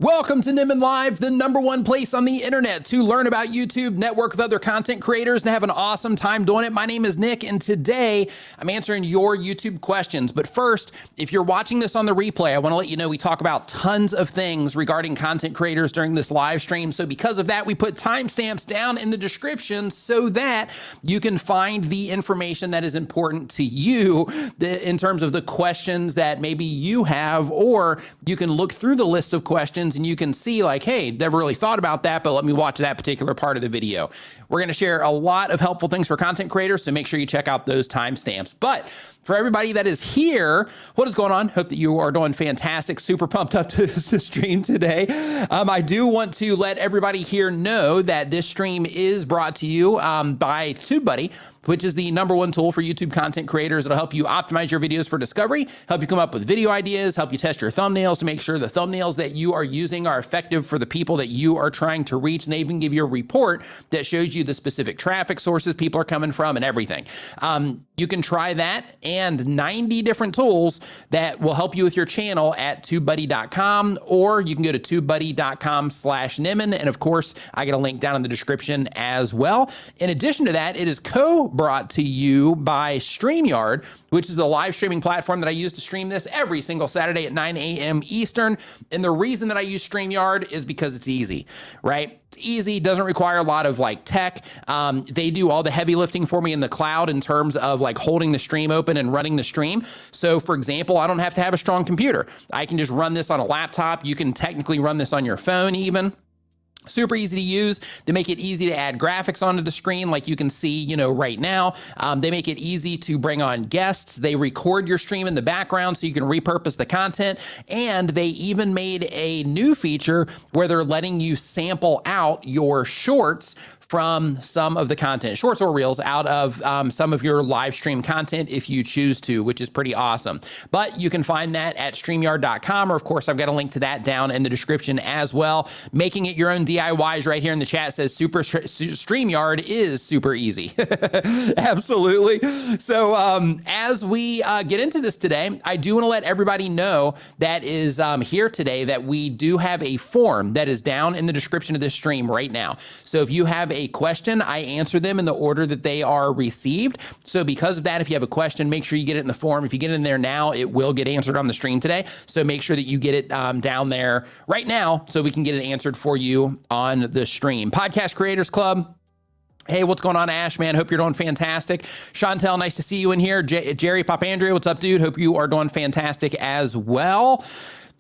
Welcome to Nimmin Live, the #1 place on the internet to learn about YouTube, network with other content creators, and have an awesome time doing it. My name is Nick, and today I'm answering your YouTube questions. But first, if you're watching this on the replay, I want to let you know we talk about tons of things regarding content creators during this live stream. So because of that, we put timestamps down in the description so that you can find the information that is important to you in terms of the questions that maybe you have, or you can look through the list of questions and you can see like, hey, never really thought about that, but let me watch that particular part of the video. We're going to share a lot of helpful things for content creators, so make sure you check out those timestamps. But for everybody that is here, what is going on? Hope that you are doing fantastic. Super pumped up to stream today. I do want to let everybody here know that this stream is brought to you by TubeBuddy, which is the #1 tool for YouTube content creators. It'll help you optimize your videos for discovery, help you come up with video ideas, help you test your thumbnails to make sure the thumbnails that you are using are effective for the people that you are trying to reach. And they even give you a report that shows you the specific traffic sources people are coming from and everything. You can try that and 90 different tools that will help you with your channel at tubebuddy.com, or you can go to tubebuddy.com/Nimmin. And of course, I get a link down in the description as well. In addition to that, it is brought to you by StreamYard, which is the live streaming platform that I use to stream this every single Saturday at 9 a.m. Eastern. And the reason that I use StreamYard is because it's easy, right? It's easy, doesn't require a lot of like tech. They do all the heavy lifting for me in the cloud in terms of like holding the stream open and running the stream. So for example, I don't have to have a strong computer. I can just run this on a laptop. You can technically run this on your phone even. Super easy to use. They make it easy to add graphics onto the screen like you can see, right now. They make it easy to bring on guests. They record your stream in the background so you can repurpose the content. And they even made a new feature where they're letting you sample out your shorts from some of the content, shorts or reels, out of some of your live stream content if you choose to, which is pretty awesome. But you can find that at StreamYard.com, or of course, I've got a link to that down in the description as well. Making it your own DIYs right here in the chat says StreamYard is super easy. Absolutely. So as we get into this today, I do want to let everybody know that is here today that we do have a form that is down in the description of this stream right now. So if you have a question, I answer them in the order that they are received. So because of that, if you have a question, make sure you get it in the form. If you get it in there now, it will get answered on the stream today. So make sure that you get it down there right now so we can get it answered for you on the stream. Podcast Creators Club. Hey, what's going on, Ash, man? Hope you're doing fantastic. Chantel, nice to see you in here. Jerry Popandrea, what's up, dude? Hope you are doing fantastic as well.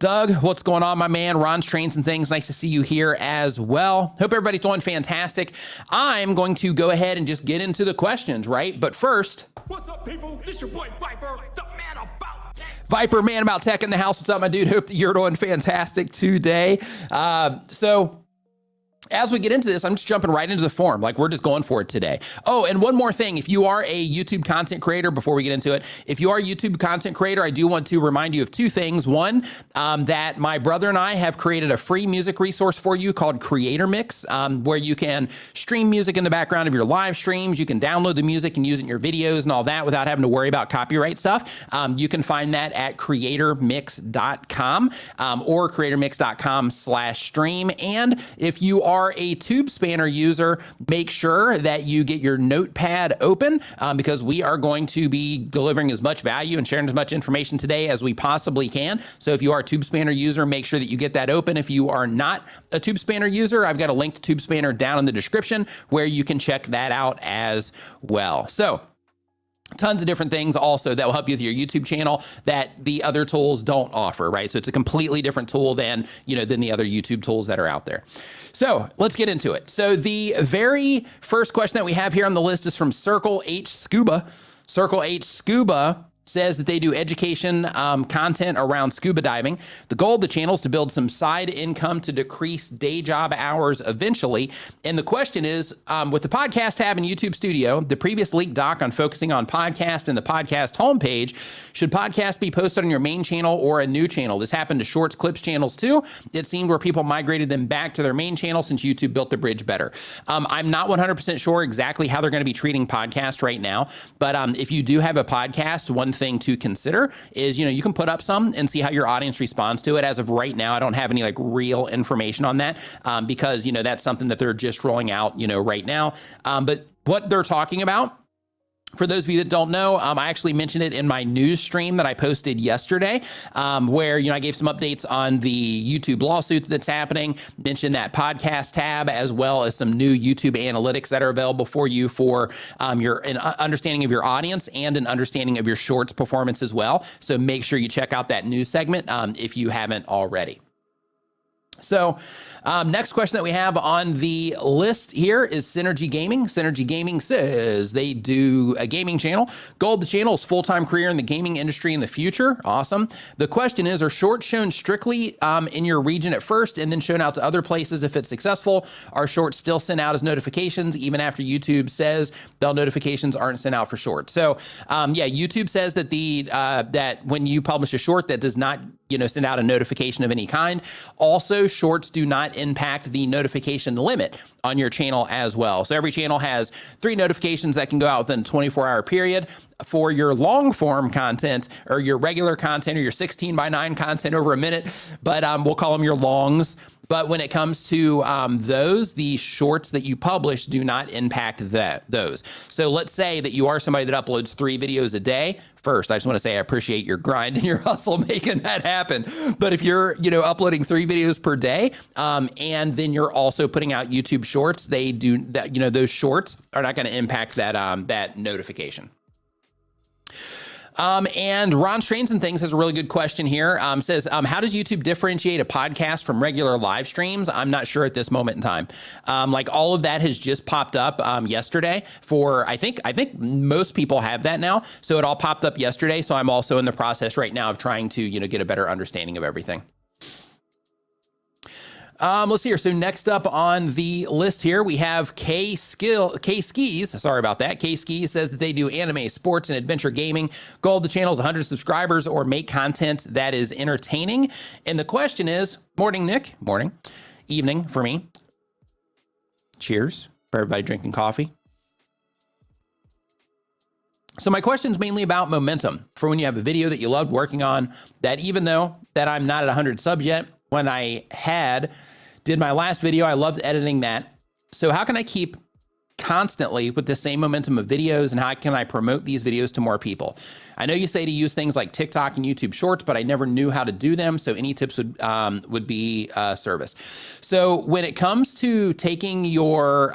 Doug, what's going on, my man? Ron's Trains and Things, nice to see you here as well. Hope everybody's doing fantastic. I'm going to go ahead and just get into the questions, right? But first, what's up, people? This your boy Viper, the man about tech. Viper, man about tech in the house. What's up, my dude? Hope that you're doing fantastic today. As we get into this, I'm just jumping right into the form. Like, we're just going for it today. Oh, and one more thing. If you are a YouTube content creator, before we get into it, if you are a YouTube content creator, I do want to remind you of two things. One, that my brother and I have created a free music resource for you called Creator Mix, where you can stream music in the background of your live streams. You can download the music and use it in your videos and all that without having to worry about copyright stuff. You can find that at creatormix.com or creatormix.com/stream. And if you are a TubeSpanner user, make sure that you get your notepad open because we are going to be delivering as much value and sharing as much information today as we possibly can. So if you are a TubeSpanner user, make sure that you get that open. If you are not a TubeSpanner user, I've got a link to TubeSpanner down in the description where you can check that out as well. So tons of different things also that will help you with your YouTube channel that the other tools don't offer, right? So it's a completely different tool than the other YouTube tools that are out there. So let's get into it. So the very first question that we have here on the list is from Circle H Scuba. Circle H Scuba says that they do education content around scuba diving. The goal of the channel is to build some side income to decrease day job hours eventually. And the question is, with the podcast tab in YouTube Studio, the previous leaked doc on focusing on podcast and the podcast homepage, should podcast be posted on your main channel or a new channel? This happened to Shorts Clips channels too. It seemed where people migrated them back to their main channel since YouTube built the bridge better. I'm not 100% sure exactly how they're going to be treating podcasts right now, but if you do have a podcast, one thing thing to consider is, you can put up some and see how your audience responds to it. As of right now, I don't have any like real information on that because, that's something that they're just rolling out, right now. But what they're talking about, for those of you that don't know, I actually mentioned it in my news stream that I posted yesterday, where, I gave some updates on the YouTube lawsuit that's happening, mentioned that podcast tab, as well as some new YouTube analytics that are available for you for an understanding of your audience and an understanding of your shorts performance as well. So make sure you check out that news segment if you haven't already. So next question that we have on the list here is Synergy Gaming. Synergy Gaming says they do a gaming channel. Goal of the channel is full-time career in the gaming industry in the future. Awesome. The question is, are shorts shown strictly in your region at first and then shown out to other places if it's successful? Are shorts still sent out as notifications even after YouTube says the notifications aren't sent out for shorts? So YouTube says that that when you publish a short that does not send out a notification of any kind. Also, shorts do not impact the notification limit on your channel as well. So every channel has 3 notifications that can go out within a 24-hour period. For your long form content or your regular content or your 16:9 content over a minute, but we'll call them your longs. But when it comes to the shorts that you publish do not impact those. So let's say that you are somebody that uploads 3 videos a day. First, I just want to say I appreciate your grind and your hustle making that happen. But if you're, uploading 3 videos per day, and then you're also putting out YouTube shorts, they do that. Those shorts are not going to impact that notification. And Ron Strains and Things has a really good question here. Says, how does YouTube differentiate a podcast from regular live streams? I'm not sure at this moment in time. Like all of that has just popped up yesterday for, I think most people have that now. So it all popped up yesterday. So I'm also in the process right now of trying to, get a better understanding of everything. Let's see here. So next up on the list here, we have K Skis. Sorry about that. K Skis says that they do anime, sports, and adventure gaming. Goal of the channel is 100 subscribers or make content that is entertaining. And the question is, morning, Nick. Morning. Evening for me. Cheers for everybody drinking coffee. So my question is mainly about momentum for when you have a video that you loved working on, that even though that I'm not at 100 subs yet, when I did my last video, I loved editing that. So how can I keep constantly with the same momentum of videos, and how can I promote these videos to more people? I know you say to use things like TikTok and YouTube Shorts, but I never knew how to do them. So any tips would be service. So when it comes to taking your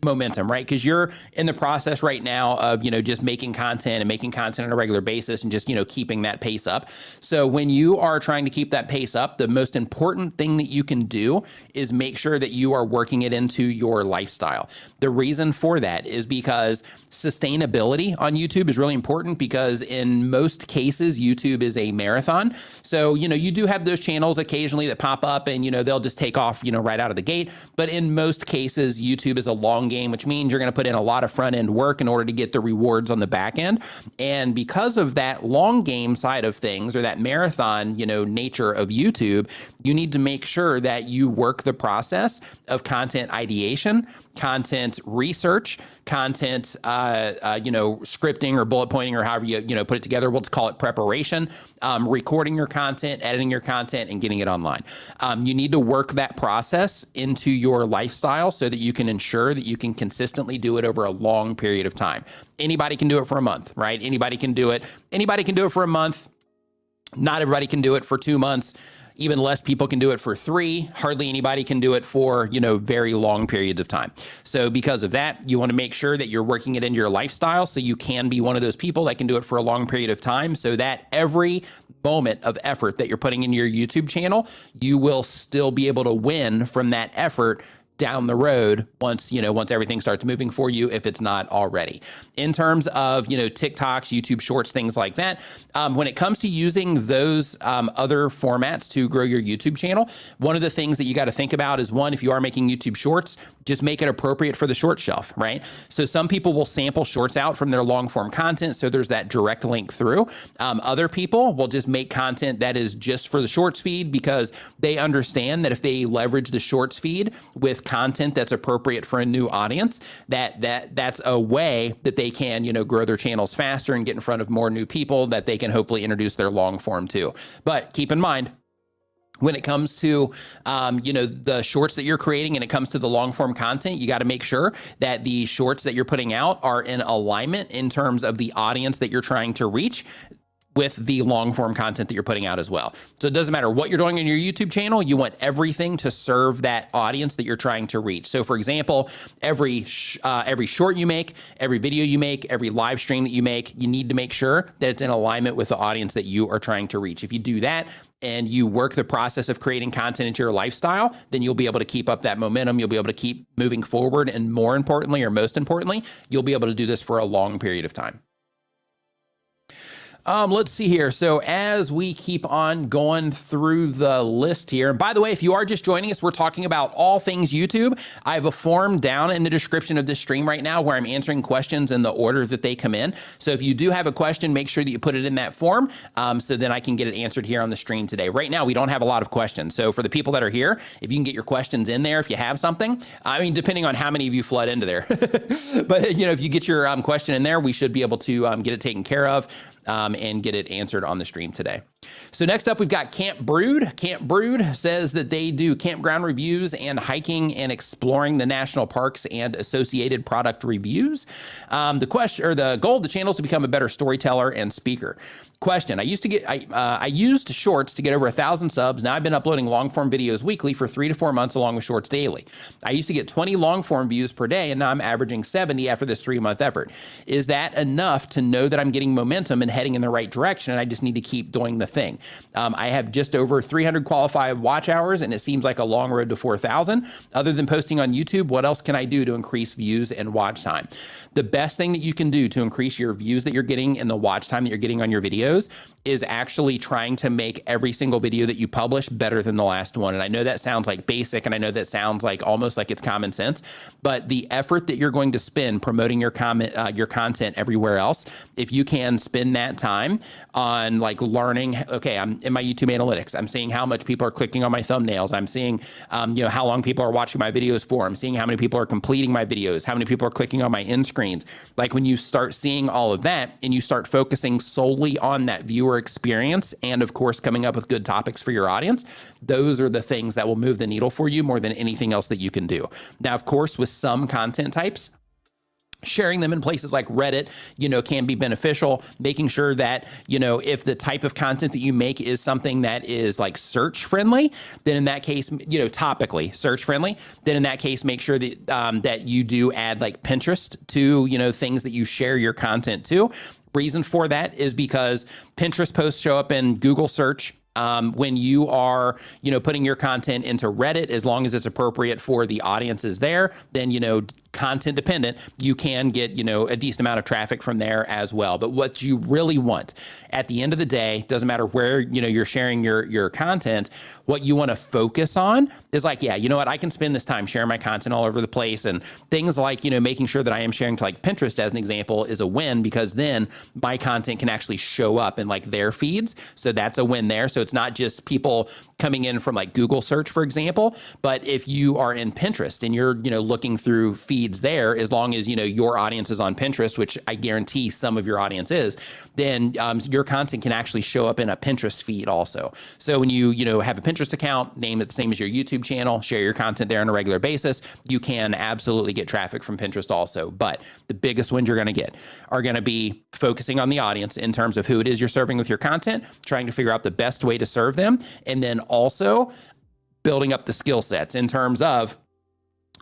momentum, right? Because you're in the process right now of, just making content on a regular basis and just, keeping that pace up. So when you are trying to keep that pace up, the most important thing that you can do is make sure that you are working it into your lifestyle. The reason for that is because sustainability on YouTube is really important, because in most cases, YouTube is a marathon. So, you do have those channels occasionally that pop up and, they'll just take off, right out of the gate. But in most cases, YouTube is a long game, which means you're going to put in a lot of front end work in order to get the rewards on the back end. And because of that long game side of things, or that marathon, nature of YouTube, you need to make sure that you work the process of content ideation, content research, content, scripting or bullet pointing, or however you put it together. We'll call it preparation, recording your content, editing your content, and getting it online. You need to work that process into your lifestyle so that you can ensure that you can consistently do it over a long period of time. Anybody can do it for a month, right? Anybody can do it. Anybody can do it for a month. Not everybody can do it for 2 months. Even less people can do it for 3. Hardly anybody can do it for, very long periods of time. So because of that, you want to make sure that you're working it into your lifestyle so you can be one of those people that can do it for a long period of time, so that every moment of effort that you're putting into your YouTube channel, you will still be able to win from that effort down the road once everything starts moving for you, if it's not already. In terms of, TikToks, YouTube Shorts, things like that, when it comes to using those other formats to grow your YouTube channel, one of the things that you got to think about is, one, if you are making YouTube Shorts, just make it appropriate for the short shelf, right? So some people will sample shorts out from their long form content, so there's that direct link through. Other people will just make content that is just for the shorts feed, because they understand that if they leverage the shorts feed with content that's appropriate for a new audience, that's a way that they can, grow their channels faster and get in front of more new people that they can hopefully introduce their long form to. But keep in mind, when it comes to, the shorts that you're creating and it comes to the long form content, you got to make sure that the shorts that you're putting out are in alignment in terms of the audience that you're trying to reach with the long form content that you're putting out as well. So it doesn't matter what you're doing on your YouTube channel, you want everything to serve that audience that you're trying to reach. So for example, every short you make, every video you make, every live stream that you make, you need to make sure that it's in alignment with the audience that you are trying to reach. If you do that, and you work the process of creating content into your lifestyle, then you'll be able to keep up that momentum. You'll be able to keep moving forward. And more importantly, or most importantly, you'll be able to do this for a long period of time. Let's see here. So as we keep on going through the list here, and by the way, if you are just joining us, we're talking about all things YouTube. I have a form down in the description of this stream right now where I'm answering questions in the order that they come in. So if you do have a question, make sure that you put it in that form so then I can get it answered here on the stream today. Right now, we don't have a lot of questions. So for the people that are here, if you can get your questions in there, if you have something, I mean, depending on how many of you flood into there, but if you get your question in there, we should be able to get it taken care of. And get it answered on the stream today. So next up, we've got Camp Brood. Camp Brood says that they do campground reviews and hiking and exploring the national parks and associated product reviews. The goal of the channel is to become a better storyteller and speaker. Question: I used shorts to get over 1,000 subs. Now I've been uploading long form videos weekly for 3 to 4 months along with shorts daily. I used to get 20 long form views per day, and now I'm averaging 70 after this 3-month effort. Is that enough to know that I'm getting momentum and heading in the right direction, and I just need to keep doing the thing? I have just over 300 qualified watch hours, and it seems like a long road to 4,000. Other than posting on YouTube, what else can I do to increase views and watch time? The best thing that you can do to increase your views that you're getting and the watch time that you're getting on your videos is actually trying to make every single video that you publish better than the last one. And I know that sounds like basic, and I know that sounds like almost like it's common sense, but the effort that you're going to spend promoting your content everywhere else, if you can spend that time on like learning, okay, I'm in my YouTube analytics, I'm seeing how much people are clicking on my thumbnails, I'm seeing how long people are watching my videos for, I'm seeing how many people are completing my videos, how many people are clicking on my end screens. Like when you start seeing all of that and you start focusing solely on that viewer experience and of course coming up with good topics for your audience, those are the things that will move the needle for you more than anything else that you can do. Now, of course, with some content types, sharing them in places like Reddit, can be beneficial, making sure that, if the type of content that you make is something that is like search friendly, then in that case, topically search friendly, then in that case, make sure that, that you do add like Pinterest to, things that you share your content to. Reason for that is because Pinterest posts show up in Google search. When you are, putting your content into Reddit, as long as it's appropriate for the audiences there, then, content dependent, you can get, a decent amount of traffic from there as well. But what you really want at the end of the day, doesn't matter where, you're sharing your content, what you want to focus on is like, yeah, you know what, I can spend this time sharing my content all over the place, and things like, making sure that I am sharing to like Pinterest as an example is a win, because then my content can actually show up in like their feeds. So that's a win there. So it's not just people coming in from like Google search, for example, but if you are in Pinterest and you're, looking through feeds there, as long as, your audience is on Pinterest, which I guarantee some of your audience is, then your content can actually show up in a Pinterest feed also. So when you, have a Pinterest account, name it the same as your YouTube channel, share your content there on a regular basis, you can absolutely get traffic from Pinterest also. But the biggest wins you're going to get are going to be focusing on the audience in terms of who it is you're serving with your content, trying to figure out the best way to serve them, and then also building up the skill sets in terms of,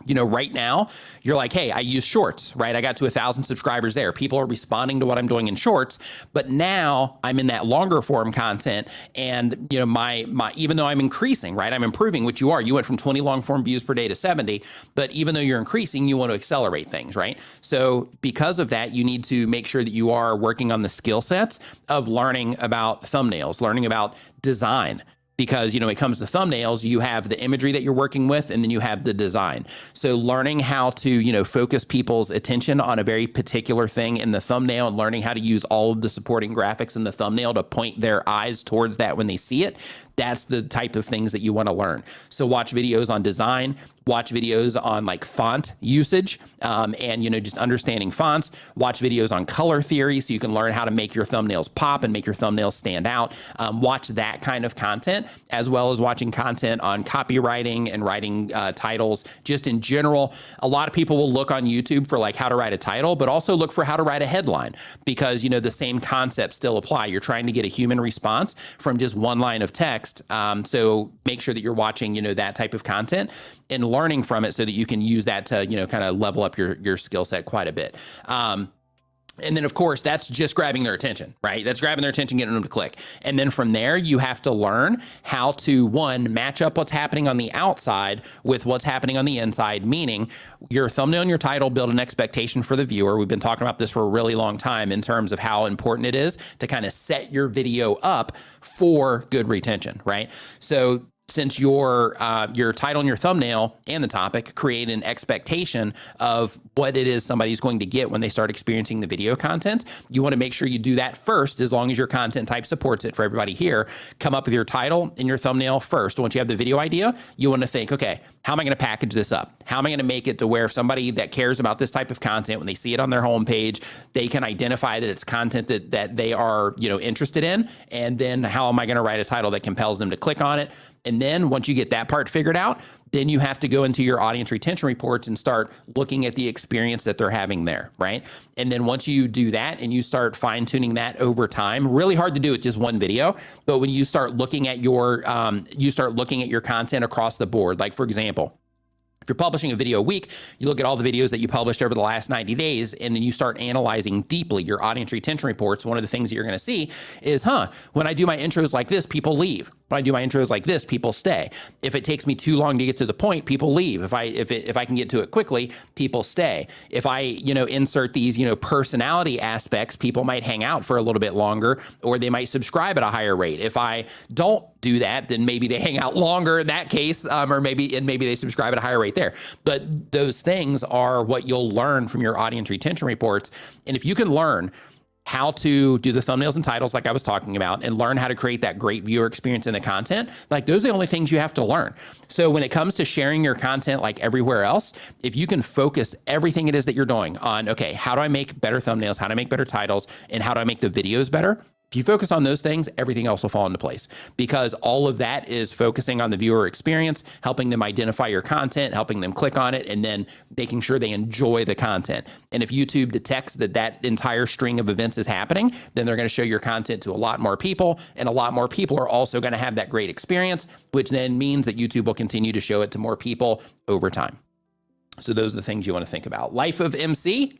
right now you're like, hey, I use shorts, right? I got to 1,000 subscribers there. People are responding to what I'm doing in shorts, but now I'm in that longer form content, and my even though I'm increasing, right? I'm improving, which you are. You went from 20 long form views per day to 70, but even though you're increasing, you want to accelerate things, right? So because of that, you need to make sure that you are working on the skill sets of learning about thumbnails, learning about design, because, when it comes to thumbnails, you have the imagery that you're working with, and then you have the design. So learning how to, focus people's attention on a very particular thing in the thumbnail, and learning how to use all of the supporting graphics in the thumbnail to point their eyes towards that when they see it, that's the type of things that you want to learn. So watch videos on design, watch videos on like font usage, and just understanding fonts. Watch videos on color theory so you can learn how to make your thumbnails pop and make your thumbnails stand out. Watch that kind of content, as well as watching content on copywriting and writing titles. Just in general, a lot of people will look on YouTube for like how to write a title, but also look for how to write a headline, because the same concepts still apply. You're trying to get a human response from just one line of text. So make sure that you're watching, that type of content and learning from it so that you can use that to, kind of level up your skill set quite a bit. And then, of course, that's just grabbing their attention, right? That's grabbing their attention, getting them to click. And then from there, you have to learn how to, one, match up what's happening on the outside with what's happening on the inside, meaning your thumbnail and your title build an expectation for the viewer. We've been talking about this for a really long time in terms of how important it is to kind of set your video up for good retention, right? So since your title and your thumbnail and the topic create an expectation of what it is somebody's going to get when they start experiencing the video content, you want to make sure you do that first, as long as your content type supports it for everybody here. Come up with your title and your thumbnail first. Once you have the video idea, you want to think, okay, how am I going to package this up? How am I going to make it to where if somebody that cares about this type of content, when they see it on their homepage, they can identify that it's content that they are, interested in? And then how am I going to write a title that compels them to click on it? And then once you get that part figured out, then you have to go into your audience retention reports and start looking at the experience that they're having there, right? And then once you do that and you start fine tuning that over time, really hard to do with just one video, but when you start looking at your content across the board, like for example, if you're publishing a video a week, you look at all the videos that you published over the last 90 days, and then you start analyzing deeply your audience retention reports. One of the things that you're going to see is, when I do my intros like this, people leave. When I do my intros like this, people stay. If it takes me too long to get to the point, people leave. If I can get to it quickly, people stay. If I, insert these, personality aspects, people might hang out for a little bit longer, or they might subscribe at a higher rate. If I don't do that, then maybe they hang out longer in that case, or maybe they subscribe at a higher rate there. But those things are what you'll learn from your audience retention reports. And if you can learn how to do the thumbnails and titles like I was talking about, and learn how to create that great viewer experience in the content, like those are the only things you have to learn. So when it comes to sharing your content like everywhere else, if you can focus everything it is that you're doing on, okay, how do I make better thumbnails, how do I make better titles, and how do I make the videos better? If you focus on those things, everything else will fall into place, because all of that is focusing on the viewer experience, helping them identify your content, helping them click on it, and then making sure they enjoy the content. And if YouTube detects that entire string of events is happening, then they're going to show your content to a lot more people, and a lot more people are also going to have that great experience, which then means that YouTube will continue to show it to more people over time. So those are the things you want to think about. Life of MC.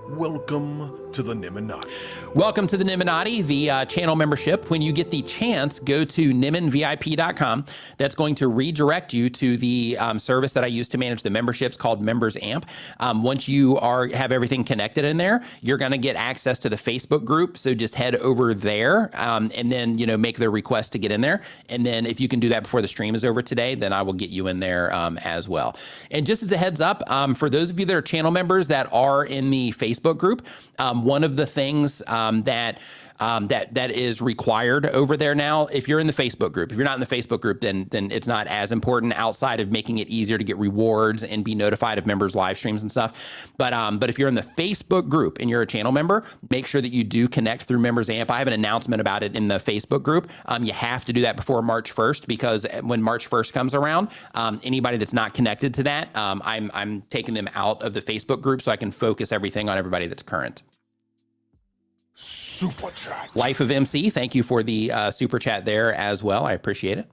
Welcome to the Nimminati. Welcome to the Nimminati, the channel membership. When you get the chance, go to nimminvip.com. That's going to redirect you to the service that I use to manage the memberships called Members Amp. Once you have everything connected in there, you're going to get access to the Facebook group. So just head over there and then make the request to get in there. And then if you can do that before the stream is over today, then I will get you in there as well. And just as a heads up, for those of you that are channel members that are in the Facebook group, one of the things that is required over there now, if you're in the Facebook group, if you're not in the Facebook group, then it's not as important outside of making it easier to get rewards and be notified of members' live streams and stuff. But if you're in the Facebook group and you're a channel member, make sure that you do connect through Members Amp. I have an announcement about it in the Facebook group. You have to do that before March 1st, because when March 1st comes around, anybody that's not connected to that, I'm taking them out of the Facebook group so I can focus everything on everybody that's current. Super chat. Life of MC, thank you for the super chat there as well. I appreciate it.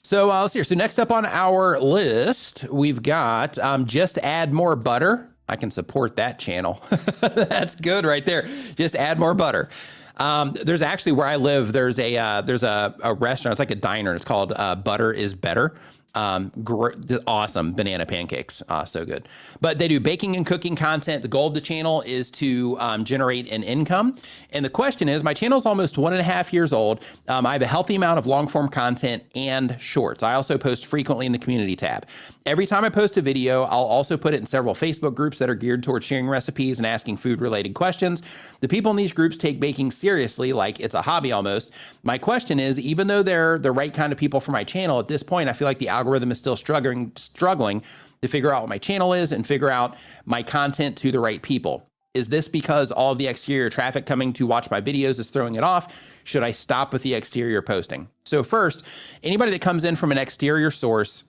So let's see here. So next up on our list, we've got just add more butter. I can support that channel. That's good right there. Just add more butter. There's actually, where I live, there's a restaurant. It's like a diner. It's called Butter is Better. Awesome banana pancakes. So good. But they do baking and cooking content. The goal of the channel is to generate an income. And the question is, my channel is almost 1.5 years old. I have a healthy amount of long form content and shorts. I also post frequently in the community tab. Every time I post a video, I'll also put it in several Facebook groups that are geared towards sharing recipes and asking food related questions. The people in these groups take baking seriously, like it's a hobby almost. My question is, even though they're the right kind of people for my channel, at this point, I feel like the algorithm is still struggling to figure out what my channel is and figure out my content to the right people. Is this because all of the exterior traffic coming to watch my videos is throwing it off? Should I stop with the exterior posting? So first, anybody that comes in from an exterior source,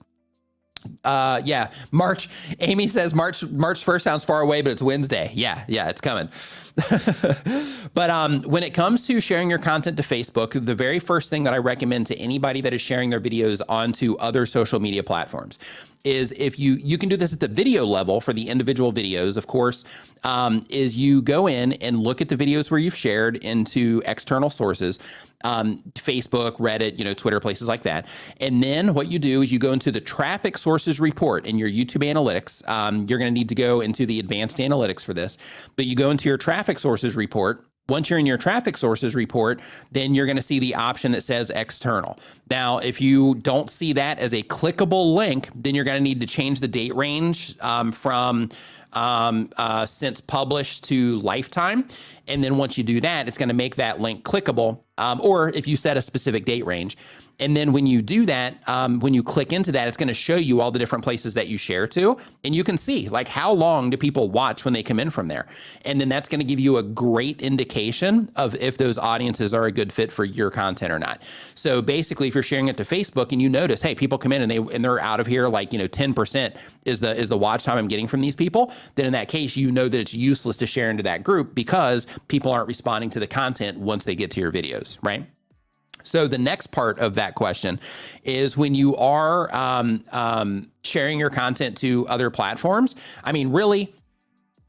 yeah, March, Amy says March 1st sounds far away, but it's Wednesday. Yeah, it's coming. But when it comes to sharing your content to Facebook, the very first thing that I recommend to anybody that is sharing their videos onto other social media platforms is, if you can do this at the video level for the individual videos, of course, is you go in and look at the videos where you've shared into external sources, Facebook, Reddit, Twitter, places like that. And then what you do is you go into the traffic sources report in your YouTube analytics. You're going to need to go into the advanced analytics for this, but you go into your traffic sources report. Once you're in your traffic sources report, then you're going to see the option that says external. Now, if you don't see that as a clickable link, then you're going to need to change the date range from since published to lifetime. And then once you do that, it's going to make that link clickable, or if you set a specific date range. And then when you do that, when you click into that, it's going to show you all the different places that you share to. And you can see, like, how long do people watch when they come in from there? And then that's going to give you a great indication of if those audiences are a good fit for your content or not. So basically, if you're sharing it to Facebook and you notice, hey, people come in and they're out of here, like, 10% is the watch time I'm getting from these people, then in that case, you know that it's useless to share into that group because people aren't responding to the content once they get to your videos, right? So the next part of that question is, when you are sharing your content to other platforms, I mean, really,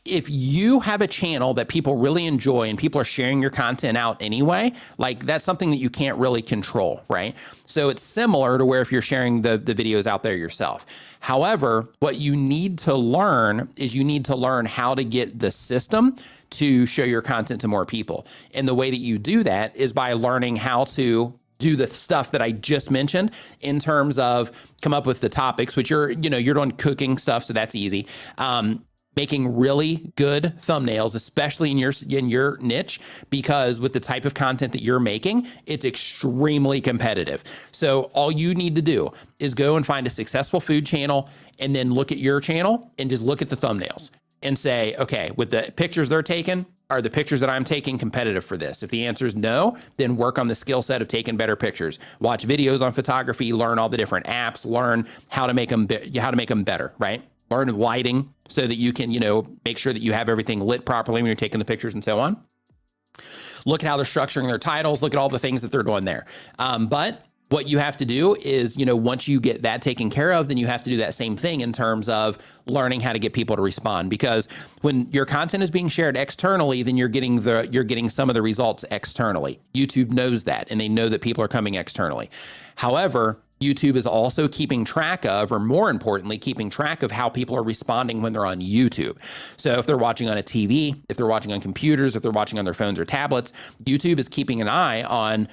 if you have a channel that people really enjoy and people are sharing your content out anyway, like, that's something that you can't really control, right? So it's similar to where if you're sharing the videos out there yourself. However, what you need to learn is you need to learn how to get the system to show your content to more people. And the way that you do that is by learning how to do the stuff that I just mentioned in terms of come up with the topics, which you're doing cooking stuff, so that's easy. Making really good thumbnails, especially in your niche, because with the type of content that you're making, it's extremely competitive. So all you need to do is go and find a successful food channel and then look at your channel and just look at the thumbnails and say, okay, with the pictures they're taking, are the pictures that I'm taking competitive for this? If the answer is no, then work on the skill set of taking better pictures. Watch videos on photography, learn all the different apps, learn how to make them better, right? Learn lighting so that you can, make sure that you have everything lit properly when you're taking the pictures and so on. Look at how they're structuring their titles. Look at all the things that they're doing there. But what you have to do is, once you get that taken care of, then you have to do that same thing in terms of learning how to get people to respond. Because when your content is being shared externally, then you're getting some of the results externally. YouTube knows that, and they know that people are coming externally. However, YouTube is also keeping track of, or more importantly, keeping track of how people are responding when they're on YouTube. So if they're watching on a TV, if they're watching on computers, if they're watching on their phones or tablets, YouTube is keeping an eye on,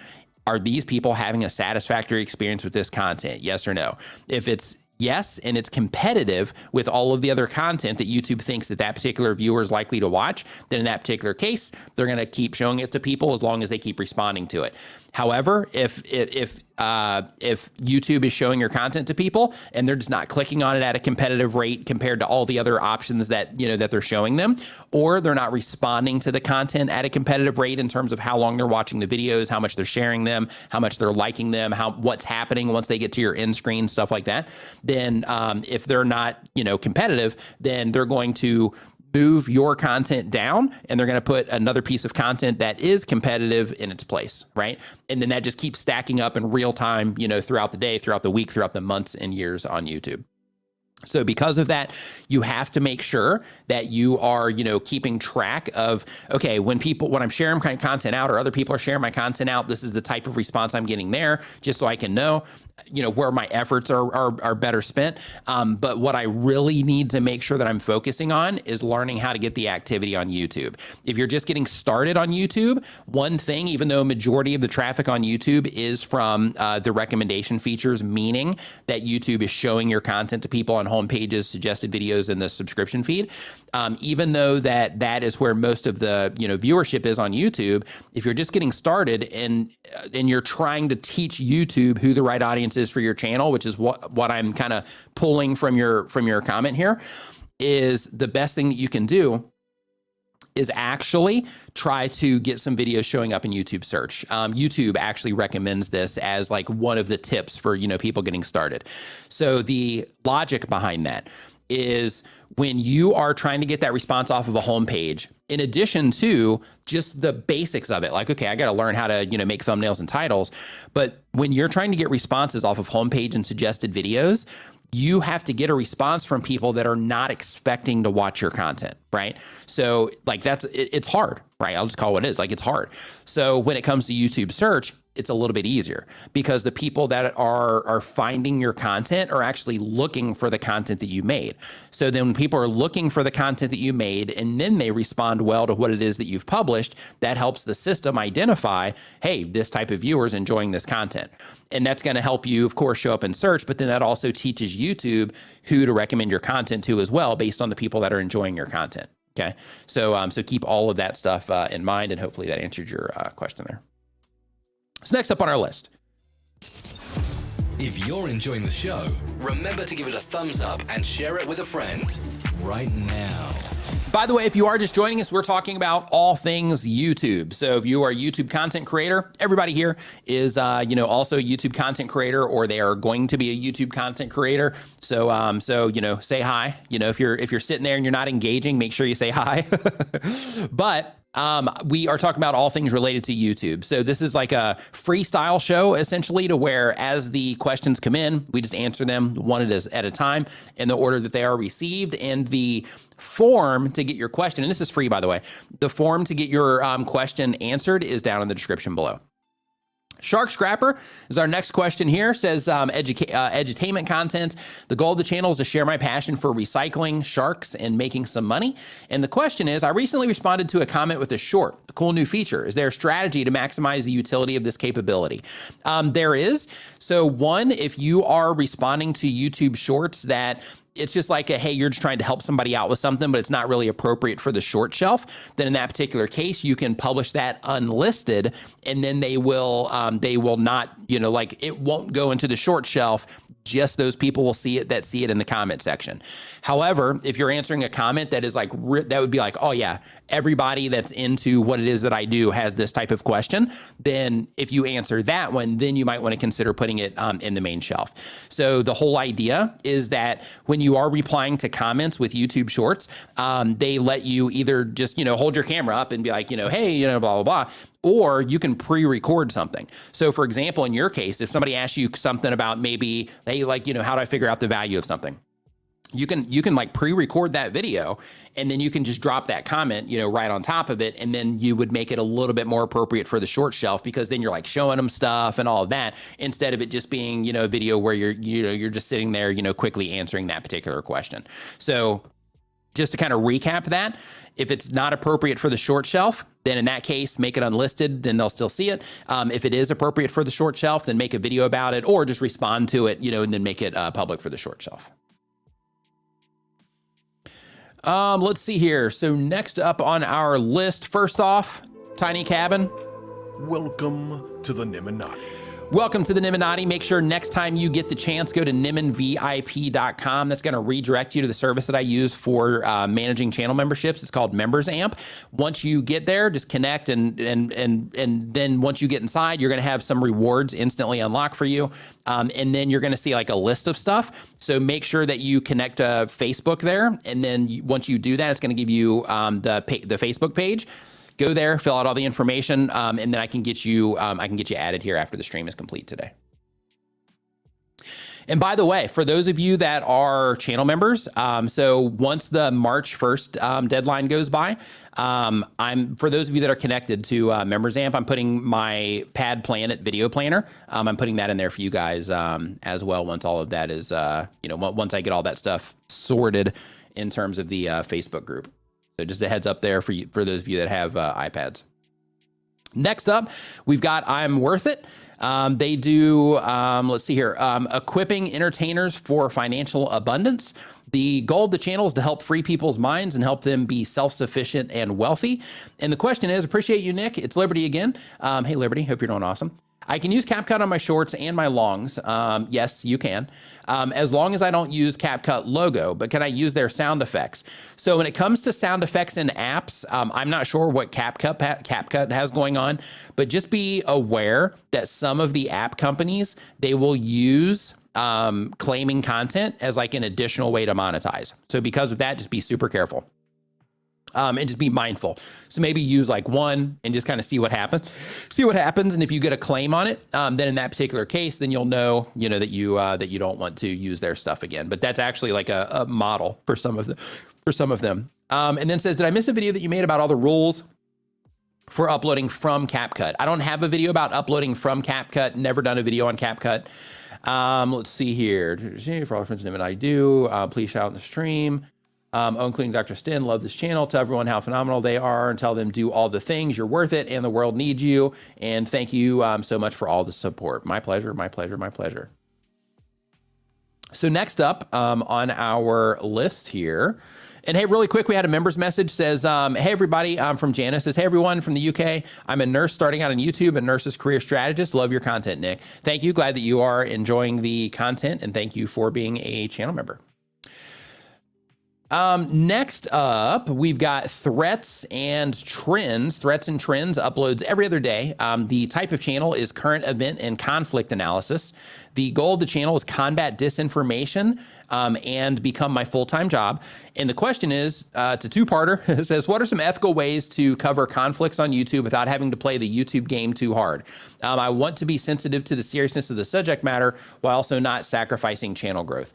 are these people having a satisfactory experience with this content? Yes or no? If it's yes, and it's competitive with all of the other content that YouTube thinks that particular viewer is likely to watch, then in that particular case, they're going to keep showing it to people as long as they keep responding to it. However, if YouTube is showing your content to people and they're just not clicking on it at a competitive rate compared to all the other options that they're showing them, or they're not responding to the content at a competitive rate in terms of how long they're watching the videos, how much they're sharing them, how much they're liking them, what's happening once they get to your end screen, stuff like that, then if they're not competitive, then they're going to move your content down and they're going to put another piece of content that is competitive in its place, right? And then that just keeps stacking up in real time, throughout the day, throughout the week, throughout the months and years on YouTube. So because of that, you have to make sure that you are, keeping track of, okay, when I'm sharing my content out or other people are sharing my content out, this is the type of response I'm getting there, just so I can know. where my efforts are better spent. But what I really need to make sure that I'm focusing on is learning how to get the activity on YouTube. If you're just getting started on YouTube, one thing, even though majority of the traffic on YouTube is from the recommendation features, meaning that YouTube is showing your content to people on home pages, suggested videos, and the subscription feed. Even though that is where most of the viewership is on YouTube, if you're just getting started and you're trying to teach YouTube who the right audience is for your channel, which is what I'm kind of pulling from your comment here, is the best thing that you can do is actually try to get some videos showing up in YouTube search. YouTube actually recommends this as like one of the tips for people getting started. So the logic behind that is when you are trying to get that response off of a homepage, in addition to just the basics of it, like, okay, I got to learn how to, make thumbnails and titles. But when you're trying to get responses off of homepage and suggested videos, you have to get a response from people that are not expecting to watch your content, right? So like it's hard, right? I'll just call it what it is. Like, it's hard. So when it comes to YouTube search, it's a little bit easier because the people that are finding your content are actually looking for the content that you made. So then when people are looking for the content that you made and then they respond well to what it is that you've published, that helps the system identify, hey, this type of viewer is enjoying this content. And that's going to help you, of course, show up in search, but then that also teaches YouTube who to recommend your content to as well, based on the people that are enjoying your content. Okay. So keep all of that stuff in mind, and hopefully that answered your question there. So next up on our list. If you're enjoying the show, remember to give it a thumbs up and share it with a friend right now. By the way, if you are just joining us, we're talking about all things YouTube. So if you are a YouTube content creator, everybody here is, also a YouTube content creator, or they are going to be a YouTube content creator. So, say hi. If you're sitting there and you're not engaging, make sure you say hi. But we are talking about all things related to YouTube. So this is like a freestyle show, essentially, to where as the questions come in, we just answer them one at a time in the order that they are received. And the form to get your question, and this is free, by the way, the form to get your question answered is down in the description below. Shark Scrapper is our next question here. Says edutainment content. The goal of the channel is to share my passion for recycling sharks and making some money. And the question is, I recently responded to a comment with a short, a cool new feature. Is there a strategy to maximize the utility of this capability? There is. So one, if you are responding to YouTube shorts that it's just like hey, you're just trying to help somebody out with something, but it's not really appropriate for the short shelf, then in that particular case, you can publish that unlisted, and then they will not, it won't go into the short shelf. Just those people will see it in the comment section. However, if you're answering a comment that is like, that would be like, oh yeah, everybody that's into what it is that I do has this type of question, then if you answer that one, then you might want to consider putting it in the main shelf. So the whole idea is that when you are replying to comments with YouTube Shorts, they let you either just, hold your camera up and be like, hey, blah, blah, blah, or you can pre-record something. So for example, in your case, if somebody asks you something about maybe, hey, how do I figure out the value of something? You can like pre-record that video, and then you can just drop that comment, right on top of it. And then you would make it a little bit more appropriate for the short shelf, because then you're like showing them stuff and all of that, instead of it just being, a video where you're just sitting there, quickly answering that particular question. So just to kind of recap that, if it's not appropriate for the short shelf, then in that case, make it unlisted, then they'll still see it. If it is appropriate for the short shelf, then make a video about it, or just respond to it, and then make it public for the short shelf. Let's see here. So next up on our list, first off, Tiny Cabin. Welcome to the Nimmin. Welcome to the Nimmin. Make sure next time you get the chance, go to nimminvip.com. That's going to redirect you to the service that I use for managing channel memberships. It's called Members Amp. Once you get there, just connect, and then once you get inside, you're going to have some rewards instantly unlock for you. And then you're going to see like a list of stuff. So make sure that you connect to Facebook there. And then once you do that, it's going to give you the Facebook page. Go there, fill out all the information, and then I can get you added here after the stream is complete today. And by the way, for those of you that are channel members, so once the March 1st deadline goes by, for those of you that are connected to Members Amp, I'm putting my Pad Planet video planner. I'm putting that in there for you guys as well. Once all of that is, once I get all that stuff sorted in terms of the Facebook group. So just a heads up there for you, for those of you that have iPads. Next up, we've got I'm Worth It. They do, let's see here, equipping entertainers for financial abundance. The goal of the channel is to help free people's minds and help them be self-sufficient and wealthy. And the question is, appreciate you, Nick. It's Liberty again. Hey, Liberty, hope you're doing awesome. I can use CapCut on my shorts and my longs. Yes, you can. As long as I don't use CapCut logo, but can I use their sound effects? So when it comes to sound effects in apps, I'm not sure what CapCut has going on, but just be aware that some of the app companies, they will use claiming content as like an additional way to monetize. So because of that, just be super careful. And just be mindful. So maybe use like one and just kind of see what happens. And if you get a claim on it, then in that particular case, then you'll know, that you don't want to use their stuff again. But that's actually like a model for some of them. And then says, did I miss a video that you made about all the rules for uploading from CapCut? I don't have a video about uploading from CapCut. Never done a video on CapCut. Let's see here. For all friends, Nimmin, I do. Please shout out in the stream. Including Dr. Stin, love this channel. Tell everyone how phenomenal they are and tell them do all the things. You're worth it and the world needs you. And thank you so much for all the support. My pleasure, my pleasure, my pleasure. So next up on our list here, and hey, really quick, we had a members message says, hey, everybody, I'm from Janice. Says, hey, everyone from the UK. I'm a nurse starting out on YouTube, a nurse's career strategist. Love your content, Nick. Thank you. Glad that you are enjoying the content and thank you for being a channel member. Next up, we've got Threats and Trends. Threats and Trends uploads every other day. The type of channel is current event and conflict analysis. The goal of the channel is combat disinformation and become my full-time job. And the question is, it's a two-parter. It says, what are some ethical ways to cover conflicts on YouTube without having to play the YouTube game too hard? I want to be sensitive to the seriousness of the subject matter while also not sacrificing channel growth.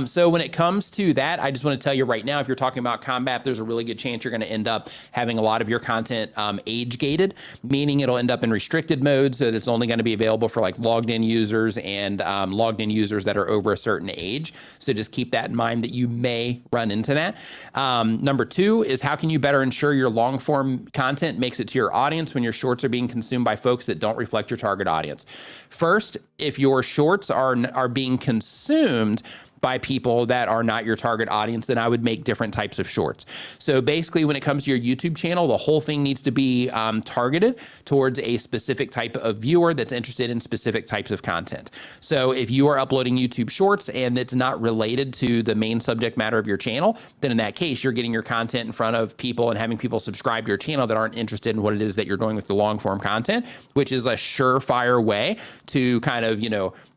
So when it comes to that, I just want to tell you right now, if you're talking about combat, there's a really good chance you're going to end up having a lot of your content age-gated, meaning it'll end up in restricted mode, so that it's only going to be available for like logged-in users and logged-in users that are over a certain age. So just keep that in mind that you may run into that. Number two is how can you better ensure your long-form content makes it to your audience when your shorts are being consumed by folks that don't reflect your target audience? First, if your shorts are being consumed by people that are not your target audience, then I would make different types of shorts. So basically, when it comes to your YouTube channel, the whole thing needs to be targeted towards a specific type of viewer that's interested in specific types of content. So if you are uploading YouTube shorts and it's not related to the main subject matter of your channel, then in that case, you're getting your content in front of people and having people subscribe to your channel that aren't interested in what it is that you're doing with the long form content, which is a surefire way to kind of,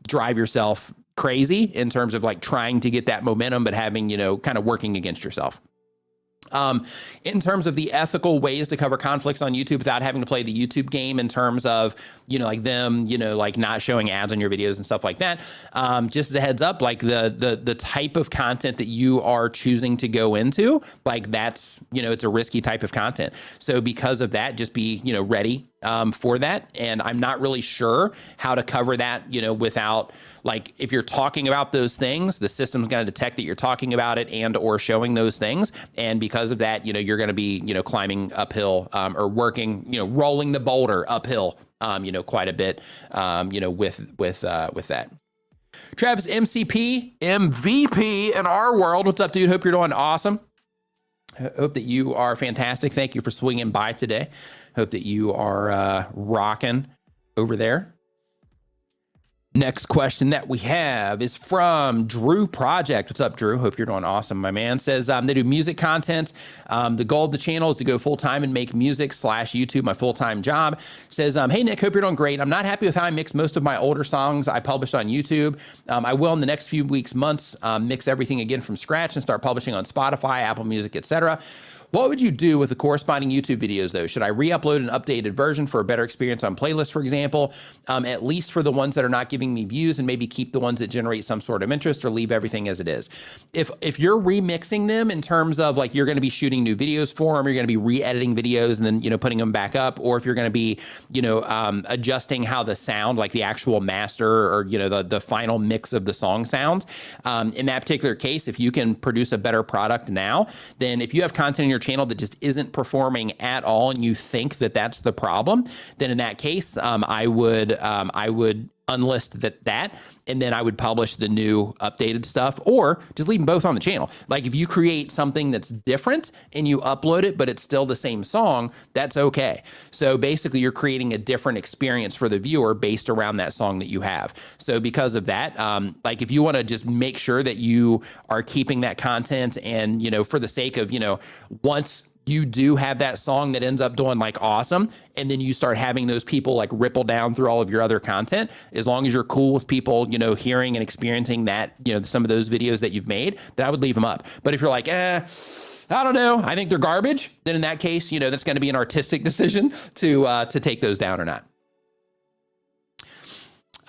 drive yourself crazy in terms of like trying to get that momentum, but having, kind of working against yourself. In terms of the ethical ways to cover conflicts on YouTube without having to play the YouTube game in terms of, like them, like not showing ads on your videos and stuff like that. Just as a heads up, like the type of content that you are choosing to go into, like that's, it's a risky type of content. So because of that, just be, ready for that. And I'm not really sure how to cover that, without, like, if you're talking about those things, the system's going to detect that you're talking about it and or showing those things. And because of that, you're going to be, climbing uphill or working, rolling the boulder uphill, quite a bit, with that. Travis, MCP, MVP in our world. What's up, dude? Hope you're doing awesome. Hope that you are fantastic. Thank you for swinging by today. Hope that you are rocking over there. Next question that we have is from Drew Project. What's up, Drew? Hope you're doing awesome, my man. Says they do music content. The goal of the channel is to go full-time and make music / YouTube my full-time job. Says, hey, Nick, hope you're doing great. I'm not happy with how I mix most of my older songs I published on YouTube. I will in the next few weeks, months, mix everything again from scratch and start publishing on Spotify, Apple Music, etc. What would you do with the corresponding YouTube videos though? Should I re-upload an updated version for a better experience on playlists, for example, at least for the ones that are not giving me views, and maybe keep the ones that generate some sort of interest, or leave everything as it is? If you're remixing them in terms of like, you're going to be shooting new videos for them, you're going to be re-editing videos and then, you know, putting them back up, or if you're going to be, you know, adjusting how the sound, like the actual master or, you know, the final mix of the song sounds, in that particular case, if you can produce a better product now, then if you have content in your channel that just isn't performing at all and you think that that's the problem, then in that case, I would unlist that, and then I would publish the new updated stuff, or just leave them both on the channel. Like if you create something that's different and you upload it, but it's still the same song, that's okay. So basically you're creating a different experience for the viewer based around that song that you have. So because of that, like if you want to just make sure that you are keeping that content, and, you know, for the sake of, you know, once you do have that song that ends up doing like awesome, and then you start having those people like ripple down through all of your other content, as long as you're cool with people, you know, hearing and experiencing that, you know, some of those videos that you've made, then I would leave them up. But if you're like, I don't know, I think they're garbage, then in that case, you know, that's going to be an artistic decision to take those down or not.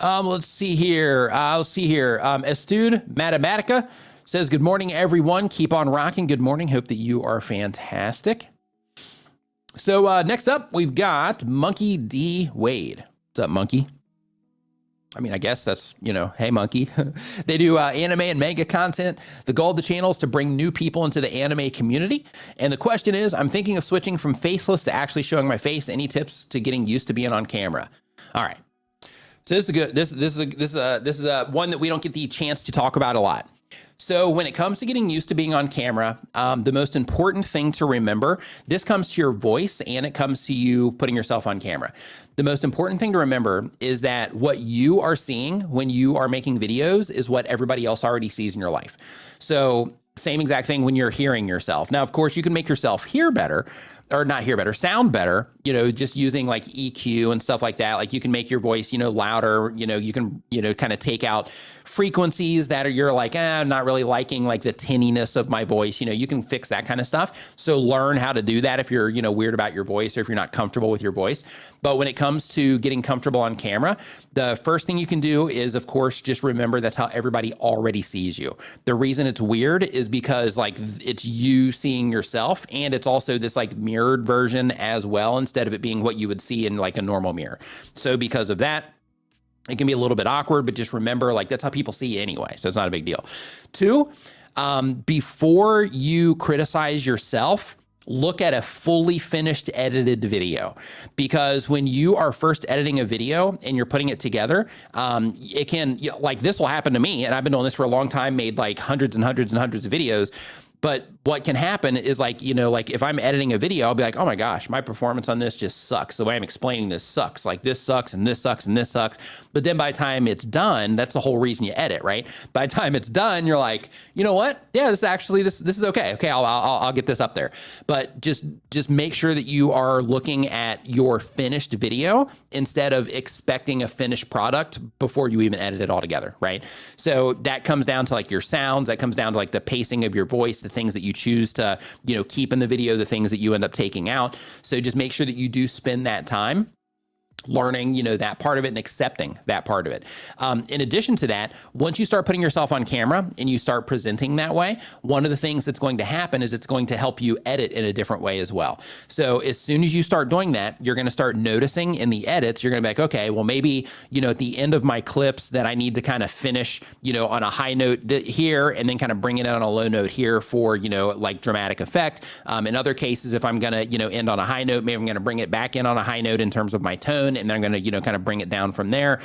Let's see here. Estude Matematica says, good morning, everyone. Keep on rocking. Good morning. Hope that you are fantastic. So next up, we've got Monkey D. Wade. What's up, Monkey? I mean, I guess that's, you know, hey, Monkey. They do anime and manga content. The goal of the channel is to bring new people into the anime community. And the question is, I'm thinking of switching from Faceless to actually showing my face. Any tips to getting used to being on camera? All right. So this is good. This is one that we don't get the chance to talk about a lot. So when it comes to getting used to being on camera, the most important thing to remember, this comes to your voice and it comes to you putting yourself on camera. The most important thing to remember is that what you are seeing when you are making videos is what everybody else already sees in your life. So same exact thing when you're hearing yourself. Now, of course, you can make yourself hear better, or not hear better, sound better, you know, just using like EQ and stuff like that. Like you can make your voice, you know, louder, you know, you can, you know, kind of take out frequencies that are, you're like, I'm not really liking like the tinniness of my voice. You know, you can fix that kind of stuff. So learn how to do that if you're, you know, weird about your voice, or if you're not comfortable with your voice. But when it comes to getting comfortable on camera, the first thing you can do is, of course, just remember that's how everybody already sees you. The reason it's weird is because like it's you seeing yourself, and it's also this like mirrored version as well, instead of it being what you would see in like a normal mirror. So because of that, it can be a little bit awkward, but just remember, like, that's how people see you anyway. So it's not a big deal. 2, before you criticize yourself, look at a fully finished edited video, because when you are first editing a video and you're putting it together, it can, you know, like this will happen to me, and I've been doing this for a long time, made like hundreds and hundreds and hundreds of videos. But what can happen is like, you know, like if I'm editing a video, I'll be like, oh my gosh, my performance on this just sucks. The way I'm explaining this sucks. Like this sucks and this sucks and this sucks. But then by the time it's done, that's the whole reason you edit, right? By the time it's done, you're like, you know what? Yeah, this is okay. Okay, I'll get this up there. But just make sure that you are looking at your finished video instead of expecting a finished product before you even edit it all together, right? So that comes down to like your sounds. That comes down to like the pacing of your voice, the things that you choose to, you know, keep in the video, the things that you end up taking out. So just make sure that you do spend that time learning, you know, that part of it and accepting that part of it. In addition to that, once you start putting yourself on camera and you start presenting that way, one of the things that's going to happen is it's going to help you edit in a different way as well. So as soon as you start doing that, you're going to start noticing in the edits, you're going to be like, okay, well, maybe, you know, at the end of my clips that I need to kind of finish, you know, on a high note here, and then kind of bring it in on a low note here for, you know, like dramatic effect. In other cases, if I'm going to, you know, end on a high note, maybe I'm going to bring it back in on a high note in terms of my tone, and then I'm going to, you know, kind of bring it down from there.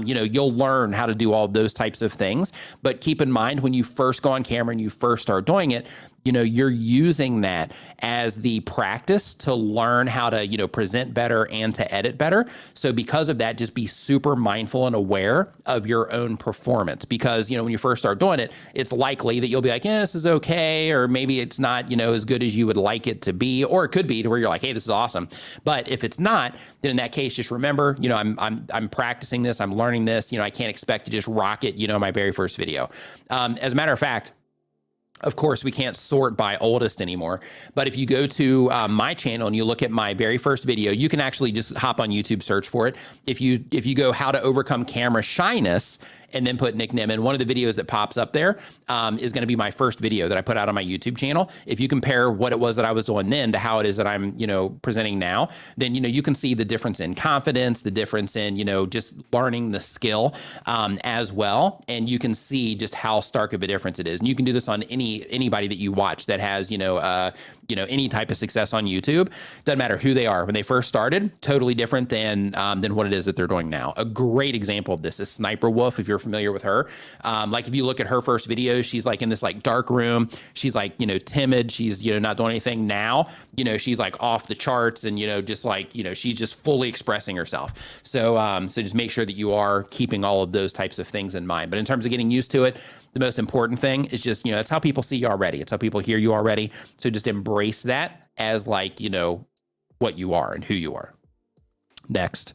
You know, you'll learn how to do all those types of things. But keep in mind, when you first go on camera and you first start doing it, you know, you're using that as the practice to learn how to, you know, present better and to edit better. So because of that, just be super mindful and aware of your own performance, because, you know, when you first start doing it, it's likely that you'll be like, yeah, this is okay. Or maybe it's not, you know, as good as you would like it to be, or it could be to where you're like, hey, this is awesome. But if it's not, then in that case, just remember, you know, I'm practicing this, I'm learning this, you know, I can't expect to just rock it, you know, my very first video. As a matter of fact, Of course, we can't sort by oldest anymore. But if you go to my channel and you look at my very first video, you can actually just hop on YouTube, search for it. If you go how to overcome camera shyness and then put Nick Nimmin, one of the videos that pops up there is going to be my first video that I put out on my YouTube channel. If you compare what it was that I was doing then to how it is that I'm, presenting now, then, you can see the difference in confidence, the difference in, just learning the skill as well. And you can see just how stark of a difference it is. And you can do this on anybody that you watch that has, any type of success on YouTube. Doesn't matter who they are. When they first started, totally different than what it is that they're doing now. A great example of this is Sniper Wolf, if you're familiar with her. Like if you look at her first videos, she's like in this like dark room. She's like, timid. She's, not doing anything. Now, she's like off the charts and, just like, she's just fully expressing herself. So, so just make sure that you are keeping all of those types of things in mind. But in terms of getting used to it, the most important thing is just, that's how people see you already. It's how people hear you already. So just embrace that as like, what you are and who you are. Next.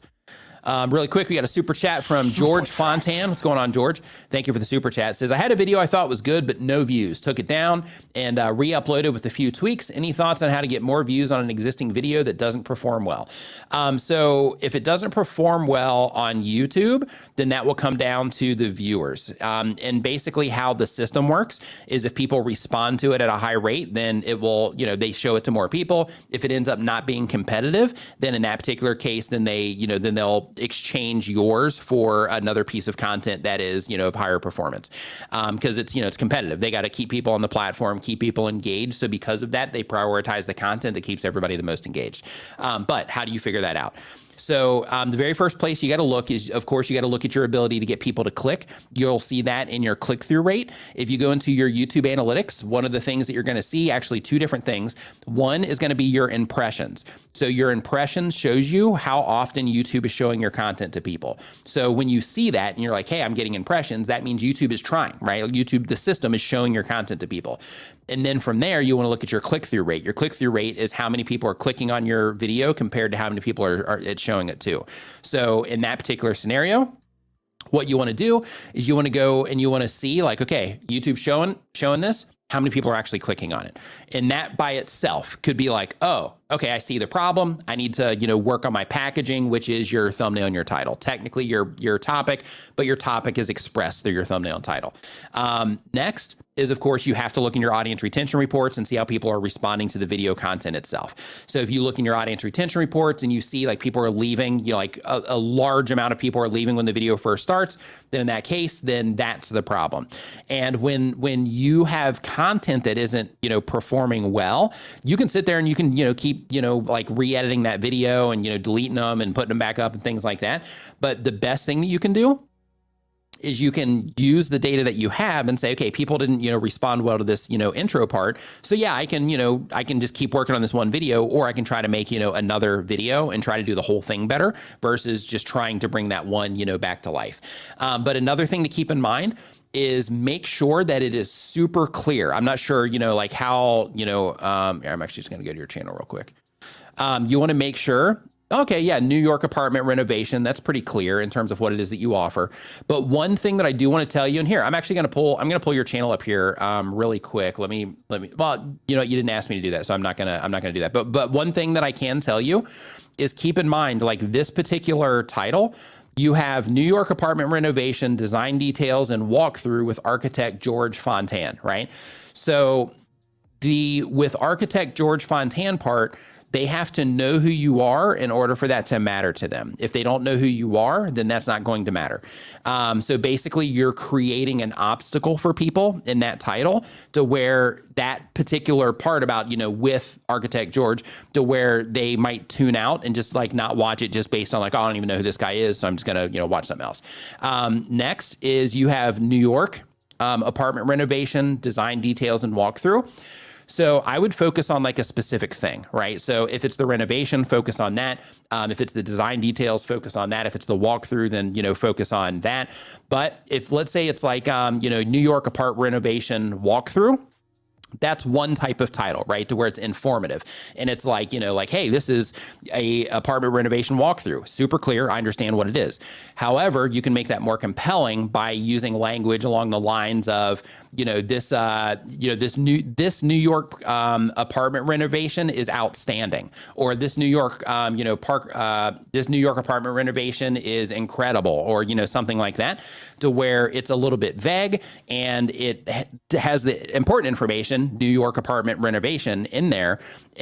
Really quick, we got a super chat from George Fontan. What's going on, George? Thank you for the super chat. It says, I had a video I thought was good, but no views. Took it down and re-uploaded with a few tweaks. Any thoughts on how to get more views on an existing video that doesn't perform well? So if it doesn't perform well on YouTube, then that will come down to the viewers. And basically how the system works is if people respond to it at a high rate, then it will, they show it to more people. If it ends up not being competitive, then in that particular case, then they, then they'll exchange yours for another piece of content that is, of higher performance. Because it's, it's competitive. They got to keep people on the platform, keep people engaged. So because of that, they prioritize the content that keeps everybody the most engaged. But how do you figure that out? So the very first place you got to look is, of course, you got to look at your ability to get people to click. You'll see that in your click-through rate. If you go into your YouTube analytics, one of the things that you're going to see, actually two different things. One is going to be your impressions. So your impressions shows you how often YouTube is showing your content to people. So when you see that and you're like, hey, I'm getting impressions, that means YouTube is trying, right? YouTube, the system is showing your content to people. And then from there, you want to look at your click-through rate. Your click-through rate is how many people are clicking on your video compared to how many people are it's showing it to. So in that particular scenario, what you want to do is you want to go and you want to see like, okay, YouTube showing this, how many people are actually clicking on it? And that by itself could be like, oh, okay, I see the problem. I need to, work on my packaging, which is your thumbnail and your title. Technically your topic, but your topic is expressed through your thumbnail and title. Next is, of course, you have to look in your audience retention reports and see how people are responding to the video content itself. So if you look in your audience retention reports and you see like people are leaving, like a large amount of people are leaving when the video first starts, then in that case, then that's the problem. And when you have content that isn't, performing well, you can sit there and you can, keep, like re-editing that video and, deleting them and putting them back up and things like that. But the best thing that you can do is you can use the data that you have and say, okay, people didn't, respond well to this, intro part. So yeah, I can just keep working on this one video, or I can try to make, another video and try to do the whole thing better versus just trying to bring that one, back to life. But another thing to keep in mind is make sure that it is super clear. I'm not sure, like how, I'm actually just going to go to your channel real quick. You want to make sure, okay, yeah, New York apartment renovation. That's pretty clear in terms of what it is that you offer. But one thing that I do want to tell you, and here, I'm going to pull your channel up here really quick. Let me, well, you didn't ask me to do that, so I'm not going to do that. But one thing that I can tell you is keep in mind, like this particular title, you have New York apartment renovation, design details, and walkthrough with architect George Fontan, right? So with architect George Fontan part, they have to know who you are in order for that to matter to them. If they don't know who you are, then that's not going to matter. So basically you're creating an obstacle for people in that title to where that particular part about, with architect George, to where they might tune out and just like not watch it just based on like, oh, I don't even know who this guy is, so I'm just gonna, watch something else. Next is you have New York apartment renovation, design details, and walkthrough. So I would focus on like a specific thing, right? So if it's the renovation, focus on that. If it's the design details, focus on that. If it's the walkthrough, then, focus on that. But if let's say it's like, New York apartment renovation walkthrough, That's one type of title, right? To where it's informative. And it's like, like, hey, this is a apartment renovation walkthrough. Super clear. I understand what it is. However, you can make that more compelling by using language along the lines of, this New York apartment renovation is outstanding, or this New York, this New York apartment renovation is incredible, or, something like that, to where it's a little bit vague and it has the important information, New York apartment renovation, in there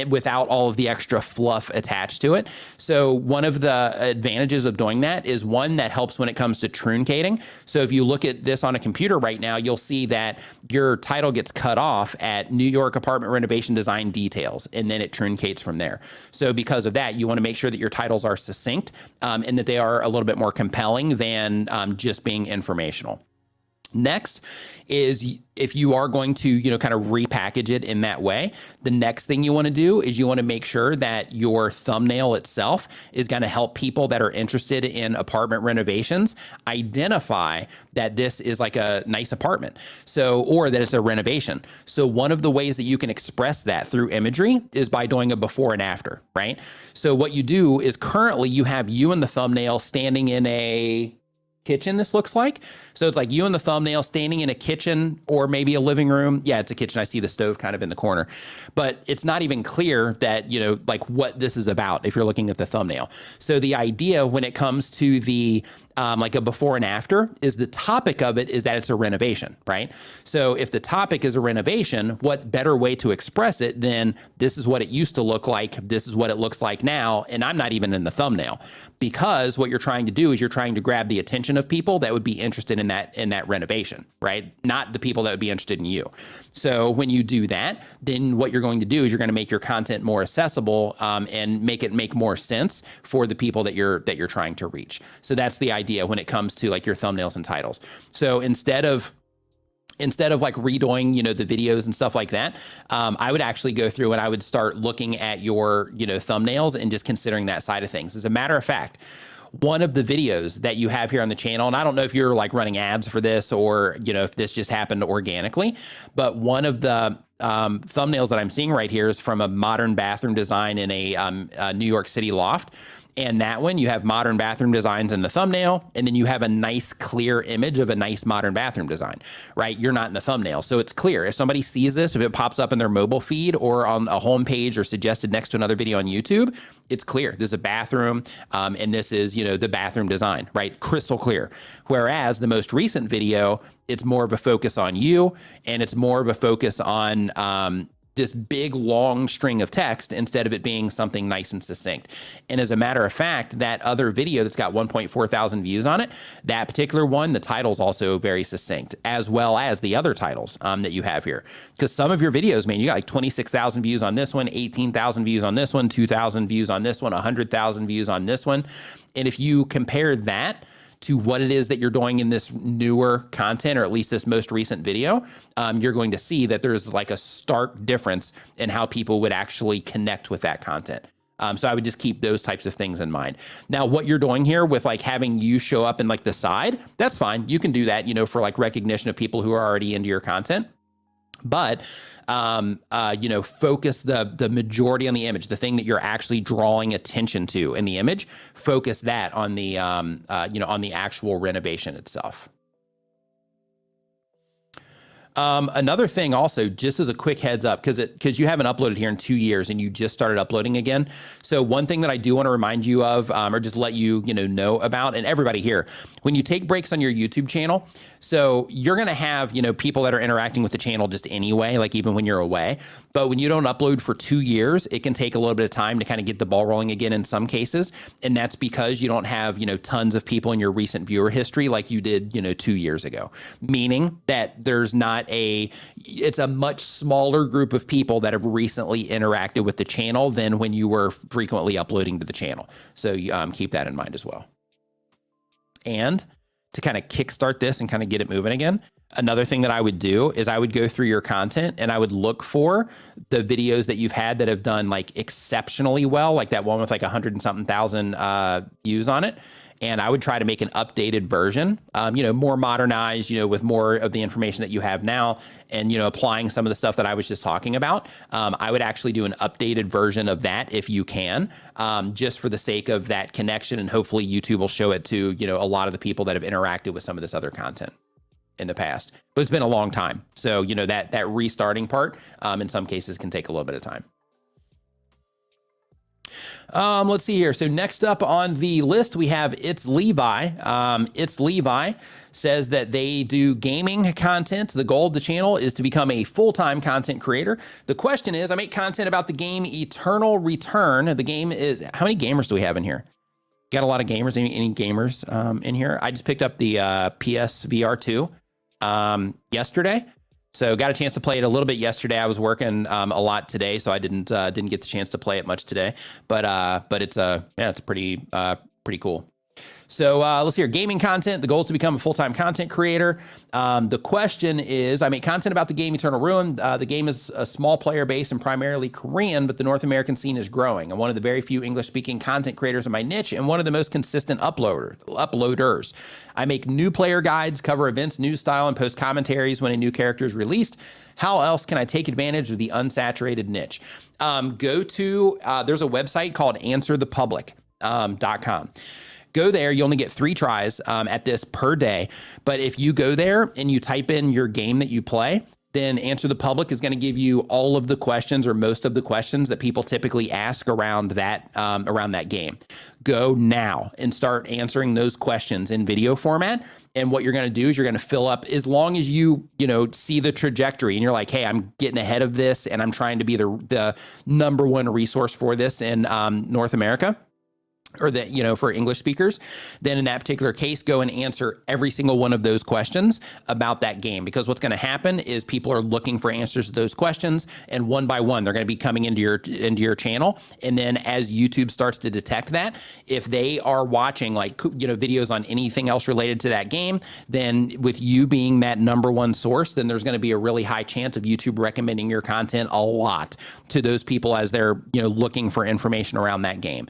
without all of the extra fluff attached to it. So one of the advantages of doing that is, one, that helps when it comes to truncating. So if you look at this on a computer right now, you'll see that your title gets cut off at New York apartment renovation design details, and then it truncates from there. So because of that, you want to make sure that your titles are succinct and that they are a little bit more compelling than just being informational. Next is, if you are going to, kind of repackage it in that way, the next thing you want to do is you want to make sure that your thumbnail itself is going to help people that are interested in apartment renovations identify that this is like a nice apartment. So, or that it's a renovation. So one of the ways that you can express that through imagery is by doing a before and after, right? So what you do is, currently you have you in the thumbnail standing in a kitchen, this looks like. So it's like you in the thumbnail standing in a kitchen, or maybe a living room. Yeah, it's a kitchen. I see the stove kind of in the corner, but it's not even clear that, like what this is about if you're looking at the thumbnail. So the idea when it comes to the like a before and after is, the topic of it is that it's a renovation, right? So if the topic is a renovation, what better way to express it than, this is what it used to look like, this is what it looks like now, and I'm not even in the thumbnail. Because what you're trying to do is, you're trying to grab the attention of people that would be interested in that renovation, right? Not the people that would be interested in you. So when you do that, then what you're going to do is, you're going to make your content more accessible and make more sense for the people that you're trying to reach. So that's the idea when it comes to like your thumbnails and titles. So instead of like redoing, the videos and stuff like that, I would actually go through and I would start looking at your, thumbnails and just considering that side of things. As a matter of fact, one of the videos that you have here on the channel, and I don't know if you're like running ads for this, or, if this just happened organically, but one of the thumbnails that I'm seeing right here is from a modern bathroom design in a New York City loft. And that one, you have modern bathroom designs in the thumbnail, and then you have a nice clear image of a nice modern bathroom design, right? You're not in the thumbnail. So it's clear. If somebody sees this, if it pops up in their mobile feed or on a home page or suggested next to another video on YouTube, it's clear. There's a bathroom, and this is, the bathroom design, right? Crystal clear. Whereas the most recent video, it's more of a focus on you, and it's more of a focus on this big long string of text instead of it being something nice and succinct. And as a matter of fact, that other video that's got 1.4 thousand views on it, that particular one, the title's also very succinct, as well as the other titles that you have here. Because some of your videos, man, you got like 26,000 views on this one, 18,000 views on this one, 2,000 views on this one, 100,000 views on this one. And if you compare that to what it is that you're doing in this newer content, or at least this most recent video, you're going to see that there's like a stark difference in how people would actually connect with that content. So I would just keep those types of things in mind. Now, what you're doing here with like having you show up in like the side, that's fine. You can do that, for like recognition of people who are already into your content. But, focus the majority on the image, the thing that you're actually drawing attention to in the image, focus that on the, on the actual renovation itself. Another thing also, just as a quick heads up, because you haven't uploaded here in 2 years and you just started uploading again. So one thing that I do want to remind you of, or just let you, know about, and everybody here, when you take breaks on your YouTube channel, so you're going to have, people that are interacting with the channel just anyway, like even when you're away. But when you don't upload for 2 years, it can take a little bit of time to kind of get the ball rolling again in some cases. And that's because you don't have, tons of people in your recent viewer history like you did, 2 years ago, meaning that there's not it's a much smaller group of people that have recently interacted with the channel than when you were frequently uploading to the channel. So keep that in mind as well. And to kind of kickstart this and kind of get it moving again, another thing that I would do is I would go through your content and I would look for the videos that you've had that have done like exceptionally well, like that one with like 100 and something thousand views on it. and I would try to make an updated version, more modernized, with more of the information that you have now, and, applying some of the stuff that I was just talking about. I would actually do an updated version of that if you can, just for the sake of that connection, and hopefully YouTube will show it to, a lot of the people that have interacted with some of this other content in the past. But it's been a long time. So, that restarting part, in some cases can take a little bit of time. Let's see here. So next up on the list, we have It's Levi. It's Levi says that they do gaming content. The goal of the channel is to become a full-time content creator. The question is, I make content about the game Eternal Return. The game is, how many gamers do we have in here? Got a lot of gamers. Any gamers in here? I just picked up the PSVR 2 yesterday. So got a chance to play it a little bit yesterday. I was working a lot today, so I didn't get the chance to play it much today. But it's pretty cool. So let's see here. Gaming content. The goal is to become a full-time content creator. The question is, I make content about the game Eternal Ruin. The game is a small player base and primarily Korean, but the North American scene is growing. I'm one of the very few English-speaking content creators in my niche and one of the most consistent uploaders. I make new player guides, cover events, news style, and post commentaries when a new character is released. How else can I take advantage of the unsaturated niche? Go to, there's a website called answerthepublic.com. Go there. You only get 3 tries at this per day. But if you go there and you type in your game that you play, then Answer the Public is going to give you all of the questions or most of the questions that people typically ask around that game. Go now and start answering those questions in video format. And what you're going to do is you're going to fill up, as long as you see the trajectory and you're like, hey, I'm getting ahead of this and I'm trying to be the number one resource for this in North America, or that, for English speakers, then in that particular case, go and answer every single one of those questions about that game. Because what's going to happen is people are looking for answers to those questions, and one by one, they're going to be coming into your channel. And then as YouTube starts to detect that, if they are watching videos on anything else related to that game, then with you being that number one source, then there's going to be a really high chance of YouTube recommending your content a lot to those people as they're, looking for information around that game.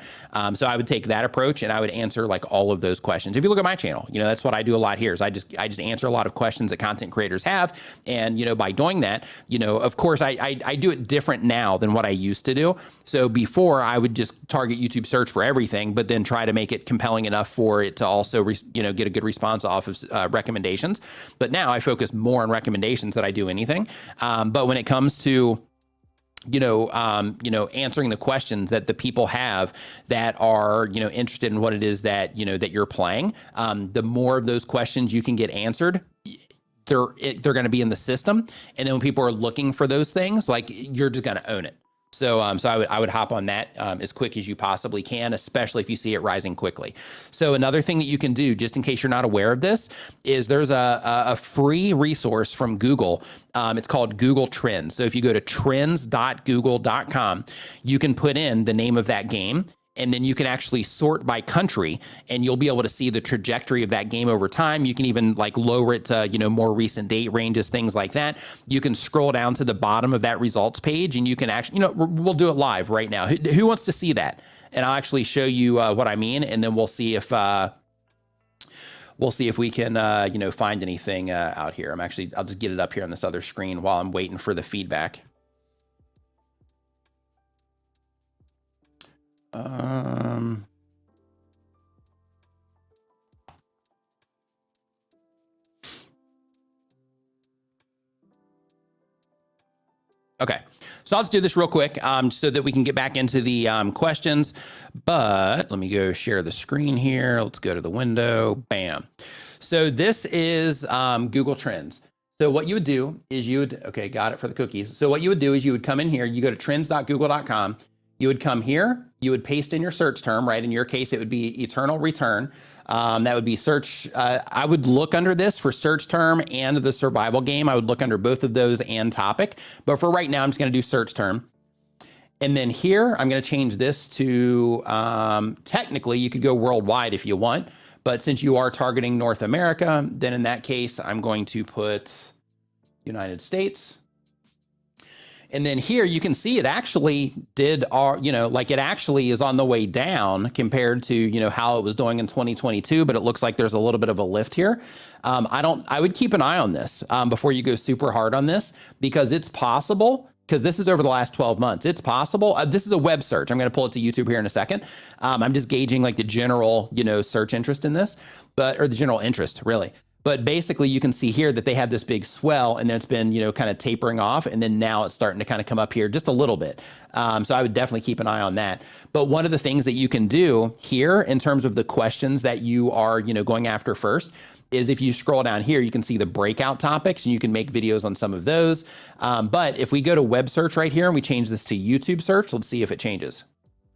So I would take that approach, and I would answer all of those questions. If you look at my channel, that's what I do a lot here, is I just answer a lot of questions that content creators have. And, by doing that, of course I do it different now than what I used to do. So before, I would just target YouTube search for everything, but then try to make it compelling enough for it to also, get a good response off of recommendations. But now I focus more on recommendations than I do anything. But when it comes to answering the questions that the people have that are, interested in what it is that, that you're playing, the more of those questions you can get answered, they're going to be in the system. And then when people are looking for those things, you're just going to own it. So, I would hop on that as quick as you possibly can, especially if you see it rising quickly. So another thing that you can do, just in case you're not aware of this, is there's a free resource from Google. It's called Google Trends. So if you go to trends.google.com, you can put in the name of that game, and then you can actually sort by country, and you'll be able to see the trajectory of that game over time. You can even lower it to, more recent date ranges, things like that. You can scroll down to the bottom of that results page, and you can actually, we'll do it live right now. Who wants to see that? And I'll actually show you what I mean, and then we'll see if we can, find anything out here. I'll just get it up here on this other screen while I'm waiting for the feedback. Okay, so I'll just do this real quick so that we can get back into the questions, but let me go share the screen here. Let's go to the window, bam. So this is Google Trends. So what you would do is okay, got it for the cookies. So what you would do is you would come in here, you go to trends.google.com, you would come here, you would paste in your search term, right? In your case, it would be Eternal Return. That would be search. I would look under this for search term and the survival game. I would look under both of those and topic. But for right now, I'm just going to do search term. And then here, I'm going to change this to, technically, you could go worldwide if you want. But since you are targeting North America, then in that case, I'm going to put United States. And then here you can see it actually did, like it actually is on the way down compared to, how it was doing in 2022, but it looks like there's a little bit of a lift here. I would keep an eye on this before you go super hard on this, because it's possible, because this is over the last 12 months. It's possible. This is a web search. I'm going to pull it to YouTube here in a second. I'm just gauging like the general, search interest in this, or the general interest really. But basically you can see here that they have this big swell, and then it's been, kind of tapering off. And then now it's starting to kind of come up here just a little bit. So I would definitely keep an eye on that. But one of the things that you can do here in terms of the questions that you are, going after first, is if you scroll down here, you can see the breakout topics, and you can make videos on some of those. But if we go to web search right here and we change this to YouTube search, let's see if it changes.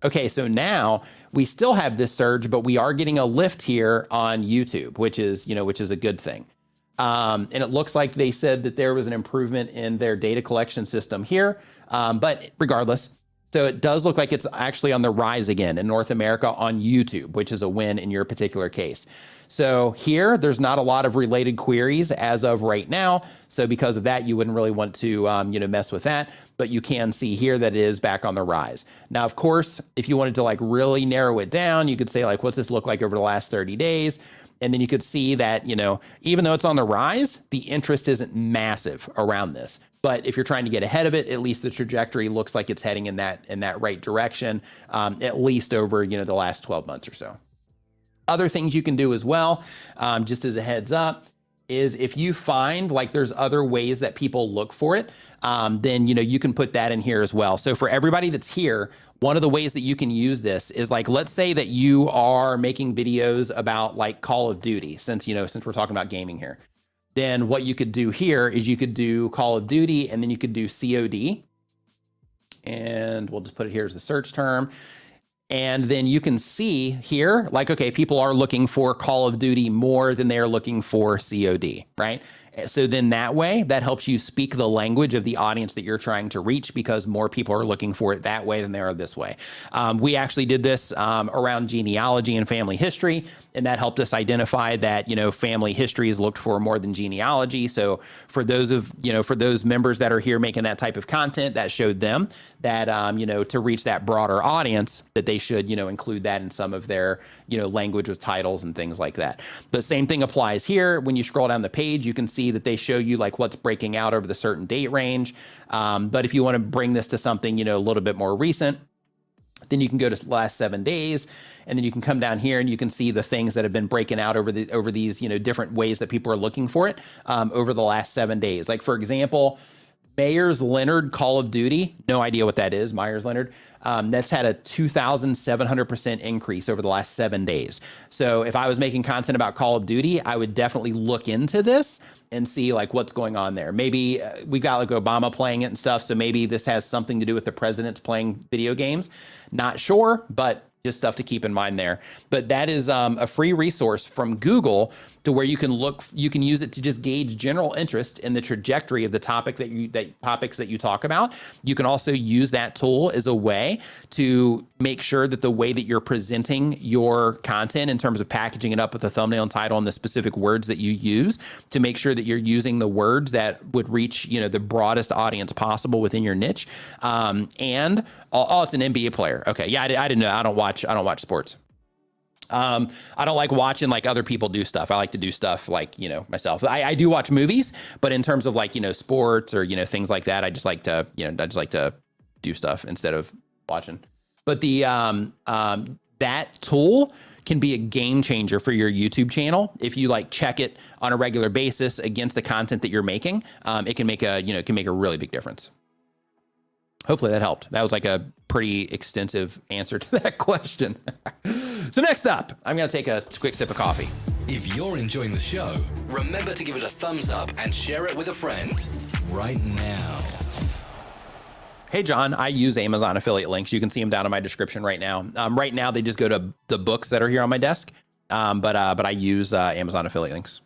Okay, so now we still have this surge, but we are getting a lift here on YouTube, which is a good thing. And it looks like they said that there was an improvement in their data collection system here. But regardless, so it does look like it's actually on the rise again in North America on YouTube, which is a win in your particular case. So here, there's not a lot of related queries as of right now. So because of that, you wouldn't really want to, mess with that. But you can see here that it is back on the rise. Now, of course, if you wanted to like really narrow it down, you could say like, what's this look like over the last 30 days? And then you could see that, even though it's on the rise, the interest isn't massive around this. But if you're trying to get ahead of it, at least the trajectory looks like it's heading in that right direction, at least over, the last 12 months or so. Other things you can do as well, just as a heads up, is if you find like there's other ways that people look for it, then, you can put that in here as well. So for everybody that's here, one of the ways that you can use this is like, let's say that you are making videos about like Call of Duty, since we're talking about gaming here. Then what you could do here is you could do Call of Duty, and then you could do COD. And we'll just put it here as the search term. And then you can see here, like, okay, people are looking for Call of Duty more than they're looking for COD, right? So then that way, that helps you speak the language of the audience that you're trying to reach, because more people are looking for it that way than they are this way. We actually did this around genealogy and family history, and that helped us identify that, family history is looked for more than genealogy. So for those members that are here making that type of content, that showed them that, to reach that broader audience, that they should, include that in some of their, language with titles and things like that. The same thing applies here. When you scroll down the page, you can see that they show you like what's breaking out over the certain date range. But if you want to bring this to something, a little bit more recent, then you can go to the last 7 days, and then you can come down here and you can see the things that have been breaking out over these, different ways that people are looking for it over the last 7 days. Like for example, Myers Leonard Call of Duty, no idea what that is, Myers Leonard. That's had a 2,700% increase over the last 7 days. So if I was making content about Call of Duty, I would definitely look into this and see like what's going on there. Maybe we've got like Obama playing it and stuff. So maybe this has something to do with the presidents playing video games. Not sure, but just stuff to keep in mind there. But that is a free resource from Google to where you can use it to just gauge general interest in the trajectory of the topics that you talk about. You can also use that tool as a way to make sure that the way that you're presenting your content in terms of packaging it up with a thumbnail and title and the specific words that you use, to make sure that you're using the words that would reach, the broadest audience possible within your niche. And it's an NBA player. Okay. Yeah. I didn't know. I don't watch sports. I don't like watching like other people do stuff. I like to do stuff like, myself. I do watch movies, but in terms of like, sports or, things like that, I just like to do stuff instead of watching. But the, that tool can be a game changer for your YouTube channel. If you like check it on a regular basis against the content that you're making, it can make a really big difference. Hopefully that helped. That was like a pretty extensive answer to that question. So next up, I'm going to take a quick sip of coffee. If you're enjoying the show, remember to give it a thumbs up and share it with a friend right now. Hey, John, I use Amazon affiliate links. You can see them down in my description right now. Right now, they just go to the books that are here on my desk, but I use Amazon affiliate links.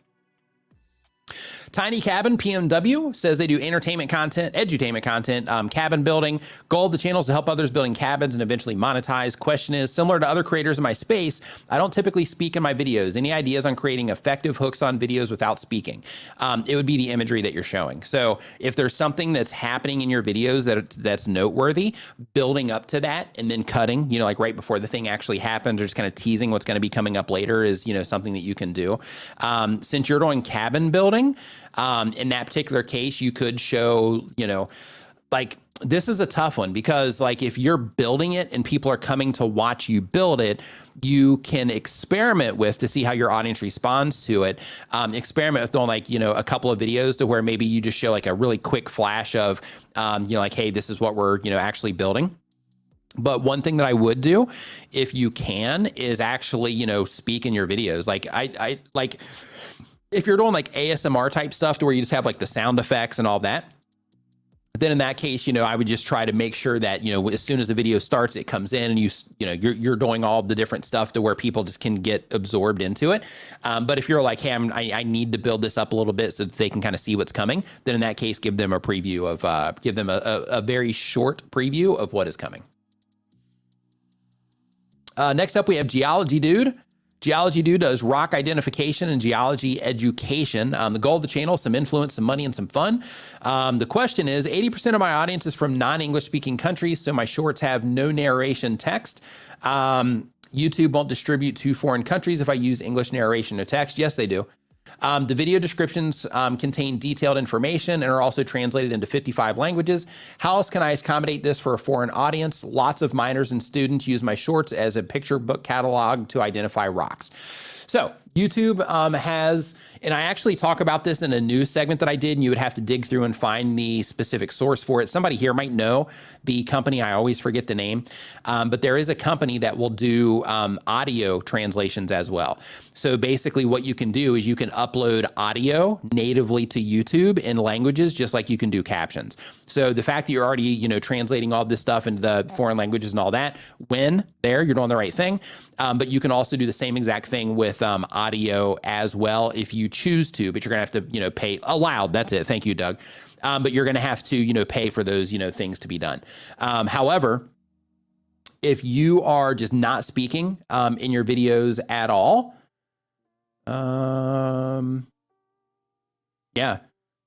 Tiny Cabin PMW says they do entertainment content, edutainment content, cabin building. Goal of the channel is to help others building cabins and eventually monetize. Question is, similar to other creators in my space, I don't typically speak in my videos. Any ideas on creating effective hooks on videos without speaking? It would be the imagery that you're showing. So if there's something that's happening in your videos that's noteworthy, building up to that and then cutting, like right before the thing actually happens, or just kind of teasing what's going to be coming up later is, something that you can do. Since you're doing cabin building, in that particular case, you could show, like, this is a tough one because like if you're building it and people are coming to watch you build it, you can experiment with to see how your audience responds to it. Experiment with doing like, a couple of videos to where maybe you just show like a really quick flash of, like, hey, this is what we're, actually building. But one thing that I would do if you can is actually, speak in your videos. Like I like if you're doing like ASMR type stuff to where you just have like the sound effects and all that, then in that case, I would just try to make sure that, as soon as the video starts, it comes in and you're doing all the different stuff to where people just can get absorbed into it. But if you're like, hey, I need to build this up a little bit so that they can kind of see what's coming, then in that case, give them a preview of, give them a very short preview of what is coming. Next up, we have Geology Dude. Geology Dude does rock identification and geology education. The goal of the channel is some influence, some money, and some fun. The question is, 80% of my audience is from non-English speaking countries, so my shorts have no narration text. YouTube won't distribute to foreign countries if I use English narration or text. Yes, they do. The video descriptions contain detailed information and are also translated into 55 languages. How else can I accommodate this for a foreign audience? Lots of minors and students use my shorts as a picture book catalog to identify rocks. So YouTube has, and I actually talk about this in a news segment that I did, and you would have to dig through and find the specific source for it. Somebody here might know the company. I always forget the name, but there is a company that will do audio translations as well. So basically what you can do is you can upload audio natively to YouTube in languages, just like you can do captions. So the fact that you're already, translating all this stuff into the foreign languages and all that, you're doing the right thing. But you can also do the same exact thing with audio as well if you choose to, but you're gonna have to, pay allowed. That's it. Thank you, Doug. But you're gonna have to, pay for those, things to be done. However, if you are just not speaking in your videos at all, then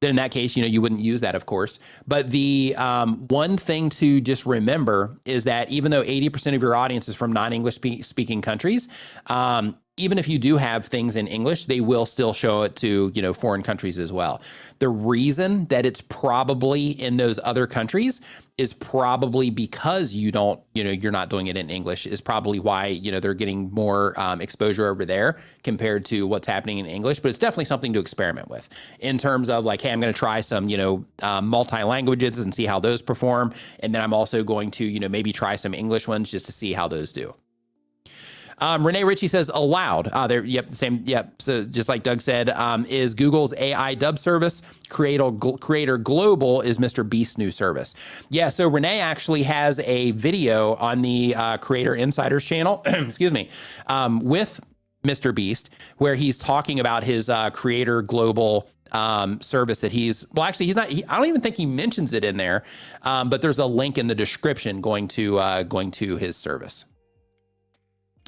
in that case, you wouldn't use that, of course. But the one thing to just remember is that even though 80% of your audience is from non-English speaking countries, even if you do have things in English, they will still show it to, foreign countries as well. The reason that it's probably in those other countries is probably because you don't, you're not doing it in English is probably why, they're getting more exposure over there compared to what's happening in English. But it's definitely something to experiment with in terms of like, hey, I'm going to try some, multi-languages and see how those perform. And then I'm also going to, maybe try some English ones just to see how those do. Renee Ritchie says allowed. Same. Yep. So just like Doug said, is Google's AI dub service. Creator Global is Mr. Beast's new service. Yeah. So Renee actually has a video on the Creator Insiders channel, excuse me, with Mr. Beast, where he's talking about his Creator Global service that he's not, I don't even think he mentions it in there, but there's a link in the description going to his service.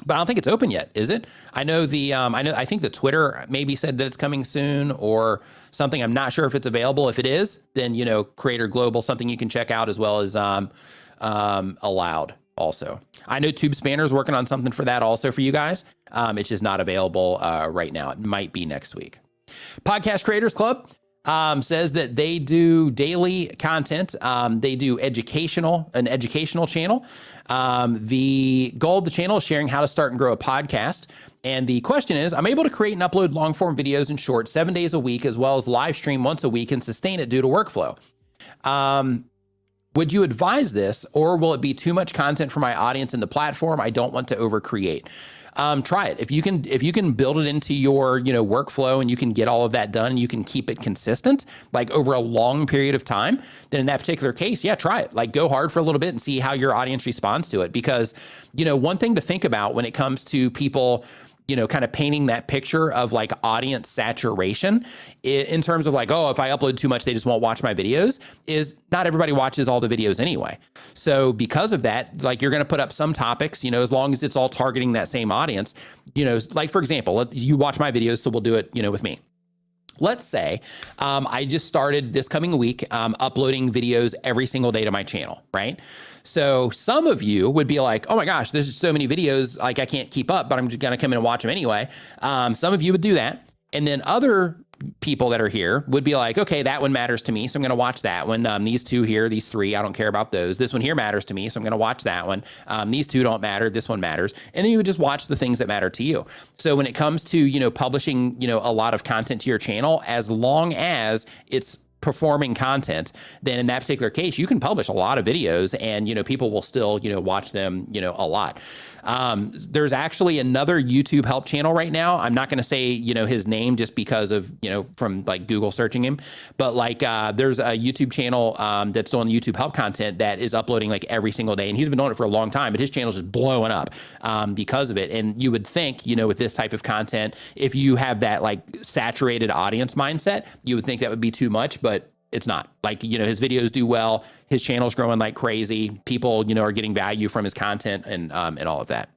But I don't think it's open yet, is it? I know I think the Twitter maybe said that it's coming soon or something. I'm not sure if it's available. If it is, then, Creator Global, something you can check out, as well as allowed also. I know Tube Spanner's working on something for that also for you guys. It's just not available right now. It might be next week. Podcast Creators Club says that they do daily content. They do an educational channel. The goal of the channel is sharing how to start and grow a podcast. And the question is, I'm able to create and upload long form videos and shorts 7 days a week, as well as live stream once a week and sustain it due to workflow. Would you advise this, or will it be too much content for my audience and the platform? I don't want to overcreate. Try it. If you can build it into your, workflow and you can get all of that done and you can keep it consistent, like over a long period of time, then in that particular case, yeah, try it. Like go hard for a little bit and see how your audience responds to it. Because, one thing to think about when it comes to people, kind of painting that picture of like audience saturation in terms of like, oh, if I upload too much, they just won't watch my videos, is not everybody watches all the videos anyway. So because of that, like you're going to put up some topics, as long as it's all targeting that same audience, like for example, you watch my videos, so we'll do it, with me. Let's say I just started this coming week uploading videos every single day to my channel, right? So some of you would be like, oh my gosh, there's so many videos, like I can't keep up, but I'm just gonna come in and watch them anyway. Some of you would do that. And then other people that are here would be like, okay, that one matters to me, so I'm going to watch that one. These two here, these three, I don't care about those. This one here matters to me, so I'm going to watch that one. These two don't matter. This one matters. And then you would just watch the things that matter to you. So when it comes to, publishing, a lot of content to your channel, as long as it's performing content, then in that particular case, you can publish a lot of videos and, people will still, watch them, a lot. There's actually another YouTube help channel right now. I'm not going to say, his name just because of, from like Google searching him, but like, there's a YouTube channel, that's doing YouTube help content that is uploading like every single day. And he's been doing it for a long time, but his channel's just blowing up, because of it. And you would think, with this type of content, if you have that like saturated audience mindset, you would think that would be too much, but it's not. Like, his videos do well, his channel's growing like crazy. People, are getting value from his content and all of that.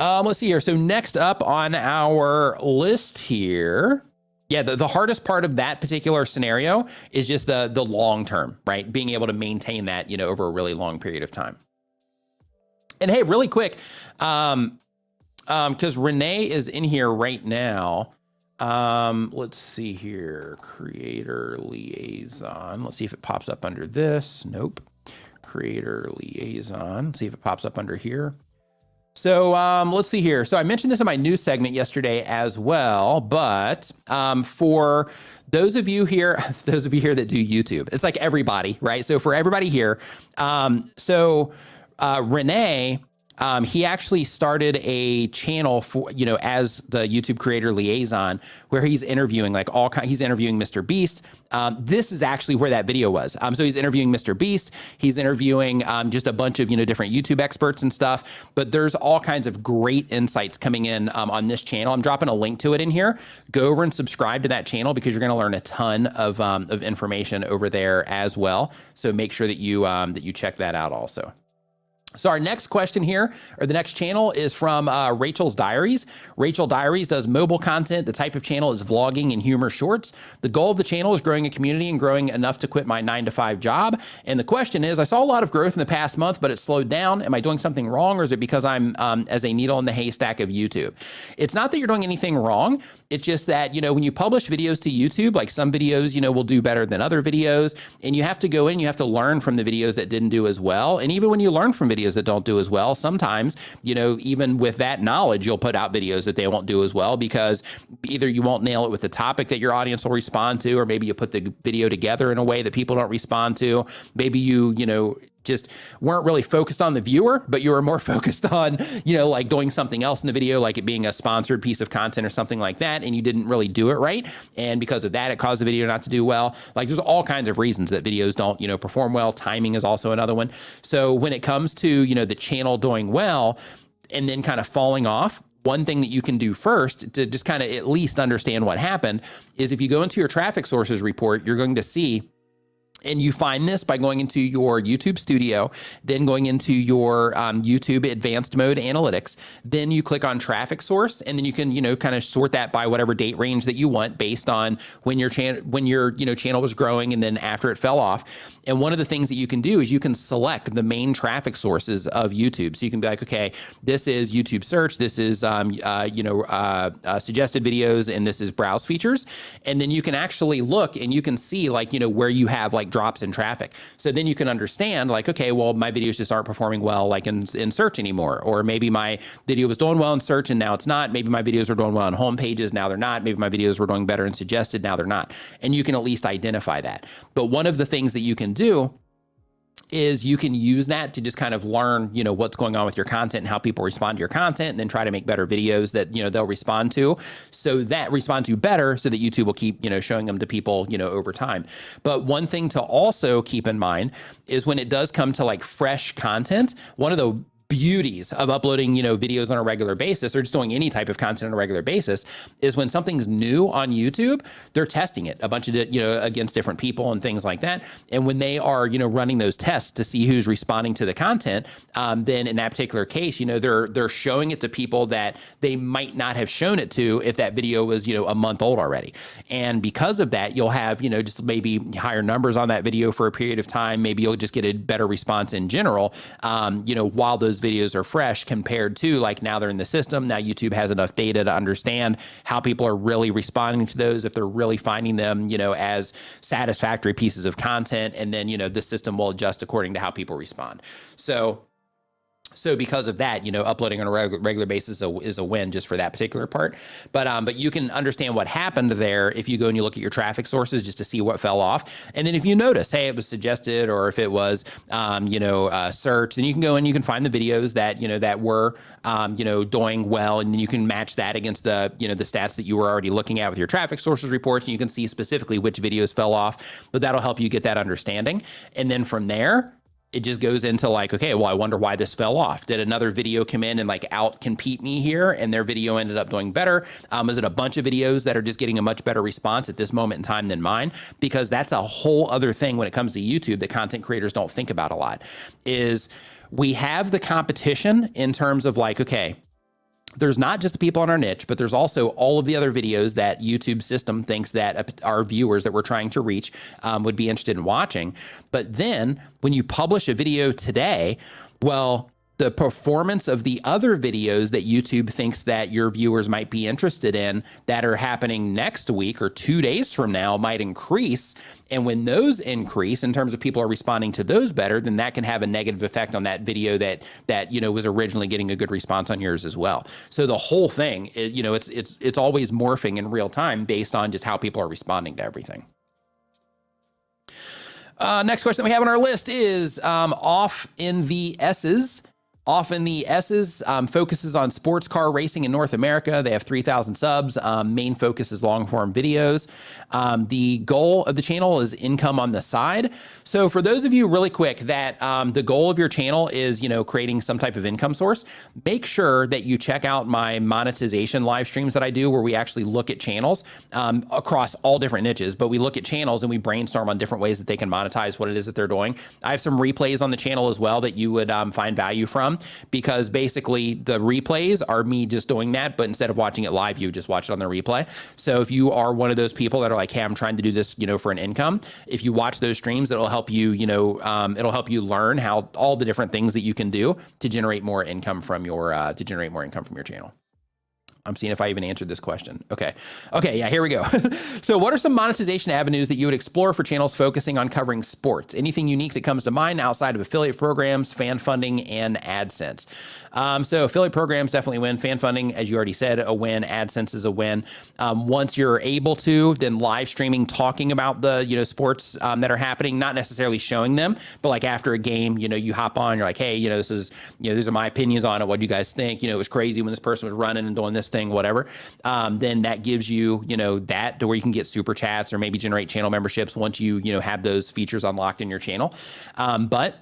Let's see here. So next up on our list here, yeah, the hardest part of that particular scenario is just the long term, right? Being able to maintain that, over a really long period of time. And hey, really quick, because Renee is in here right now. Let's see here, creator liaison. Let's see if it pops up under this. Nope. Creator liaison. See if it pops up under here. So, let's see here. So I mentioned this in my news segment yesterday as well, but, for those of you here that do YouTube, it's like everybody, right? So for everybody here, Renee, he actually started a channel for, as the YouTube creator liaison, where he's interviewing he's interviewing Mr. Beast. This is actually where that video was. So he's interviewing Mr. Beast. He's interviewing just a bunch of, different YouTube experts and stuff, but there's all kinds of great insights coming in on this channel. I'm dropping a link to it in here. Go over and subscribe to that channel because you're going to learn a ton of information over there as well. So make sure that you check that out also. So our next question here, or the next channel, is from Rachel's Diaries. Rachel Diaries does mobile content. The type of channel is vlogging and humor shorts. The goal of the channel is growing a community and growing enough to quit my 9-to-5 job. And the question is, I saw a lot of growth in the past month, but it slowed down. Am I doing something wrong, or is it because I'm as a needle in the haystack of YouTube? It's not that you're doing anything wrong. It's just that, when you publish videos to YouTube, like some videos, will do better than other videos. And you have to go in, you have to learn from the videos that didn't do as well. And even when you learn from videos that don't do as well, sometimes, even with that knowledge, you'll put out videos that they won't do as well because either you won't nail it with the topic that your audience will respond to, or maybe you put the video together in a way that people don't respond to. Maybe you just weren't really focused on the viewer, but you were more focused on, like doing something else in the video, like it being a sponsored piece of content or something like that, and you didn't really do it right. And because of that, it caused the video not to do well. Like there's all kinds of reasons that videos don't, perform well. Timing is also another one. So when it comes to, the channel doing well and then kind of falling off, one thing that you can do first to just kind of at least understand what happened is if you go into your traffic sources report, you're going to see. And you find this by going into your YouTube Studio, then going into your YouTube Advanced Mode Analytics. Then you click on Traffic Source, and then you can, kind of sort that by whatever date range that you want based on when your channel was growing and then after it fell off. And one of the things that you can do is you can select the main traffic sources of YouTube. So you can be like, okay, this is YouTube search, this is suggested videos, and this is browse features. And then you can actually look and you can see where you have drops in traffic. So then you can understand okay, well, my videos just aren't performing well in search anymore. Or maybe my video was doing well in search and now it's not. Maybe my videos are doing well on home pages, now they're not. Maybe my videos were doing better in suggested, now they're not. And you can at least identify that. But one of the things that you can do is you can use that to just kind of learn, what's going on with your content and how people respond to your content, and then try to make better videos that, they'll respond to better so that YouTube will keep, showing them to people, over time. But one thing to also keep in mind is when it does come to fresh content, one of the beauties of uploading, videos on a regular basis or just doing any type of content on a regular basis is when something's new on YouTube, they're testing it a bunch of, against different people and things like that. And when they are, running those tests to see who's responding to the content, then in that particular case, they're showing it to people that they might not have shown it to if that video was, a month old already. And because of that, you'll have, just maybe higher numbers on that video for a period of time. Maybe you'll just get a better response in general, while those videos are fresh compared to like now they're in the system. Now YouTube has enough data to understand how people are really responding to those, if they're really finding them, as satisfactory pieces of content. And then, the system will adjust according to how people respond. So because of that, uploading on a regular basis is a win just for that particular part. But you can understand what happened there if you go and you look at your traffic sources just to see what fell off. And then if you notice, hey, it was suggested, or if it was, search, then you can go and you can find the videos that, that were, doing well. And then you can match that against the, the stats that you were already looking at with your traffic sources reports. And you can see specifically which videos fell off, but that'll help you get that understanding. And then from there, it just goes into like, okay, well, I wonder why this fell off. Did another video come in and like out compete me here and their video ended up doing better? Is it a bunch of videos that are just getting a much better response at this moment in time than mine? Because that's a whole other thing when it comes to YouTube that content creators don't think about a lot, is we have the competition in terms of like, okay, there's not just the people in our niche, but there's also all of the other videos that YouTube system thinks that our viewers that we're trying to reach would be interested in watching. But then when you publish a video today, well, the performance of the other videos that YouTube thinks that your viewers might be interested in that are happening next week or 2 days from now might increase. And when those increase in terms of people are responding to those better, then that can have a negative effect on that video that was originally getting a good response on yours as well. So the whole thing, it's always morphing in real time based on just how people are responding to everything. Next question that we have on our list is Off in the S's. Often the S's focuses on sports car racing in North America. They have 3,000 subs. Main focus is long form videos. The goal of the channel is income on the side. So for those of you really quick that the goal of your channel is, creating some type of income source, make sure that you check out my monetization live streams that I do where we actually look at channels across all different niches, but we look at channels and we brainstorm on different ways that they can monetize what it is that they're doing. I have some replays on the channel as well that you would find value from, because basically the replays are me just doing that, but instead of watching it live, you just watch it on the replay. So if you are one of those people that are like, hey, I'm trying to do this, for an income, if you watch those streams, it'll help you, it'll help you learn how all the different things that you can do to generate more income from your, channel. I'm seeing if I even answered this question. Okay, yeah, here we go. So what are some monetization avenues that you would explore for channels focusing on covering sports? Anything unique that comes to mind outside of affiliate programs, fan funding, and AdSense? So affiliate programs definitely win. Fan funding, as you already said, a win. AdSense is a win. Once you're able to, then live streaming, talking about the, sports that are happening, not necessarily showing them, but like after a game, you hop on, you're like, hey, this is, these are my opinions on it. What do you guys think? It was crazy when this person was running and doing this thing, whatever. Then that gives you, that to where you can get super chats or maybe generate channel memberships once you, have those features unlocked in your channel. But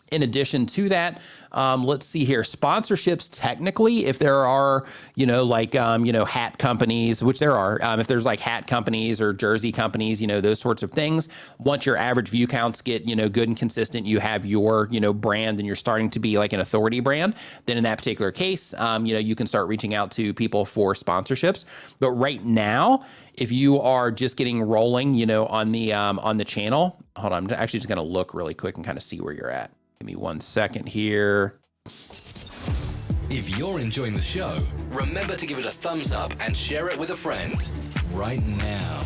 in addition to that, let's see here, sponsorships, technically, if there are, hat companies, which there are, if there's like hat companies or jersey companies, those sorts of things, once your average view counts get, good and consistent, you have your, brand and you're starting to be like an authority brand, then in that particular case, you can start reaching out to people for sponsorships. But right now, if you are just getting rolling, on the channel, hold on, I'm actually just going to look really quick and kind of see where you're at. Give me 1 second here. If you're enjoying the show, remember to give it a thumbs up and share it with a friend right now.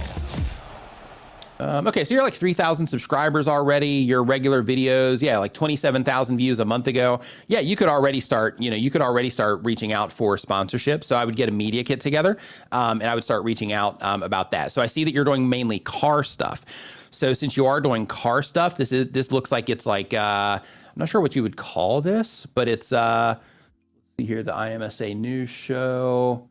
Okay, so you're like 3,000 subscribers already. Your regular videos, yeah, like 27,000 views a month ago. Yeah, you could already start, reaching out for sponsorship. So I would get a media kit together, and I would start reaching out about that. So I see that you're doing mainly car stuff. So since you are doing car stuff, this looks like it's like I'm not sure what you would call this, but it's let's see here, the IMSA news show.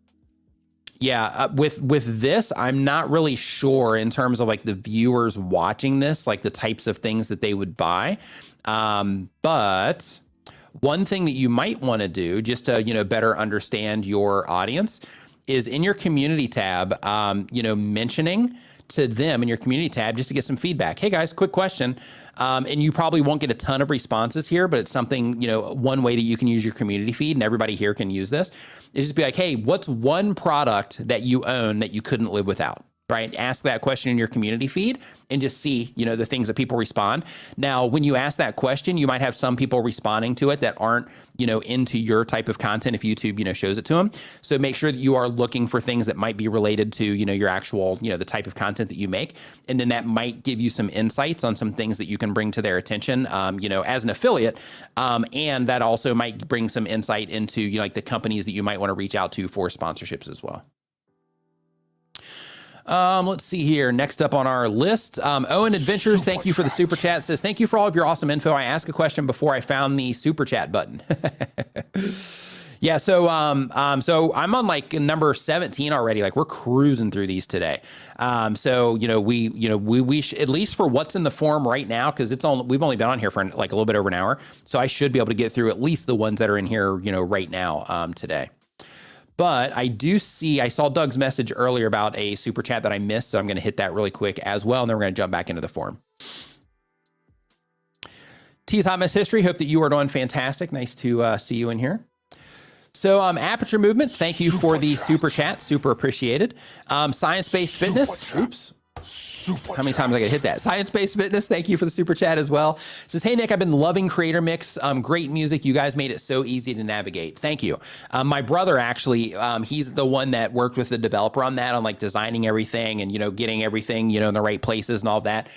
Yeah, with this, I'm not really sure in terms of like the viewers watching this, like the types of things that they would buy. But One thing that you might want to do just to, better understand your audience is in your community tab, mentioning to them in your community tab just to get some feedback. Hey guys, quick question. And you probably won't get a ton of responses here, but it's something, one way that you can use your community feed, and everybody here can use this, is just be like, hey, what's one product that you own that you couldn't live without? Right? Ask that question in your community feed and just see, the things that people respond. Now, when you ask that question, you might have some people responding to it that aren't, into your type of content if YouTube, shows it to them. So make sure that you are looking for things that might be related to, your actual, the type of content that you make. And then that might give you some insights on some things that you can bring to their attention, as an affiliate. And that also might bring some insight into, like the companies that you might want to reach out to for sponsorships as well. Let's see here. Next up on our list, Owen Adventures, thank you for the super chat. Says, thank you for all of your awesome info. I asked a question before I found the super chat button. Yeah, so I'm on like number 17 already. Like we're cruising through these today. We should, at least for what's in the form right now, because we've only been on here for like a little bit over an hour. So I should be able to get through at least the ones that are in here, right now, today. But I saw Doug's message earlier about a super chat that I missed, so I'm going to hit that really quick as well, and then we're going to jump back into the forum. T's Hot Mess History, hope that you are doing fantastic. Nice to see you in here. So Aperture Movement, thank you for the super chat, super appreciated. Science-Based Fitness, oops. How many times I gotta hit that? Science-Based Fitness, thank you for the super chat as well. Says, hey Nick, I've been loving Creator Mix. Great music. You guys made it so easy to navigate. Thank you. My brother actually, he's the one that worked with the developer on that, on like designing everything and, getting everything, in the right places and all of that.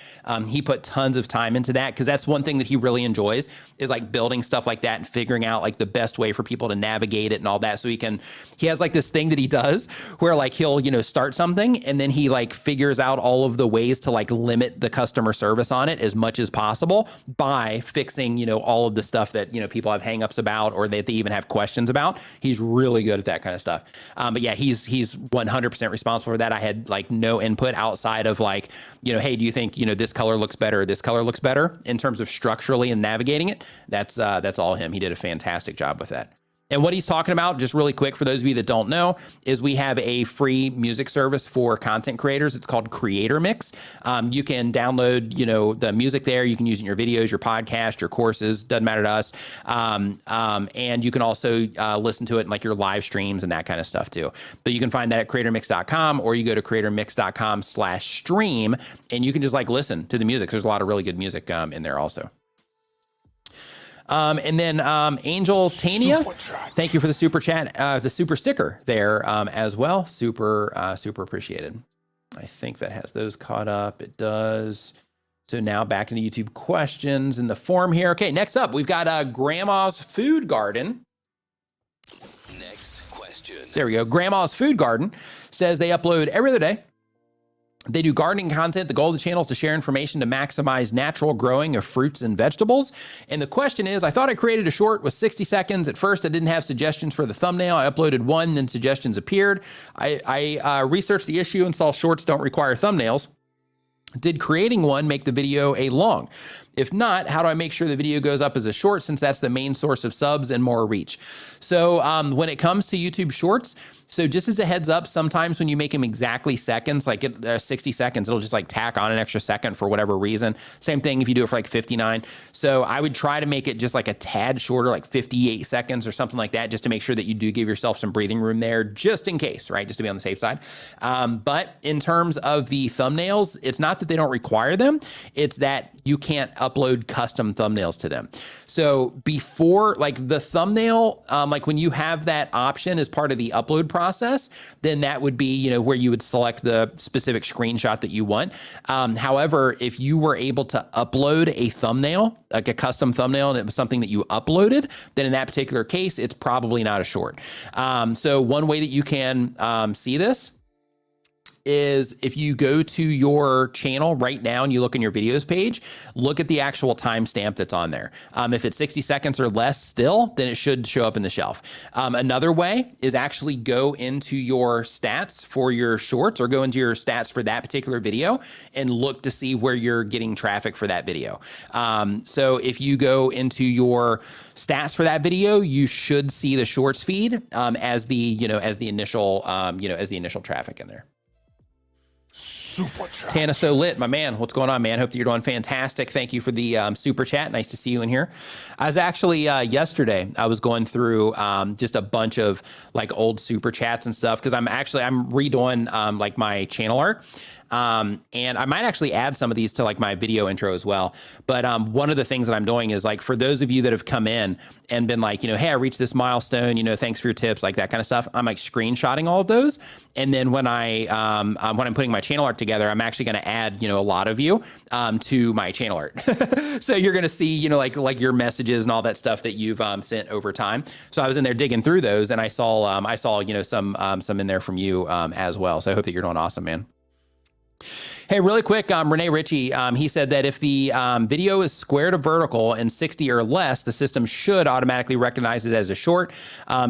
He put tons of time into that because that's one thing that he really enjoys is like building stuff like that and figuring out like the best way for people to navigate it and all that. So he has like this thing that he does where like he'll, start something and then he like figures out all of the ways to like limit the customer service on it as much as possible by fixing, all of the stuff that, people have hangups about or that they even have questions about. He's really good at that kind of stuff. But yeah, he's 100% responsible for that. I had like no input outside of like, hey, do you think, this color looks better? This color looks better in terms of structurally and navigating it. That's all him. He did a fantastic job with that. And what he's talking about, just really quick for those of you that don't know, is we have a free music service for content creators. It's called Creator Mix. You can download, the music there. You can use it in your videos, your podcast, your courses, doesn't matter to us. And you can also listen to it in like your live streams and that kind of stuff too. But you can find that at creatormix.com or you go to creatormix.com/stream and you can just like listen to the music. There's a lot of really good music in there also. And then Angel Tania, thank you for the super chat, the super sticker there as well. Super appreciated. I think that has those caught up. It does. So now back into YouTube questions in the form here. Okay, next up, we've got Grandma's Food Garden. Next question. There we go. Grandma's Food Garden says they upload every other day. They do gardening content. The goal of the channel is to share information to maximize natural growing of fruits and vegetables. And the question is, I thought I created a short with 60 seconds. At first, I didn't have suggestions for the thumbnail. I uploaded one, then suggestions appeared. I researched the issue and saw shorts don't require thumbnails. Did creating one make the video a long? If not, how do I make sure the video goes up as a short since that's the main source of subs and more reach? So when it comes to YouTube Shorts, so just as a heads up, sometimes when you make them exactly seconds, like 60 seconds, it'll just like tack on an extra second for whatever reason. Same thing if you do it for like 59. So I would try to make it just like a tad shorter, like 58 seconds or something like that, just to make sure that you do give yourself some breathing room there, just in case, right? Just to be on the safe side. But in terms of the thumbnails, it's not that they don't require them. It's that you can't upload custom thumbnails to them. So before, like the thumbnail, like when you have that option as part of the upload process, then that would be, where you would select the specific screenshot that you want. However, if you were able to upload a thumbnail, like a custom thumbnail, and it was something that you uploaded, then in that particular case, it's probably not a short. So one way that you can see this is if you go to your channel right now and you look in your videos page, look at the actual timestamp that's on there. If it's 60 seconds or less still, then it should show up in the shelf. Another way is actually go into your stats for your shorts or go into your stats for that particular video and look to see where you're getting traffic for that video. So if you go into your stats for that video, you should see the shorts feed as the initial traffic in there. Super chat. Tana So Lit, my man, what's going on, man? Hope that you're doing fantastic. Thank you for the super chat. Nice to see you in here. I was actually yesterday, I was going through just a bunch of like old super chats and stuff because I'm redoing like my channel art. And I might actually add some of these to like my video intro as well. But one of the things that I'm doing is like, for those of you that have come in and been like, hey, I reached this milestone, thanks for your tips, like that kind of stuff. I'm like screenshotting all of those. And then when I'm putting my channel art together, I'm actually going to add, a lot of you to my channel art. So you're going to see, like your messages and all that stuff that you've sent over time. So I was in there digging through those and I saw some in there from you as well. So I hope that you're doing awesome, man. Hey, really quick, Renee Ritchie, he said that if the video is square to vertical and 60 or less, the system should automatically recognize it as a short.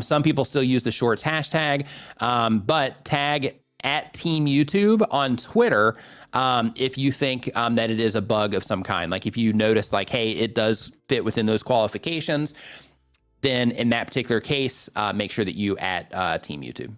Some people still use the shorts hashtag, but tag at Team YouTube on Twitter if you think that it is a bug of some kind. Like if you notice like, hey, it does fit within those qualifications, then in that particular case, make sure that you at Team YouTube.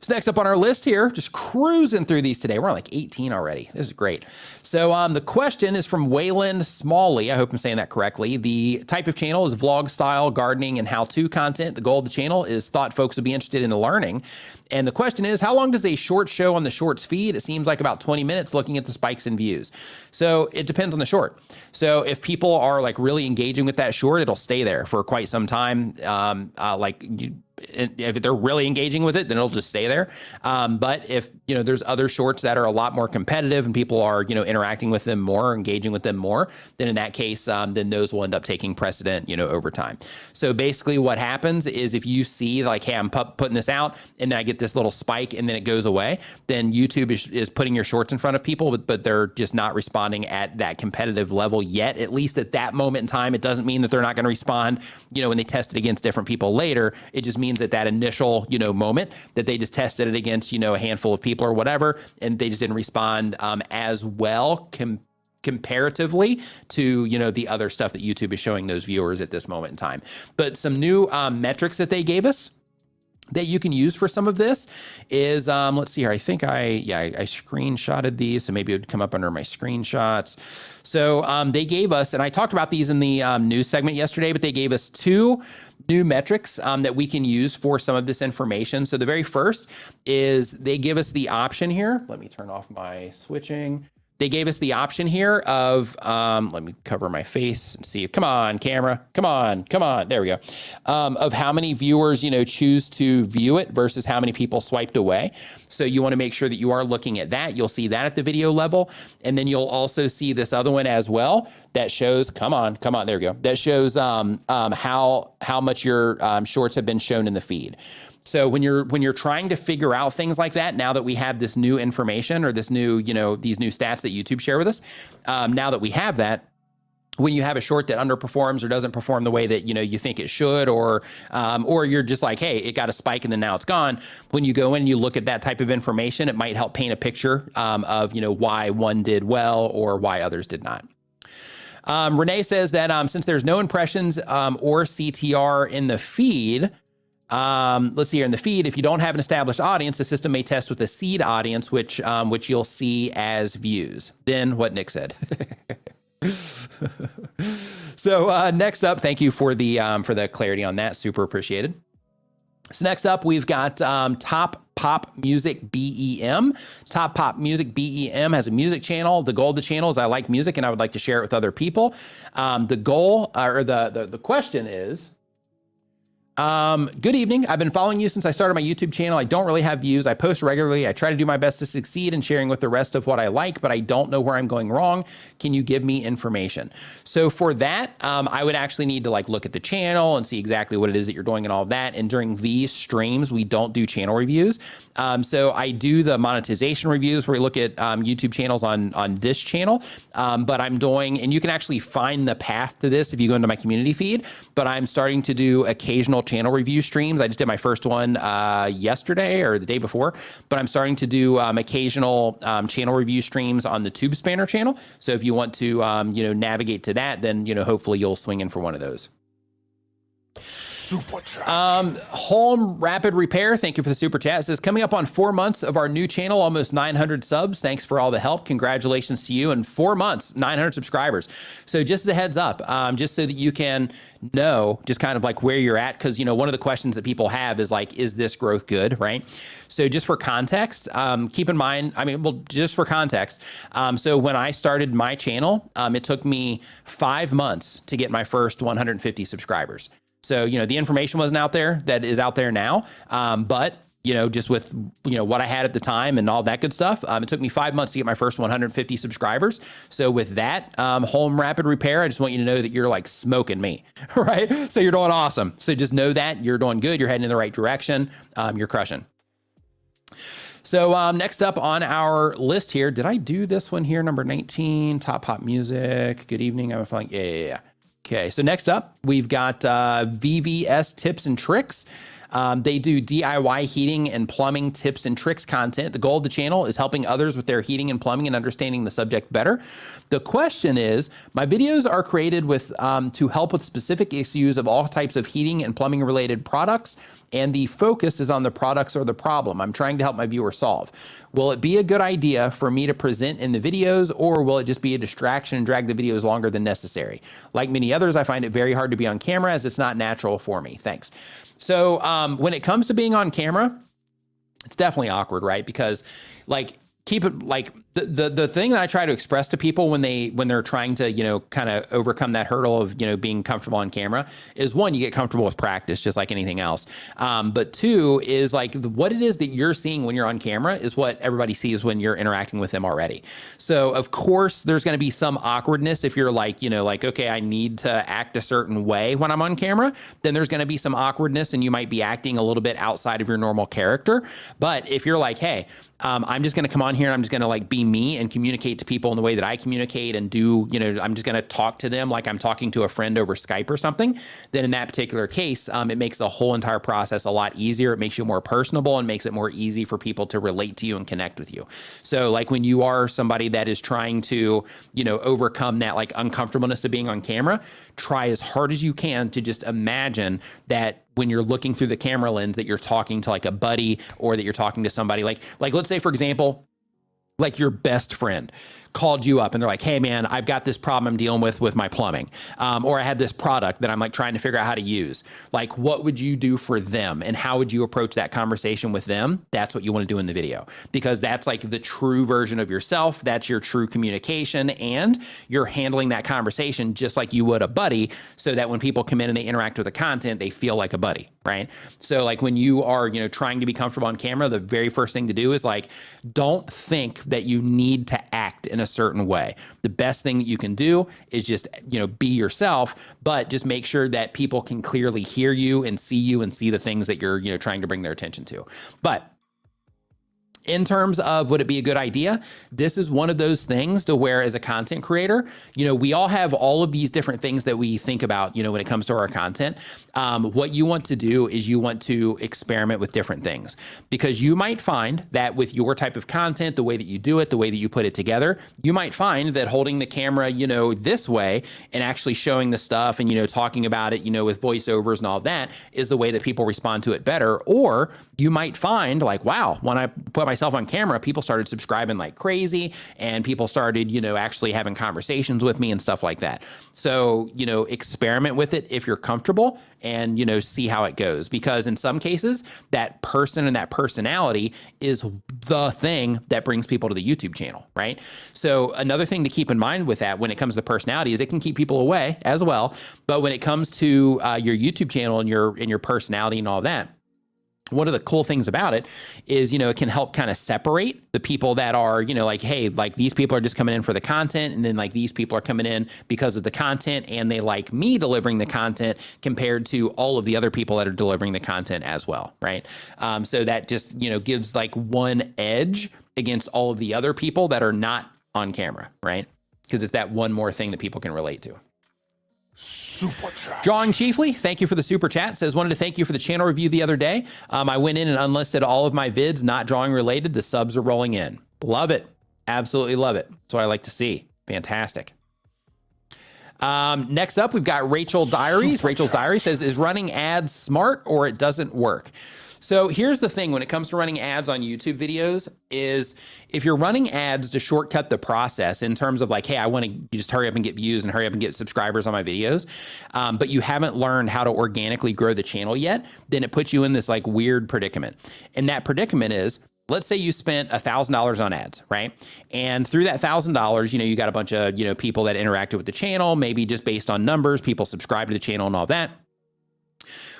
So next up on our list here, just cruising through these today. We're on like 18 already. This is great. So the question is from Wayland Smalley. I hope I'm saying that correctly. The type of channel is vlog style, gardening, and how-to content. The goal of the channel is thought folks would be interested in learning. And the question is, how long does a short show on the shorts feed? It seems like about 20 minutes looking at the spikes in views. So it depends on the short. So if people are like really engaging with that short, it'll stay there for quite some time. If they're really engaging with it, then it'll just stay there. But if, there's other shorts that are a lot more competitive and people are, interacting with them more, engaging with them more, then in that case, then those will end up taking precedent, over time. So basically what happens is if you see like, hey, I'm putting this out and then I get this little spike and then it goes away, then YouTube is putting your shorts in front of people, but they're just not responding at that competitive level yet, at least at that moment in time. It doesn't mean that they're not going to respond, when they test it against different people later. It just means that initial, moment that they just tested it against, a handful of people or whatever, and they just didn't respond as well comparatively to, the other stuff that YouTube is showing those viewers at this moment in time. But some new metrics that they gave us that you can use for some of this is, let's see here. I think I screenshotted these, so maybe it would come up under my screenshots. So they gave us, and I talked about these in the news segment yesterday, but they gave us two new metrics that we can use for some of this information. So the very first is they give us the option here. Let me turn off my switching. They gave us the option here of, let me cover my face and see. Come on, camera. Come on. There we go. Of how many viewers, choose to view it versus how many people swiped away. So you want to make sure that you are looking at that. You'll see that at the video level. And then you'll also see this other one as well that shows, come on. There we go. That shows how much your shorts have been shown in the feed. So when you're trying to figure out things like that, now that we have this new information or this new, these new stats that YouTube share with us, now that we have that, when you have a short that underperforms or doesn't perform the way that, you think it should, or you're just like, hey, it got a spike and then now it's gone. When you go in and you look at that type of information, it might help paint a picture of, why one did well or why others did not. Renee says that since there's no impressions or CTR in the feed, let's see here in the feed, if you don't have an established audience, the system may test with a seed audience, which you'll see as views. Then what Nick said. So next up, thank you for the clarity on that. Super appreciated. So next up, we've got Top Pop Music BEM. Top Pop Music BEM has a music channel. The goal of the channel is I like music and I would like to share it with other people. The goal or the question is, Good evening. I've been following you since I started my YouTube channel. I don't really have views. I post regularly. I try to do my best to succeed in sharing with the rest of what I like, but I don't know where I'm going wrong. Can you give me information? So for that, I would actually need to like look at the channel and see exactly what it is that you're doing and all of that. And during these streams, we don't do channel reviews. So I do the monetization reviews where we look at YouTube channels on this channel. But I'm doing, and you can actually find the path to this if you go into my community feed, but I'm starting to do occasional channel review streams. I just did my first one yesterday or the day before, but I'm starting to do occasional channel review streams on the Tube Spanner channel. So if you want to, navigate to that, then, hopefully you'll swing in for one of those. Super chat. Home Rapid Repair, thank you for the super chat. It says, coming up on 4 months of our new channel, almost 900 subs. Thanks for all the help. Congratulations to you. In 4 months, 900 subscribers. So just as a heads up, just so that you can know just kind of like where you're at, because one of the questions that people have is like, is this growth good, right? So just for context, keep in mind, just for context, so when I started my channel, it took me 5 months to get my first 150 subscribers. So, the information wasn't out there that is out there now. But, just with, what I had at the time and all that good stuff, it took me 5 months to get my first 150 subscribers. So with that, Home Rapid Repair, I just want you to know that you're like smoking me, right? So you're doing awesome. So just know that you're doing good. You're heading in the right direction. You're crushing. So next up on our list here, did I do this one here? Number 19, Top Pop Music. Good evening. I'm feeling, yeah. Okay, so next up, we've got VVS Tips and Tricks. They do DIY heating and plumbing tips and tricks content. The goal of the channel is helping others with their heating and plumbing and understanding the subject better. The question is, my videos are created with to help with specific issues of all types of heating and plumbing related products, and the focus is on the products or the problem I'm trying to help my viewers solve. Will it be a good idea for me to present in the videos, or will it just be a distraction and drag the videos longer than necessary? Like many others, I find it very hard to be on camera as it's not natural for me. Thanks. So when it comes to being on camera, it's definitely awkward, right? Because like, keep it like the thing that I try to express to people when they're trying to, kind of overcome that hurdle of, being comfortable on camera is, one, you get comfortable with practice, just like anything else. But two is like what it is that you're seeing when you're on camera is what everybody sees when you're interacting with them already. So of course there's going to be some awkwardness if you're like, okay, I need to act a certain way when I'm on camera, then there's going to be some awkwardness and you might be acting a little bit outside of your normal character. But if you're like, hey, I'm just going to come on here and I'm just going to like be me and communicate to people in the way that I communicate and do, I'm just going to talk to them like I'm talking to a friend over Skype or something, then in that particular case, it makes the whole entire process a lot easier. It makes you more personable and makes it more easy for people to relate to you and connect with you. So like when you are somebody that is trying to, overcome that like uncomfortableness of being on camera, try as hard as you can to just imagine that when you're looking through the camera lens that you're talking to like a buddy or that you're talking to somebody like let's say, for example, like your best friend called you up and they're like, hey man, I've got this problem I'm dealing with my plumbing. Or I have this product that I'm like trying to figure out how to use. Like, what would you do for them? And how would you approach that conversation with them? That's what you want to do in the video, because that's like the true version of yourself. That's your true communication. And you're handling that conversation just like you would a buddy, so that when people come in and they interact with the content, they feel like a buddy, right? So like when you are, trying to be comfortable on camera, the very first thing to do is like, don't think that you need to act in a certain way. The best thing that you can do is just, be yourself, but just make sure that people can clearly hear you and see the things that you're, trying to bring their attention to. But in terms of would it be a good idea, this is one of those things to where as a content creator, we all have all of these different things that we think about, when it comes to our content. What you want to do is you want to experiment with different things, because you might find that with your type of content, the way that you do it, the way that you put it together, you might find that holding the camera, this way and actually showing the stuff and, talking about it, with voiceovers and all of that is the way that people respond to it better. Or you might find like, wow, when I put my myself on camera, people started subscribing like crazy, and people started, actually having conversations with me and stuff like that. So, experiment with it if you're comfortable and, see how it goes. Because in some cases, that person and that personality is the thing that brings people to the YouTube channel, right? So another thing to keep in mind with that when it comes to personality is it can keep people away as well. But when it comes to your YouTube channel and your personality and all that, one of the cool things about it is, it can help kind of separate the people that are, like, hey, like these people are just coming in for the content. And then like these people are coming in because of the content and they like me delivering the content compared to all of the other people that are delivering the content as well. Right. So that just, gives like one edge against all of the other people that are not on camera. Right. Because it's that one more thing that people can relate to. Super chat. Drawing Chiefly, thank you for the super chat. Says, wanted to thank you for the channel review the other day. I went in and unlisted all of my vids, not drawing related. The subs are rolling in. Love it. Absolutely love it. That's what I like to see. Fantastic. Next up, we've got Rachel Diaries. Rachel's Diary says, is running ads smart or it doesn't work? So here's the thing when it comes to running ads on YouTube videos is if you're running ads to shortcut the process in terms of like, hey, I want to just hurry up and get views and hurry up and get subscribers on my videos, but you haven't learned how to organically grow the channel yet, then it puts you in this like weird predicament. And that predicament is, let's say you spent $1,000 on ads, right? And through that $1,000, you got a bunch of, people that interacted with the channel, maybe just based on numbers, people subscribe to the channel and all that.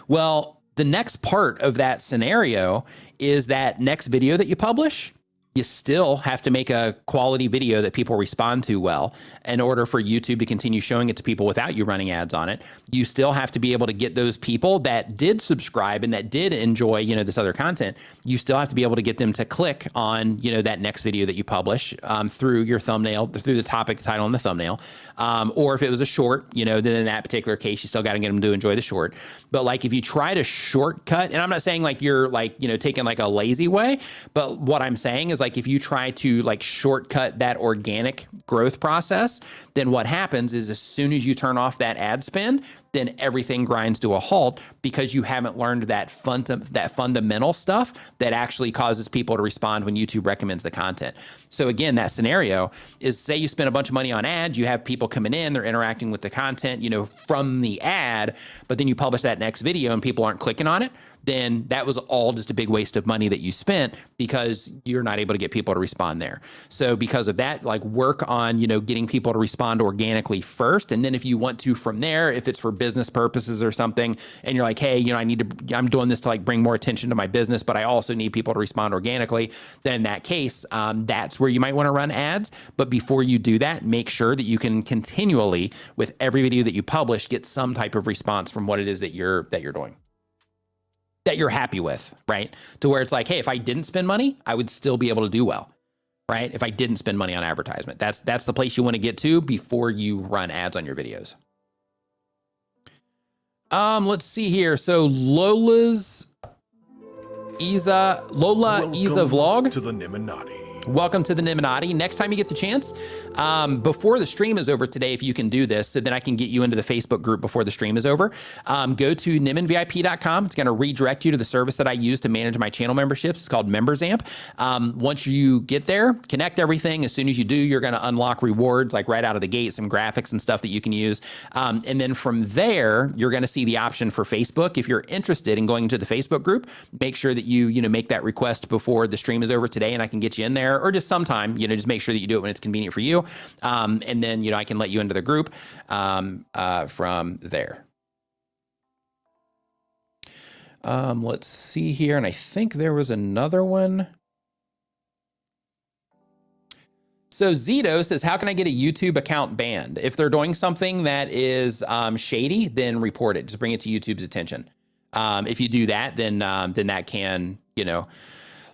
Well, the next part of that scenario is that next video that you publish, you still have to make a quality video that people respond to well in order for YouTube to continue showing it to people without you running ads on it. You still have to be able to get those people that did subscribe and that did enjoy, this other content. You still have to be able to get them to click on, that next video that you publish through your thumbnail, through the topic, the title, and the thumbnail. Or if it was a short, then in that particular case, you still got to get them to enjoy the short. But like if you try to shortcut, and I'm not saying like you're like, taking like a lazy way, but what I'm saying is like if you try to like shortcut that organic growth process, then what happens is as soon as you turn off that ad spend, then everything grinds to a halt because you haven't learned that fundamental stuff that actually causes people to respond when YouTube recommends the content. So again, that scenario is say you spend a bunch of money on ads, you have people coming in, they're interacting with the content, from the ad, but then you publish that next video and people aren't clicking on it, then that was all just a big waste of money that you spent because you're not able to get people to respond there. So because of that, like work on, getting people to respond organically first. And then if you want to from there, if it's for business purposes or something, and you're like, hey, I'm doing this to like bring more attention to my business, but I also need people to respond organically, then in that case, that's where you might want to run ads. But before you do that, make sure that you can continually, with every video that you publish, get some type of response from what it is that you're doing, that you're happy with, right? To where it's like, hey, if I didn't spend money, I would still be able to do well, right? If I didn't spend money on advertisement, that's the place you want to get to before you run ads on your videos. Let's see here. So Lola Isa vlog. To the Nimminati. Welcome to the Nimminati. Next time you get the chance, before the stream is over today, if you can do this, so then I can get you into the Facebook group before the stream is over, go to nimminvip.com. It's going to redirect you to the service that I use to manage my channel memberships. It's called Members Amp. Once you get there, connect everything. As soon as you do, you're going to unlock rewards like right out of the gate, some graphics and stuff that you can use. And then from there, you're going to see the option for Facebook. If you're interested in going into the Facebook group, make sure that you make that request before the stream is over today and I can get you in there. Or just sometime, just make sure that you do it when it's convenient for you. And then, I can let you into the group from there. Let's see here. And I think there was another one. So Zito says, how can I get a YouTube account banned? If they're doing something that is shady, then report it. Just bring it to YouTube's attention. If you do that, then that can,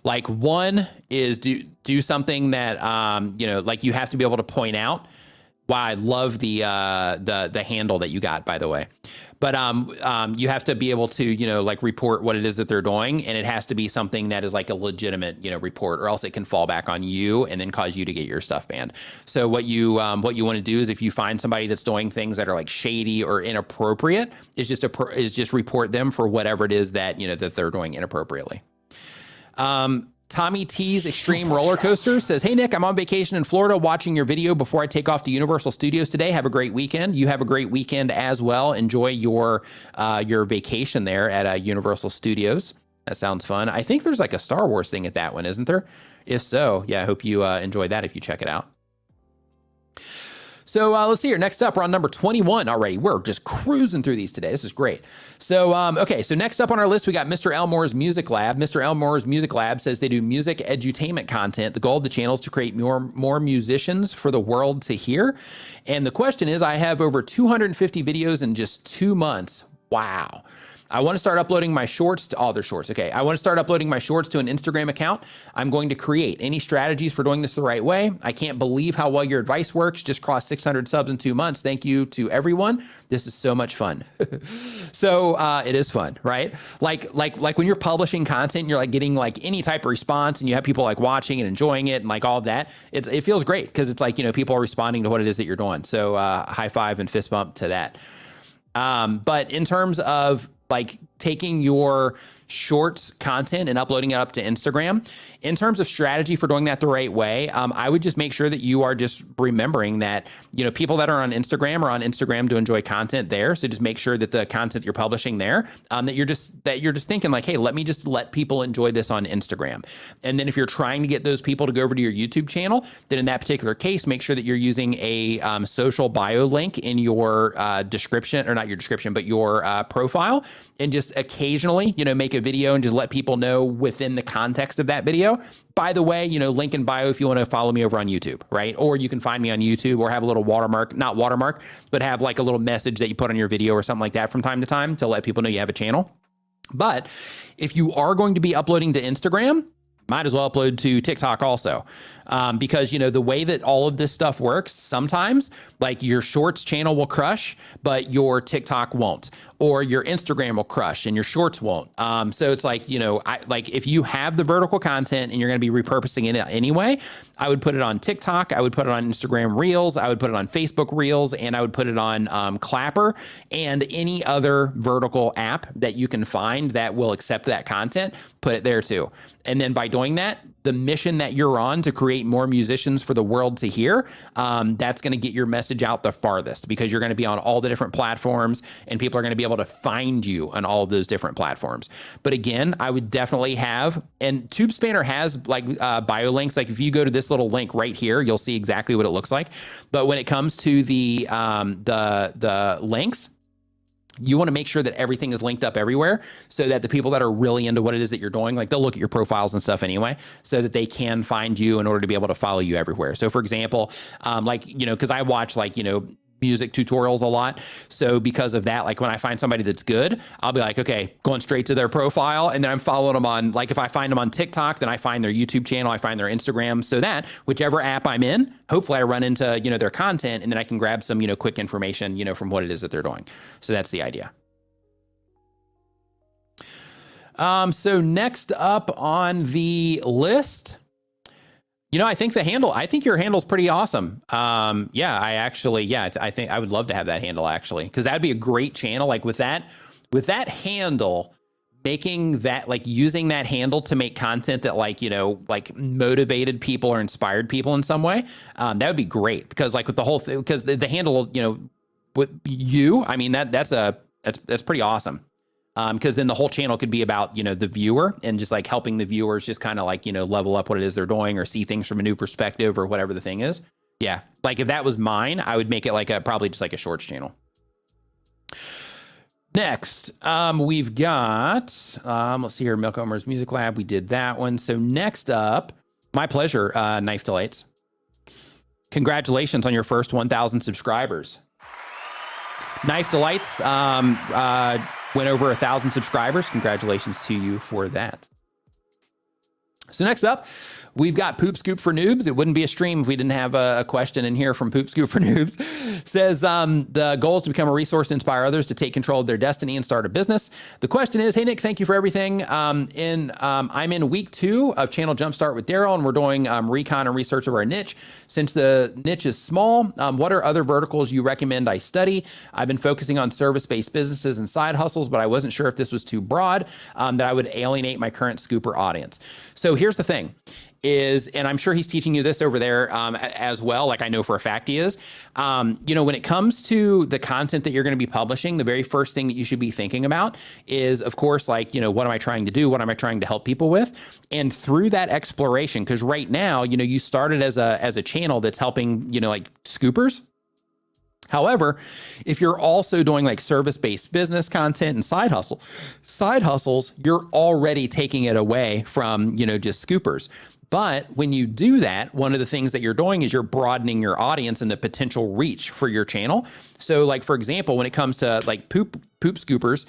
like one is do something that, like you have to be able to point out. Wow, I love the handle that you got, by the way. But you have to be able to, like report what it is that they're doing. And it has to be something that is like a legitimate, report, or else it can fall back on you and then cause you to get your stuff banned. So what you want to do is if you find somebody that's doing things that are like shady or inappropriate, is just report them for whatever it is that, that they're doing inappropriately. Tommy T's Extreme Roller Coaster says, hey, Nick, I'm on vacation in Florida watching your video before I take off to Universal Studios today. Have a great weekend. You have a great weekend as well. Enjoy your vacation there at Universal Studios. That sounds fun. I think there's like a Star Wars thing at that one, isn't there? If so, yeah, I hope you enjoy that if you check it out. So let's see here. Next up, we're on number 21 already. We're just cruising through these today. This is great. So, okay, so next up on our list, we got Mr. Elmore's Music Lab. Mr. Elmore's Music Lab says they do music edutainment content. The goal of the channel is to create more musicians for the world to hear. And the question is, I have over 250 videos in just 2 months. Wow. I want to start uploading my shorts to all their shorts. Okay. I want to start uploading my shorts to an Instagram account. I'm going to create any strategies for doing this the right way. I can't believe how well your advice works. Just crossed 600 subs in 2 months. Thank you to everyone. This is so much fun. So it is fun, right? Like when you're publishing content, and you're like getting like any type of response and you have people like watching and enjoying it and like all of that. It feels great because it's like, you know, people are responding to what it is that you're doing. So high five and fist bump to that. But in terms of like taking your shorts content and uploading it up to Instagram, in terms of strategy for doing that the right way, I would just make sure that you are just remembering that, you know, people that are on Instagram to enjoy content there. So just make sure that the content you're publishing there, that you're just thinking like, hey, let me just let people enjoy this on Instagram. And then if you're trying to get those people to go over to your YouTube channel, then in that particular case, make sure that you're using a social bio link in your description, or not your description, but your profile, and just occasionally, you know, make a video and just let people know within the context of that video. By the way, you know, link in bio if you want to follow me over on YouTube, right? Or you can find me on YouTube, or have a little not watermark, but have like a little message that you put on your video or something like that from time to time to let people know you have a channel. But if you are going to be uploading to Instagram, might as well upload to TikTok also. Because, you know, the way that all of this stuff works, sometimes like your shorts channel will crush, but your TikTok won't, or your Instagram will crush and your shorts won't. So it's like, you know, like if you have the vertical content and you're going to be repurposing it anyway, I would put it on TikTok. I would put it on Instagram Reels. I would put it on Facebook Reels, and I would put it on Clapper and any other vertical app that you can find that will accept that content, put it there too. And then by doing that, the mission that you're on to create more musicians for the world to hear, that's going to get your message out the farthest, because you're going to be on all the different platforms and people are going to be able to find you on all of those different platforms. But again, I would definitely have, and TubeSpanner has like bio links. Like if you go to this little link right here, you'll see exactly what it looks like. But when it comes to the links, you want to make sure that everything is linked up everywhere, so that the people that are really into what it is that you're doing, like they'll look at your profiles and stuff anyway, so that they can find you in order to be able to follow you everywhere. So for example, like, you know, cause I watch like, you know, music tutorials a lot. So because of that, like when I find somebody that's good, I'll be like, okay, going straight to their profile. And then I'm following them on, like if I find them on TikTok, then I find their YouTube channel, I find their Instagram, so that whichever app I'm in, hopefully I run into, you know, their content, and then I can grab some, you know, quick information, you know, from what it is that they're doing. So that's the idea. So next up on the list, you know, I think your handle's pretty awesome. Yeah, I think I would love to have that handle actually, because that'd be a great channel. Like with that handle, making that, like using that handle to make content that like, you know, like motivated people or inspired people in some way. That would be great, because like with the whole thing, because the handle, you know, with you, I mean, that's pretty awesome. Because then the whole channel could be about, you know, the viewer, and just like helping the viewers just kind of like, you know, level up what it is they're doing, or see things from a new perspective, or whatever the thing is. Yeah. Like if that was mine, I would make it like probably just like a shorts channel. Next, we've got, let's see here, Milk Homer's Music Lab. We did that one. So next up, my pleasure, Knife Delights. Congratulations on your first 1,000 subscribers. Knife Delights, went over 1,000 subscribers. Congratulations to you for that. So next up, we've got Poop Scoop for Noobs. It wouldn't be a stream if we didn't have a question in here from Poop Scoop for Noobs. Says, the goal is to become a resource to inspire others to take control of their destiny and start a business. The question is, hey, Nick, thank you for everything. I'm in week 2 of Channel Jumpstart with Daryl, and we're doing recon and research of our niche. Since the niche is small, what are other verticals you recommend I study? I've been focusing on service-based businesses and side hustles, but I wasn't sure if this was too broad, that I would alienate my current scooper audience. So here's the thing is, and I'm sure he's teaching you this over there as well. Like I know for a fact he is, when it comes to the content that you're going to be publishing, the very first thing that you should be thinking about is, of course, like, what am I trying to do? What am I trying to help people with? And through that exploration, because right now, you started as a channel that's helping, like scoopers. However, if you're also doing like service-based business content and side hustles, you're already taking it away from, just scoopers. But when you do that, one of the things that you're doing is you're broadening your audience and the potential reach for your channel. So like, for example, when it comes to like poop scoopers,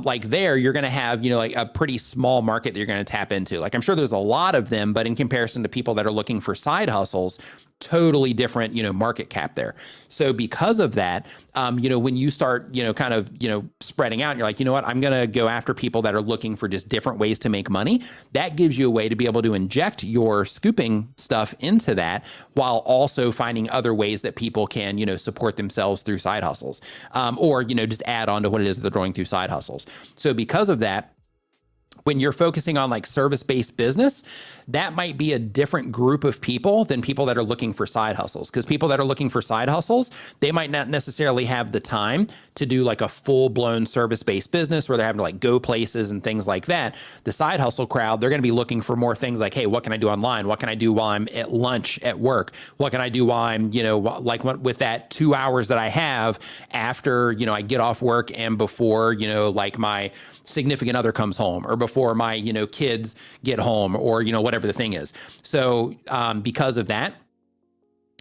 like there, you're going to have, like a pretty small market that you're going to tap into. Like, I'm sure there's a lot of them, but in comparison to people that are looking for side hustles, totally different, market cap there. So because of that, when you start, kind of, spreading out, and you're like, you know what, I'm going to go after people that are looking for just different ways to make money. That gives you a way to be able to inject your scooping stuff into that while also finding other ways that people can, support themselves through side hustles, or, just add on to what it is that they're doing through side hustles. So because of that, when you're focusing on like service-based business, that might be a different group of people than people that are looking for side hustles. Because people that are looking for side hustles, they might not necessarily have the time to do like a full-blown service-based business where they're having to like go places and things like that. The side hustle crowd, they're going to be looking for more things like, hey, what can I do online? What can I do while I'm at lunch at work? What can I do while I'm, like with that 2 hours that I have after, I get off work and before, like my significant other comes home, or before my, kids get home, or, whatever the thing is. So because of that,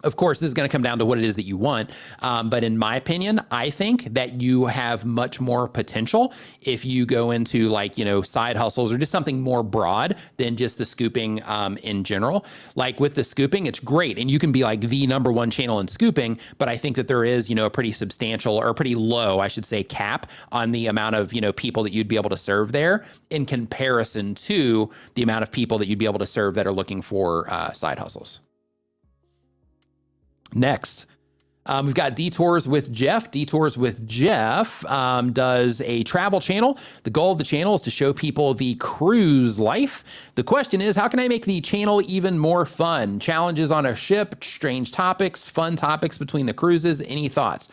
of course, this is going to come down to what it is that you want. But in my opinion, I think that you have much more potential if you go into like, side hustles or just something more broad than just the scooping in general. Like with the scooping, it's great. And you can be like the #1 channel in scooping. But I think that there is, a pretty substantial, or pretty low, I should say, cap on the amount of, people that you'd be able to serve there in comparison to the amount of people that you'd be able to serve that are looking for side hustles. Next, we've got Detours with Jeff. Detours with Jeff does a travel channel. The goal of the channel is to show people the cruise life. The question is, how can I make the channel even more fun? Challenges on a ship, strange topics, fun topics between the cruises. Any thoughts?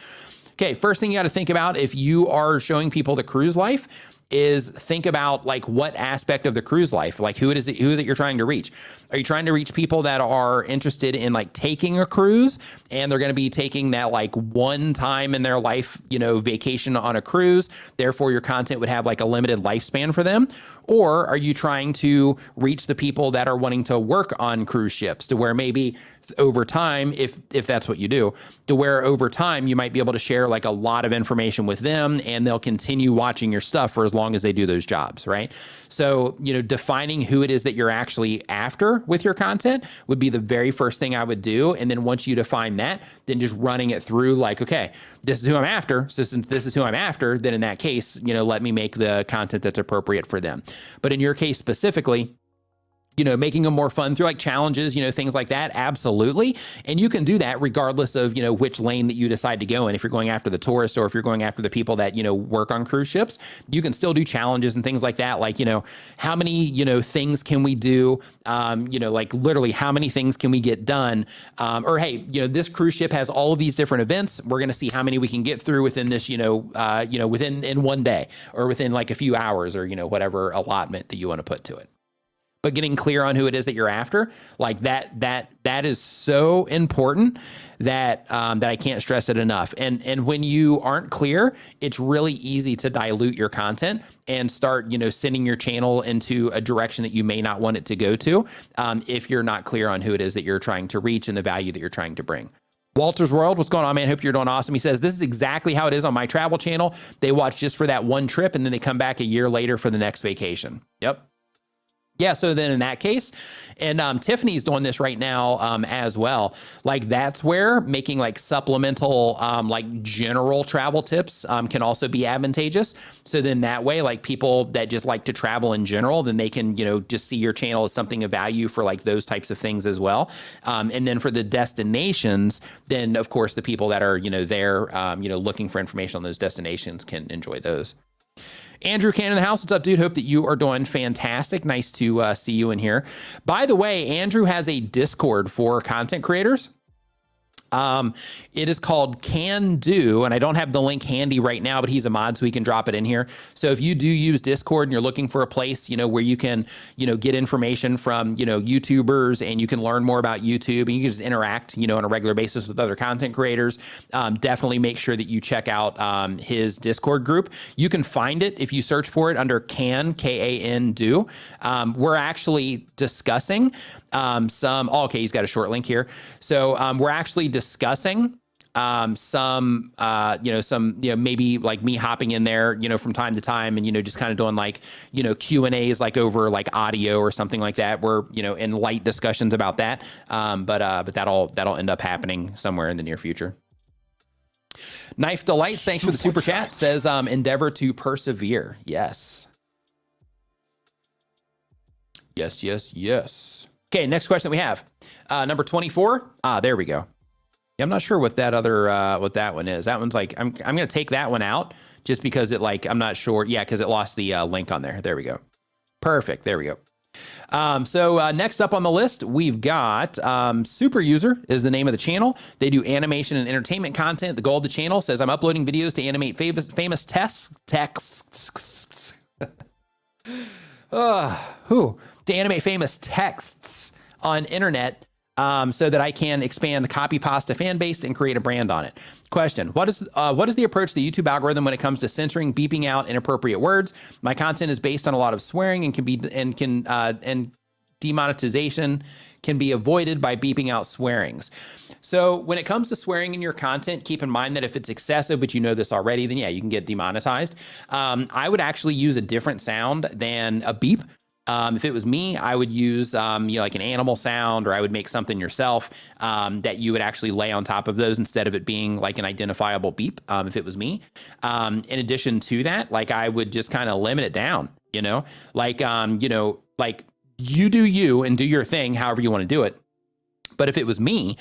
Okay, first thing you got to think about if you are showing people the cruise life is think about like what aspect of the cruise life, like who is it you're trying to reach? Are you trying to reach people that are interested in like taking a cruise and they're going to be taking that like one time in their life, vacation on a cruise, therefore your content would have like a limited lifespan for them? Or are you trying to reach the people that are wanting to work on cruise ships to where maybe over time, if that's what you do, to where over time you might be able to share like a lot of information with them and they'll continue watching your stuff for as long as they do those jobs, right? So, defining who it is that you're actually after with your content would be the very first thing I would do. And then once you define that, then just running it through like, okay, this is who I'm after. So since this is who I'm after, then in that case, let me make the content that's appropriate for them. But in your case specifically, making them more fun through like challenges, things like that. Absolutely. And you can do that regardless of, which lane that you decide to go in. If you're going after the tourists or if you're going after the people that, work on cruise ships, you can still do challenges and things like that. Like, how many, things can we do? Like literally how many things can we get done? Or, hey, this cruise ship has all of these different events. We're going to see how many we can get through within this, within one day or within like a few hours or, whatever allotment that you want to put to it. But getting clear on who it is that you're after, like that is so important that that I can't stress it enough. And when you aren't clear, it's really easy to dilute your content and start, sending your channel into a direction that you may not want it to go to if you're not clear on who it is that you're trying to reach and the value that you're trying to bring. Walter's World, what's going on, man? Hope you're doing awesome. He says, this is exactly how it is on my travel channel. They watch just for that one trip and then they come back a year later for the next vacation. Yep. Yeah, so then in that case, and Tiffany's doing this right now as well, like that's where making like supplemental, like general travel tips can also be advantageous. So then that way, like people that just like to travel in general, then they can, just see your channel as something of value for like those types of things as well. And then for the destinations, then of course the people that are, there, looking for information on those destinations can enjoy those. Andrew Cannon in the house. What's up, dude? Hope that you are doing fantastic. Nice to see you in here. By the way, Andrew has a Discord for content creators. It is called Can Do, and I don't have the link handy right now, but he's a mod, so he can drop it in here. So if you do use Discord and you're looking for a place, where you can, get information from, YouTubers, and you can learn more about YouTube, and you can just interact, on a regular basis with other content creators, definitely make sure that you check out his Discord group. You can find it if you search for it under K-A-N Do. We're actually discussing okay, he's got a short link here. So we're actually discussing maybe like me hopping in there, from time to time, and, just kind of doing like, Q&As like over like audio or something like that. We're, in light discussions about that. But that'll end up happening somewhere in the near future. Knife Delights, thanks for the super chat, says endeavor to persevere. Yes. Yes. Okay, next question that we have. Number 24. There we go. Yeah, I'm not sure what that other what that one is. That one's like I'm gonna take that one out just because I'm not sure. Yeah, because it lost the link on there. There we go. Perfect. There we go. So next up on the list, we've got Super User is the name of the channel. They do animation and entertainment content. The goal of the channel says I'm uploading videos to animate famous texts. To animate famous texts on internet so that I can expand the copy pasta fan base and create a brand on it. Question: What is the approach to the YouTube algorithm when it comes to censoring, beeping out inappropriate words? My content is based on a lot of swearing and demonetization can be avoided by beeping out swearings. So when it comes to swearing in your content, keep in mind that if it's excessive, but you know this already, then yeah, you can get demonetized. I would actually use a different sound than a beep. If it was me, I would use like an animal sound, or I would make something yourself that you would actually lay on top of those instead of it being like an identifiable beep. If it was me, in addition to that, like I would just kind of limit it down. Like you do you and do your thing, however you want to do it. But if it was me,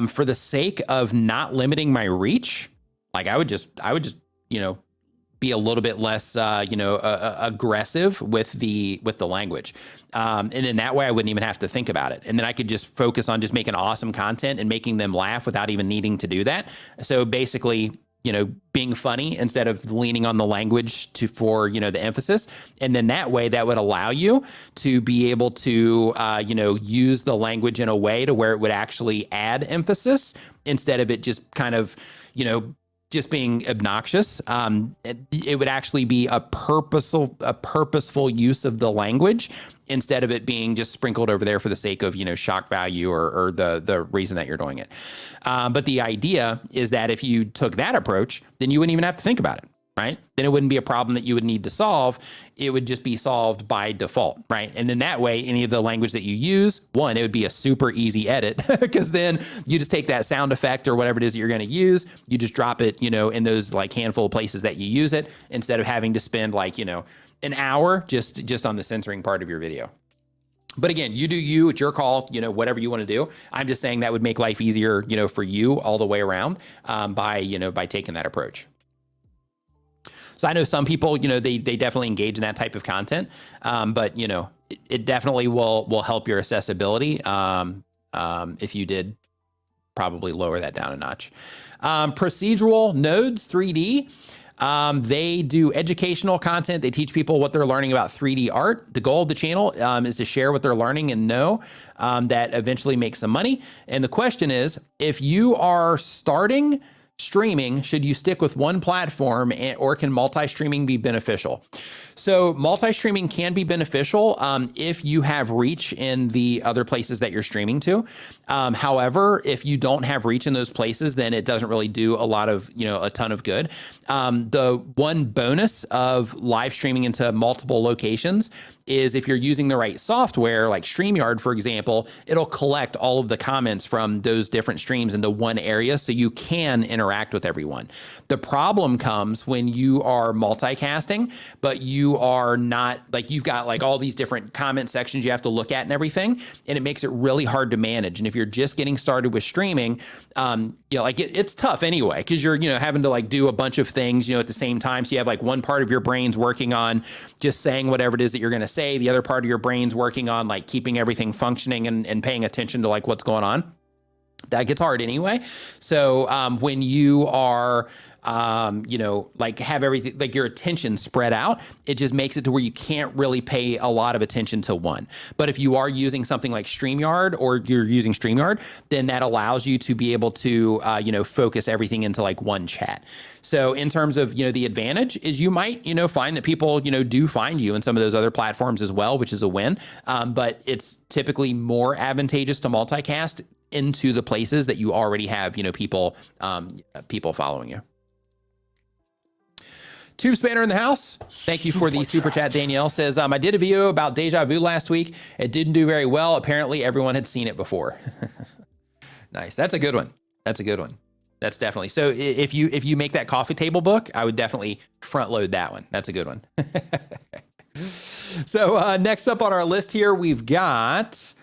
for the sake of not limiting my reach, like I would just be a little bit less, aggressive with the language. And then that way I wouldn't even have to think about it. And then I could just focus on just making awesome content and making them laugh without even needing to do that. So basically, being funny instead of leaning on the language for the emphasis. And then that way that would allow you to be able to, use the language in a way to where it would actually add emphasis instead of it just kind of, just being obnoxious. It would actually be a purposeful use of the language instead of it being just sprinkled over there for the sake of, shock value or the reason that you're doing it. But the idea is that if you took that approach, then you wouldn't even have to think about it, right? Then it wouldn't be a problem that you would need to solve. It would just be solved by default, right? And then that way, any of the language that you use, one, it would be a super easy edit because then you just take that sound effect or whatever it is that you're going to use, you just drop it, in those like handful of places that you use it instead of having to spend like, an hour just on the censoring part of your video. But again, you do you, it's your call, whatever you want to do. I'm just saying that would make life easier, for you all the way around by taking that approach. So I know some people, they definitely engage in that type of content, but it definitely will help your accessibility if you did probably lower that down a notch. Procedural Nodes 3D. They do educational content. They teach people what they're learning about 3D art. The goal of the channel is to share what they're learning and know that eventually make some money. And the question is, if you are starting streaming, should you stick with one platform or can multi-streaming be beneficial? So multi-streaming can be beneficial if you have reach in the other places that you're streaming to. However, if you don't have reach in those places, then it doesn't really do a lot of, a ton of good. The one bonus of live streaming into multiple locations is if you're using the right software, like StreamYard, for example, it'll collect all of the comments from those different streams into one area so you can interact with everyone. The problem comes when you are multicasting, but you are not, like, you've got like all these different comment sections you have to look at and everything, and it makes it really hard to manage. And if you're just getting started with streaming, like it's tough anyway, because you're, having to like do a bunch of things, at the same time. So you have like one part of your brain's working on just saying whatever it is that you're going to say. The other part of your brain's working on like keeping everything functioning and paying attention to like what's going on. That gets hard anyway. So when you are, like have everything, like your attention spread out, it just makes it to where you can't really pay a lot of attention to one. But if you are using something like StreamYard, or you're using StreamYard, then that allows you to be able to, focus everything into like one chat. So in terms of, the advantage is you might, find that people, do find you in some of those other platforms as well, which is a win. But it's typically more advantageous to multicast into the places that you already have, people following you. Tube Spanner in the house. Thank you for the super chat. Danielle says, I did a video about Deja Vu last week. It didn't do very well. Apparently everyone had seen it before. Nice. That's a good one. That's definitely. So if you make that coffee table book, I would definitely front load that one. That's a good one. So next up on our list here, we've got,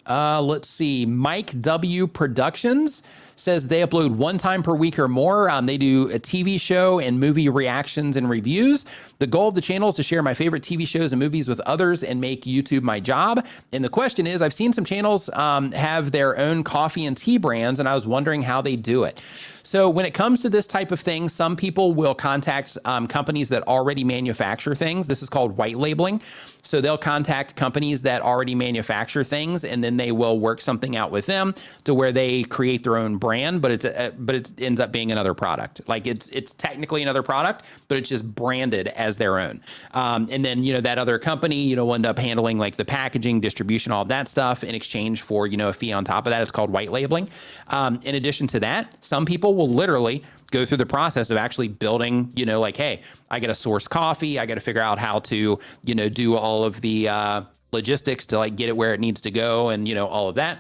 let's see, Mike W Productions. Says they upload one time per week or more. They do a TV show and movie reactions and reviews. The goal of the channel is to share my favorite TV shows and movies with others and make YouTube my job. And the question is, I've seen some channels have their own coffee and tea brands, and I was wondering how they do it. So when it comes to this type of thing, some people will contact companies that already manufacture things. This is called white labeling. So they'll contact companies that already manufacture things, and then they will work something out with them to where they create their own brand, but it ends up being another product. Like it's technically another product, but it's just branded as their own. And then, that other company, will end up handling like the packaging, distribution, all of that stuff in exchange for, a fee on top of that. It's called white labeling. In addition to that, some people will literally go through the process of actually building, like, hey, I got to source coffee. I got to figure out how to, do all of the logistics to like get it where it needs to go and, all of that.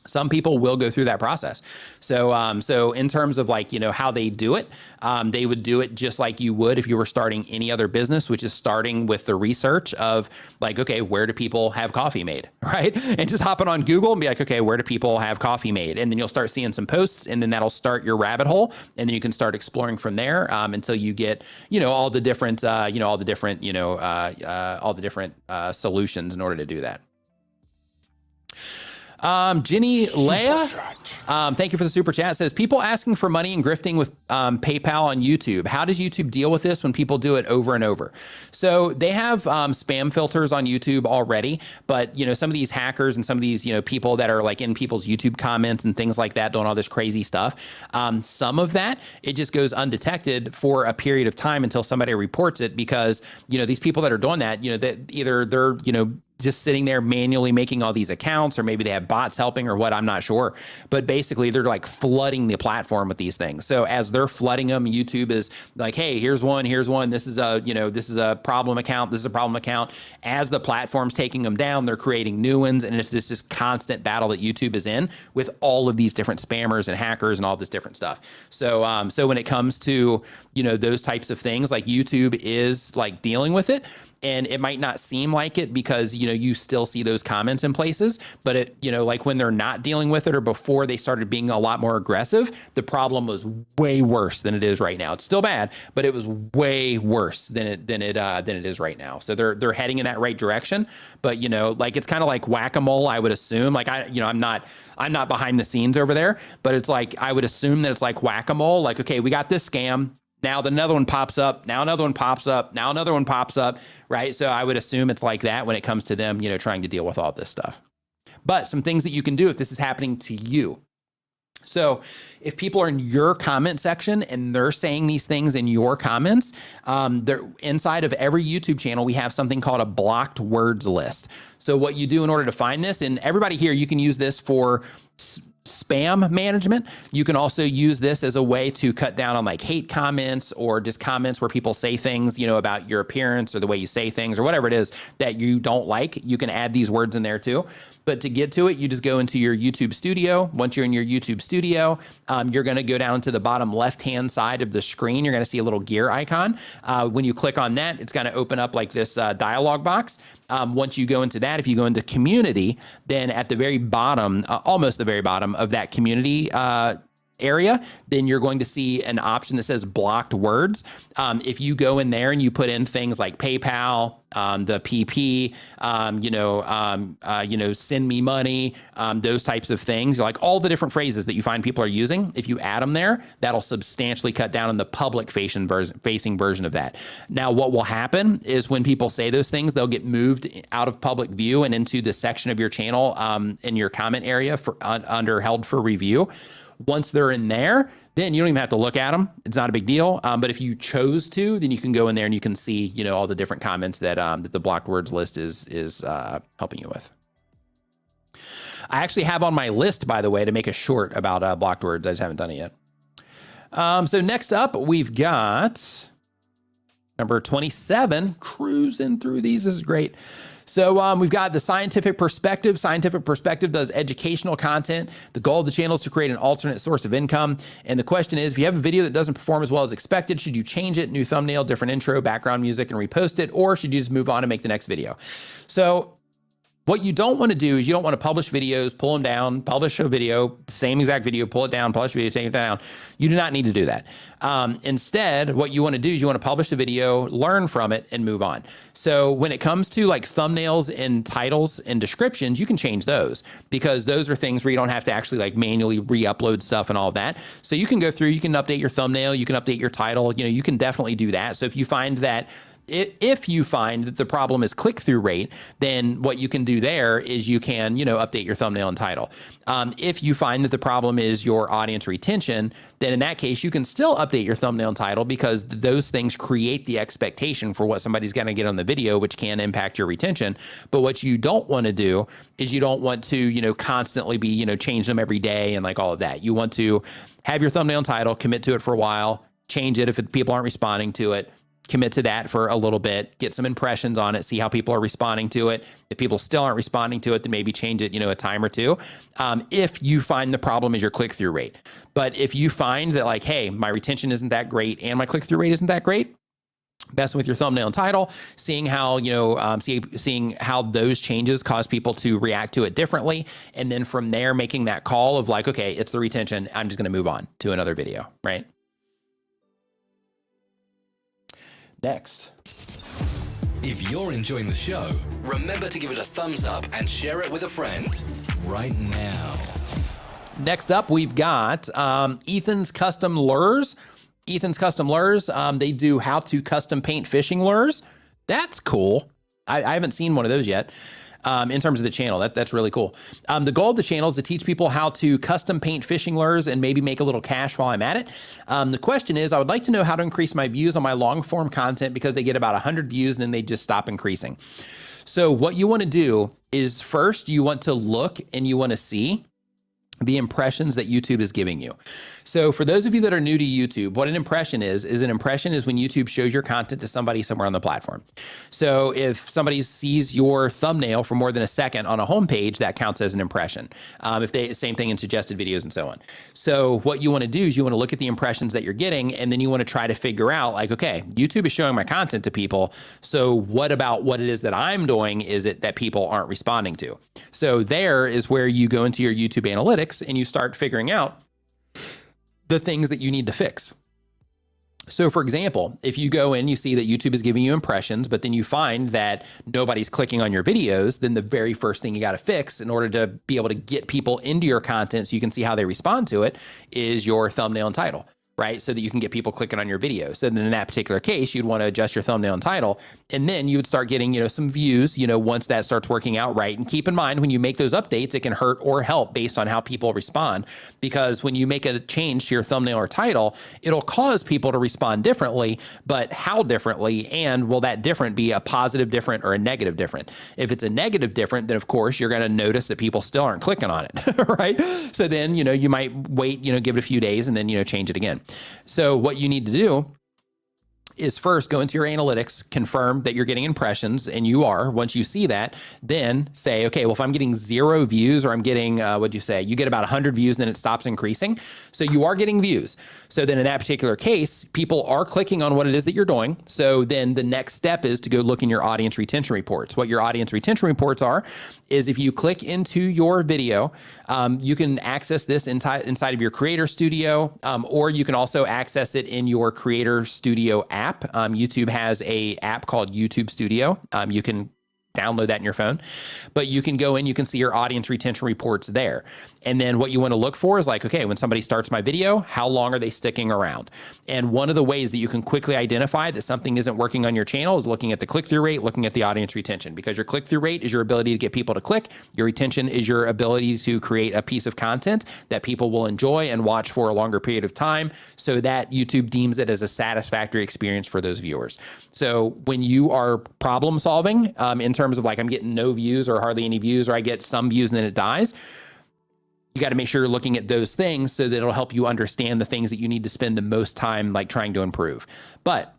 Some people will go through that process. So, so in terms of like, how they do it, they would do it just like you would if you were starting any other business, which is starting with the research of like, okay, where do people have coffee made, right? And just hopping on Google and be like, okay, where do people have coffee made? And then you'll start seeing some posts, and then that'll start your rabbit hole. And then you can start exploring from there until you get, all the different, solutions in order to do that. Jenny Leah, thank you for the super chat. Says, people asking for money and grifting with PayPal on YouTube. How does YouTube deal with this when people do it over and over? So they have spam filters on YouTube already, but some of these hackers and some of these people that are like in people's YouTube comments and things like that, doing all this crazy stuff. Some of that, it just goes undetected for a period of time until somebody reports it, because these people that are doing that, that either they're just sitting there manually making all these accounts, or maybe they have bots helping or what, I'm not sure. But basically they're like flooding the platform with these things. So as they're flooding them, YouTube is like, hey, here's one. This is a problem account. This is a problem account. As the platform's taking them down, they're creating new ones. And it's this constant battle that YouTube is in with all of these different spammers and hackers and all this different stuff. So, so when it comes to, those types of things, like YouTube is like dealing with it. And it might not seem like it because, you still see those comments in places, but it, like when they're not dealing with it or before they started being a lot more aggressive, the problem was way worse than it is right now. It's still bad, but it was way worse than it is right now. So they're heading in that right direction, but like it's kind of like whack-a-mole, I would assume. Like I'm not behind the scenes over there, but it's like I would assume that it's like whack-a-mole. Like, okay, we got this scam. Now another one pops up, now another one pops up, now another one pops up, right? So I would assume it's like that when it comes to them, trying to deal with all this stuff. But some things that you can do if this is happening to you. So if people are in your comment section and they're saying these things in your comments, they're inside of every YouTube channel, we have something called a blocked words list. So what you do in order to find this, and everybody here, you can use this for spam management. You can also use this as a way to cut down on like hate comments or just comments where people say things, you know, about your appearance or the way you say things or whatever it is that you don't like. You can add these words in there too. But to get to it, you just go into your YouTube studio. Once you're in your YouTube studio, you're going to go down to the bottom left-hand side of the screen. You're going to see a little gear icon. When you click on that, it's going to open up like this dialog box. Once you go into that, if you go into community, then at the very bottom, almost the very bottom of that community area, then you're going to see an option that says blocked words. If you go in there and you put in things like PayPal, the PP, send me money, those types of things, like all the different phrases that you find people are using, if you add them there, that'll substantially cut down on the public facing version of that. Now, what will happen is when people say those things, they'll get moved out of public view and into the section of your channel in your comment area for under held for review. Once they're in there, then you don't even have to look at them. It's not a big deal. But if you chose to, then you can go in there and you can see, you know, all the different comments that that the blocked words list is helping you with. I actually have on my list, by the way, to make a short about blocked words. I just haven't done it yet. So next up, we've got number 27. Cruising through these. This is great. So we've got the Scientific Perspective. Scientific Perspective does educational content. The goal of the channel is to create an alternate source of income. And the question is, if you have a video that doesn't perform as well as expected, should you change it, new thumbnail, different intro, background music, and repost it? Or should you just move on and make the next video? So what you don't want to do is you don't want to publish videos, pull them down, publish a video, same exact video, pull it down, publish a video, take it down. You do not need to do that. Instead, what you want to do is you want to publish the video, learn from it, and move on. So when it comes to like thumbnails and titles and descriptions, you can change those because those are things where you don't have to actually like manually re-upload stuff and all of that. So you can go through, you can update your thumbnail, you can update your title, you know, you can definitely do that. So if you find that the problem is click-through rate, then what you can do there is you can, you know, update your thumbnail and title. If you find that the problem is your audience retention, then in that case, you can still update your thumbnail and title because those things create the expectation for what somebody's going to get on the video, which can impact your retention. But what you don't want to do is you don't want to, you know, constantly be, you know, change them every day and like all of that. You want to have your thumbnail and title, commit to it for a while, change it if people aren't responding to it, commit to that for a little bit, get some impressions on it, see how people are responding to it. If people still aren't responding to it, then maybe change it, you know, a time or two. If you find the problem is your click-through rate. But if you find that like, hey, my retention isn't that great and my click-through rate isn't that great, messing with your thumbnail and title, seeing how, you know, seeing how those changes cause people to react to it differently. And then from there, making that call of like, okay, it's the retention. I'm just going to move on to another video, right? Next. If you're enjoying the show, remember to give it a thumbs up and share it with a friend right now. Next up, we've got Ethan's Custom Lures. Ethan's Custom Lures, they do how to custom paint fishing lures. That's cool. I haven't seen one of those yet. In terms of the channel, that's really cool. The goal of the channel is to teach people how to custom paint fishing lures and maybe make a little cash while I'm at it. The question is, I would like to know how to increase my views on my long form content because they get about 100 views and then they just stop increasing. So what you want to do is first you want to look and you want to see the impressions that YouTube is giving you. So for those of you that are new to YouTube, what an impression is when YouTube shows your content to somebody somewhere on the platform. So if somebody sees your thumbnail for more than a second on a homepage, that counts as an impression. Same thing in suggested videos and so on. So what you want to do is you want to look at the impressions that you're getting, and then you want to try to figure out like, okay, YouTube is showing my content to people. So what about what it is that I'm doing is it that people aren't responding to? So there is where you go into your YouTube analytics and you start figuring out the things that you need to fix. So for example, if you go in, you see that YouTube is giving you impressions, but then you find that nobody's clicking on your videos, then the very first thing you got to fix in order to be able to get people into your content so you can see how they respond to it is your thumbnail and title. right? So that you can get people clicking on your video. So then in that particular case, you'd want to adjust your thumbnail and title, and then you would start getting, some views, once that starts working out right. And keep in mind, when you make those updates, it can hurt or help based on how people respond, because when you make a change to your thumbnail or title, it'll cause people to respond differently, but how differently, and will that different be a positive different or a negative different? If it's a negative different, then of course you're going to notice that people still aren't clicking on it, right? So then, you might wait, give it a few days and then, change it again. So what you need to do is first go into your analytics, confirm that you're getting impressions, and you are. Once you see that, then say, okay, well, if I'm getting 0 views, or I'm getting, what'd you say? You get about 100 views, and then it stops increasing. So you are getting views. So then in that particular case, people are clicking on what it is that you're doing. So then the next step is to go look in your audience retention reports. What your audience retention reports are is if you click into your video, you can access this inside of your Creator Studio, or you can also access it in your Creator Studio app. YouTube has a app called YouTube Studio. You can download that in your phone, but you can go in, you can see your audience retention reports there. And then what you want to look for is like, okay, when somebody starts my video, how long are they sticking around? And one of the ways that you can quickly identify that something isn't working on your channel is looking at the click-through rate, looking at the audience retention, because your click-through rate is your ability to get people to click. Your retention is your ability to create a piece of content that people will enjoy and watch for a longer period of time, so that YouTube deems it as a satisfactory experience for those viewers. So when you are problem solving, in terms of like, I'm getting no views or hardly any views, or I get some views and then it dies, you got to make sure you're looking at those things so that it'll help you understand the things that you need to spend the most time like trying to improve. But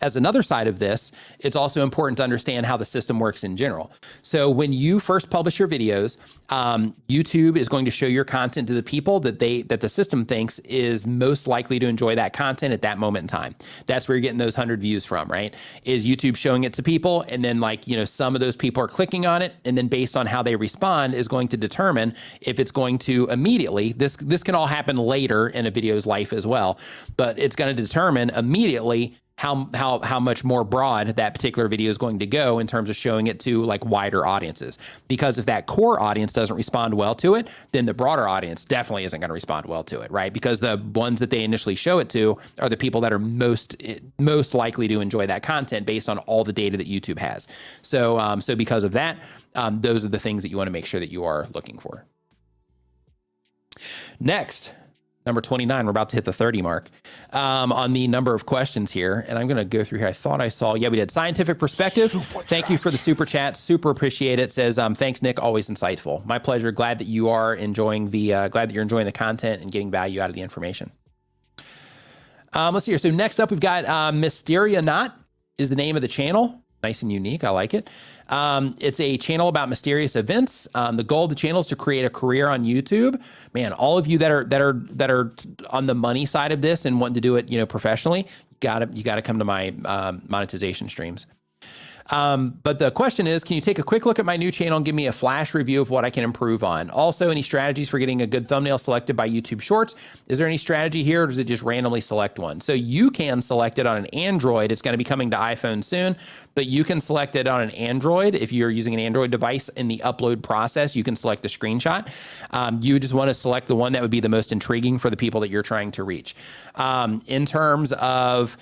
as another side of this, it's also important to understand how the system works in general. So when you first publish your videos, YouTube is going to show your content to the people that the system thinks is most likely to enjoy that content at that moment in time. That's where you're getting those 100 views from, right? Is YouTube showing it to people, and then some of those people are clicking on it, and then based on how they respond is going to determine if it's going to immediately, this can all happen later in a video's life as well, but it's going to determine immediately how much more broad that particular video is going to go in terms of showing it to like wider audiences. Because if that core audience doesn't respond well to it, then the broader audience definitely isn't going to respond well to it, right? Because the ones that they initially show it to are the people that are most likely to enjoy that content based on all the data that YouTube has. So because of that, those are the things that you want to make sure that you are looking for. Next, number 29, we're about to hit the 30 mark on the number of questions here. And I'm going to go through here. I thought I saw, yeah, we did Scientific Perspective. Thank you for the super chat. Super appreciate it. Says, thanks, Nick. Always insightful. My pleasure. Glad that you are enjoying the content and getting value out of the information. Let's see here. So next up, we've got Mysteria Not is the name of the channel. Nice and unique. I like it. It's a channel about mysterious events. The goal of the channel is to create a career on YouTube. Man, all of you that are on the money side of this and wanting to do it, professionally, you gotta come to my monetization streams. But the question is, can you take a quick look at my new channel and give me a flash review of what I can improve on? Also, any strategies for getting a good thumbnail selected by YouTube Shorts? Is there any strategy here, or does it just randomly select one? So you can select it on an Android. It's going to be coming to iPhone soon, but you can select it on an Android. If you're using an Android device in the upload process, you can select the screenshot. You just want to select the one that would be the most intriguing for the people that you're trying to reach. In terms of,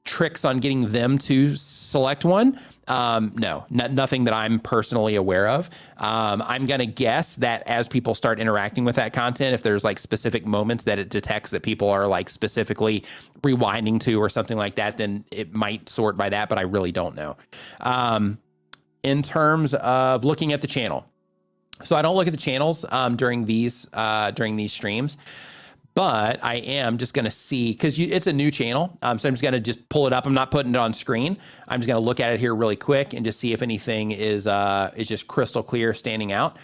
tricks on getting them to select one, no, nothing that I'm personally aware of. I'm going to guess that as people start interacting with that content, if there's like specific moments that it detects that people are like specifically rewinding to or something like that, then it might sort by that, but I really don't know. In terms of looking at the channel, so I don't look at the channels during these streams. But I am just going to see, because it's a new channel, so I'm just going to just pull it up. I'm not putting it on screen. I'm just going to look at it here really quick and just see if anything is just crystal clear, standing out.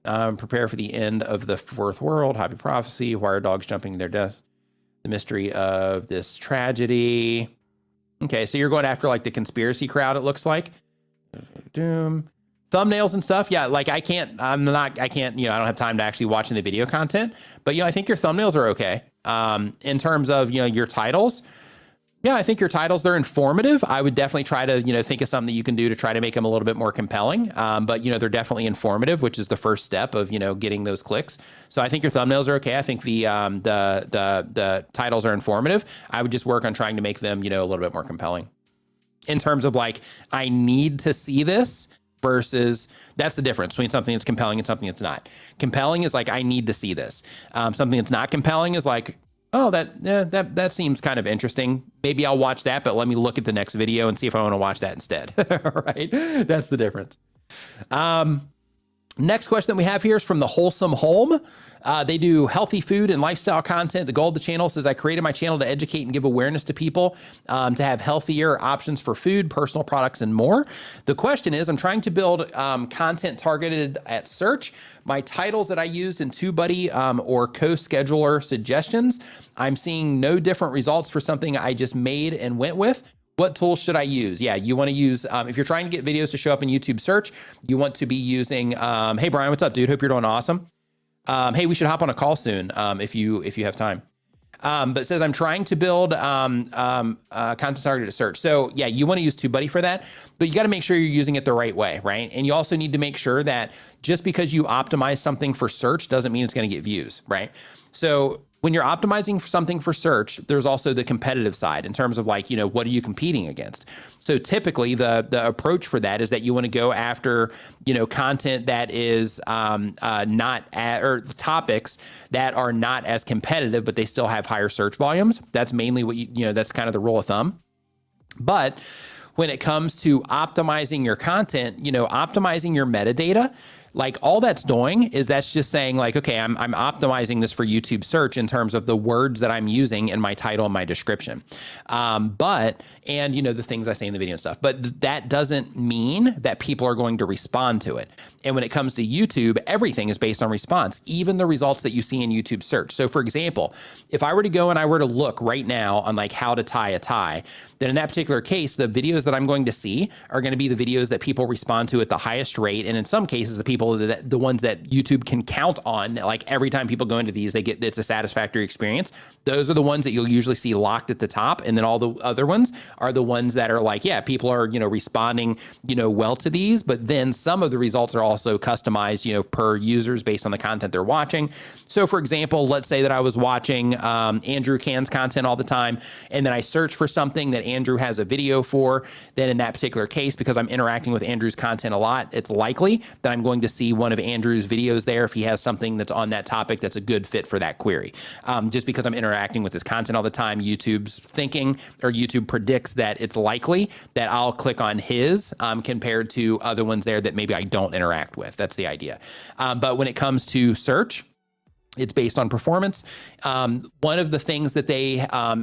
Prepare for the end of the fourth world, Happy Prophecy, why are dogs jumping their death, the mystery of this tragedy. Okay, so you're going after like the conspiracy crowd, it looks like. Doom. Thumbnails and stuff, yeah, like I don't have time to actually watch the video content, but I think your thumbnails are okay. In terms of your titles, Yeah, I think your titles, they're informative. I would definitely try to, think of something that you can do to try to make them a little bit more compelling. But, they're definitely informative, which is the first step of, getting those clicks. So I think your thumbnails are okay. I think the titles are informative. I would just work on trying to make them, a little bit more compelling in terms of like, I need to see this versus that's the difference between something that's compelling and something that's not. Compelling is like, I need to see this. Something that's not compelling is like, oh, that seems kind of interesting. Maybe I'll watch that, but let me look at the next video and see if I want to watch that instead. Right? That's the difference. Next question that we have here is from the Wholesome Home. They do healthy food and lifestyle content. The goal of the channel says, I created my channel to educate and give awareness to people to have healthier options for food, personal products, and more. The question is, I'm trying to build content targeted at search. My titles that I used in TubeBuddy or co-scheduler suggestions, I'm seeing no different results for something I just made and went with. What tools should I use? Yeah, you want to use, if you're trying to get videos to show up in YouTube search, you want to be using, hey, Brian, what's up, dude? Hope you're doing awesome. Hey, we should hop on a call soon if you have time. But it says, I'm trying to build content targeted search. So yeah, you want to use TubeBuddy for that, but you got to make sure you're using it the right way, right? And you also need to make sure that just because you optimize something for search doesn't mean it's going to get views, right? So when you're optimizing for something for search, there's also the competitive side in terms of like, what are you competing against? So typically the approach for that is that you want to go after, content that is or topics that are not as competitive, but they still have higher search volumes. That's mainly what that's kind of the rule of thumb. But when it comes to optimizing your content, optimizing your metadata, like all that's doing is that's just saying like, okay, I'm optimizing this for YouTube search in terms of the words that I'm using in my title and my description. And the things I say in the video and stuff, but that doesn't mean that people are going to respond to it. And when it comes to YouTube, everything is based on response, even the results that you see in YouTube search. So for example, if I were to go and I were to look right now on like how to tie a tie, then in that particular case, the videos that I'm going to see are going to be the videos that people respond to at the highest rate. And in some cases, the ones that YouTube can count on, like every time people go into these, it's a satisfactory experience. Those are the ones that you'll usually see locked at the top. And then all the other ones are the ones that are like, yeah, people are, responding, well to these, but then some of the results are also customized, per users based on the content they're watching. So for example, let's say that I was watching Andrew Can's content all the time, and then I search for something that Andrew has a video for, then in that particular case, because I'm interacting with Andrew's content a lot, it's likely that I'm going to see one of Andrew's videos there if he has something that's on that topic that's a good fit for that query. Just because I'm interacting with his content all the time, YouTube's thinking, or YouTube predicts that it's likely that I'll click on his compared to other ones there that maybe I don't interact with. That's the idea. But when it comes to search, it's based on performance. One of the things that they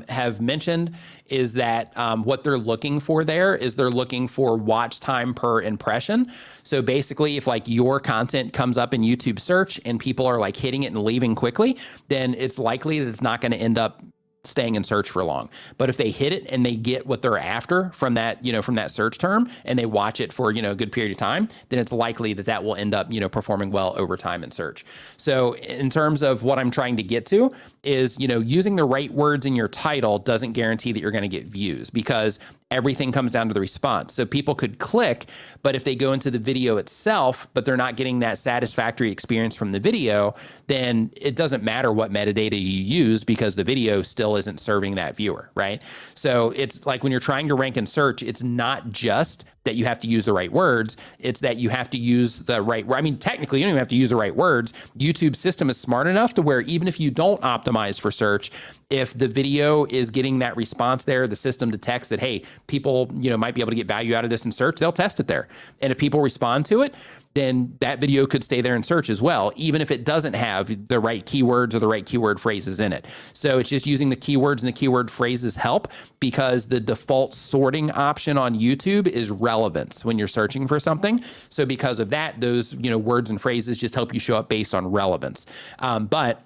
have mentioned is that what they're looking for there is they're looking for watch time per impression. So basically, if like your content comes up in YouTube search and people are like hitting it and leaving quickly, then it's likely that it's not going to end up staying in search for long. But if they hit it and they get what they're after from that, from that search term, and they watch it for, a good period of time, then it's likely that that will end up, performing well over time in search. So in terms of what I'm trying to get to is, using the right words in your title doesn't guarantee that you're going to get views, because everything comes down to the response. So people could click, but if they go into the video itself, but they're not getting that satisfactory experience from the video, then it doesn't matter what metadata you used, because the video still isn't serving that viewer, right? So it's like when you're trying to rank in search, it's not just that you have to use the right words, it's that you have to use the right, I mean, technically you don't even have to use the right words. YouTube's system is smart enough to where even if you don't optimize for search, if the video is getting that response there, the system detects that, hey, people, might be able to get value out of this in search, they'll test it there. And if people respond to it, then that video could stay there in search as well, even if it doesn't have the right keywords or the right keyword phrases in it. So it's just using the keywords and the keyword phrases help, because the default sorting option on YouTube is relevance when you're searching for something. So because of that, those, words and phrases just help you show up based on relevance. But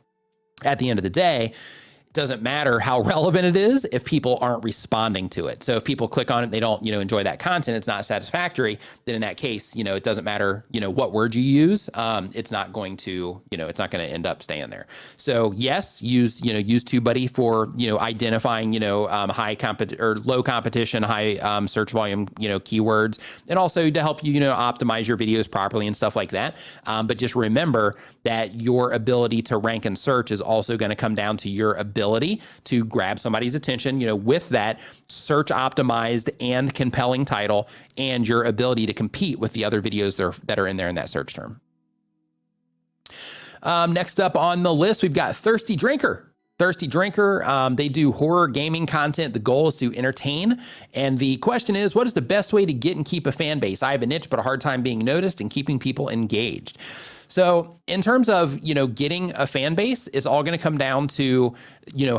at the end of the day, doesn't matter how relevant it is if people aren't responding to it. So if people click on it, they don't, enjoy that content, it's not satisfactory, then in that case, it doesn't matter, what word you use. It's not going to, it's not going to end up staying there. So yes, use TubeBuddy for, identifying, high or low competition, high search volume, keywords, and also to help you, optimize your videos properly and stuff like that. But just remember that your ability to rank and search is also going to come down to your ability to grab somebody's attention, with that search optimized and compelling title, and your ability to compete with the other videos that are in there in that search term. Next up on the list, we've got Thirsty Drinker. Thirsty Drinker, they do horror gaming content. The goal is to entertain. And the question is, what is the best way to get and keep a fan base? I have a niche, but a hard time being noticed and keeping people engaged. So in terms of, getting a fan base, it's all going to come down to,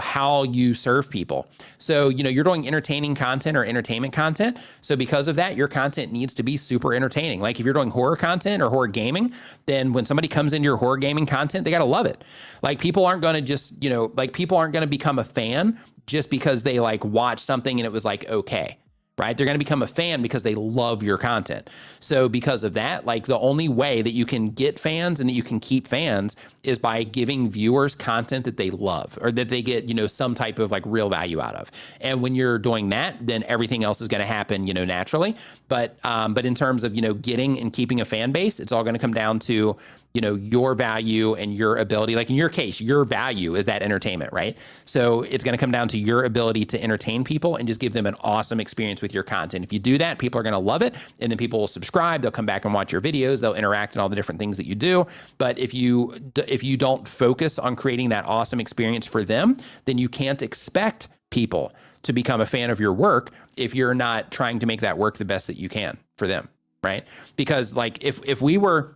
how you serve people. So, you're doing entertaining content or entertainment content. So because of that, your content needs to be super entertaining. Like if you're doing horror content or horror gaming, then when somebody comes into your horror gaming content, they got to love it. Like people aren't going to just, people aren't going to become a fan just because they watch something and it was okay. Right? They're going to become a fan because they love your content. So because of that, the only way that you can get fans and that you can keep fans is by giving viewers content that they love or that they get, some type of real value out of. And when you're doing that, then everything else is going to happen, naturally. But in terms of, getting and keeping a fan base, it's all going to come down to, your value and your ability. Like in your case, your value is that entertainment, right? So it's going to come down to your ability to entertain people and just give them an awesome experience with your content. If you do that, people are going to love it, and then people will subscribe. They'll come back and watch your videos. They'll interact in all the different things that you do. But if you don't focus on creating that awesome experience for them, then you can't expect people to become a fan of your work if you're not trying to make that work the best that you can for them, right? Because if we were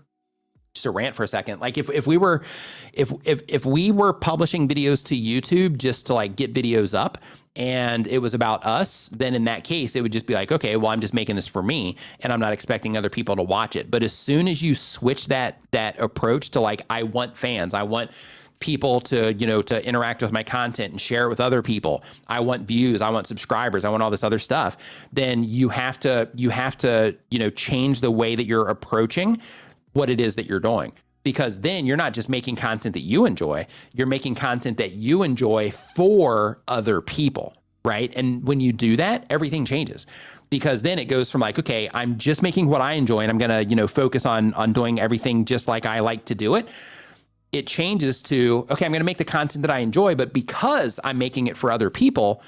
just a rant for a second, if we were publishing videos to YouTube just to get videos up and it was about us, then in that case, it would just be okay, well, I'm just making this for me and I'm not expecting other people to watch it. But as soon as you switch that approach to I want fans, I want people to, to interact with my content and share it with other people, I want views, I want subscribers, I want all this other stuff, then you have to, change the way that you're approaching what it is that you're doing. Because then you're not just making content that you enjoy, you're making content that you enjoy for other people, right? And when you do that, everything changes. Because then it goes from okay, I'm just making what I enjoy and I'm gonna, focus on doing everything just like I like to do it. It changes to, okay, I'm gonna make the content that I enjoy, but because I'm making it for other people,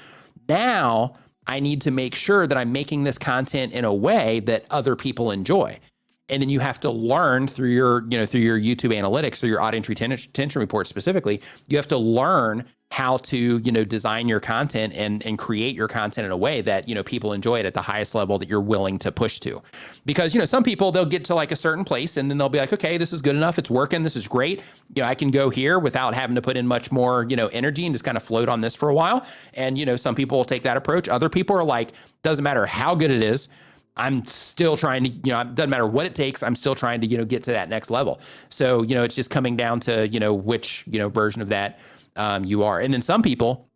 now I need to make sure that I'm making this content in a way that other people enjoy. And then you have to learn through your YouTube analytics, through your audience retention report specifically, you have to learn how to, design your content and create your content in a way that, people enjoy it at the highest level that you're willing to push to. Because, some people, they'll get to a certain place and then they'll be okay, this is good enough. It's working. This is great. I can go here without having to put in much more, energy and just kind of float on this for a while. And, some people will take that approach. Other people are doesn't matter how good it is, I'm still trying to, it doesn't matter what it takes. I'm still trying to, get to that next level. So, it's just coming down to, which, version of that you are. And then some people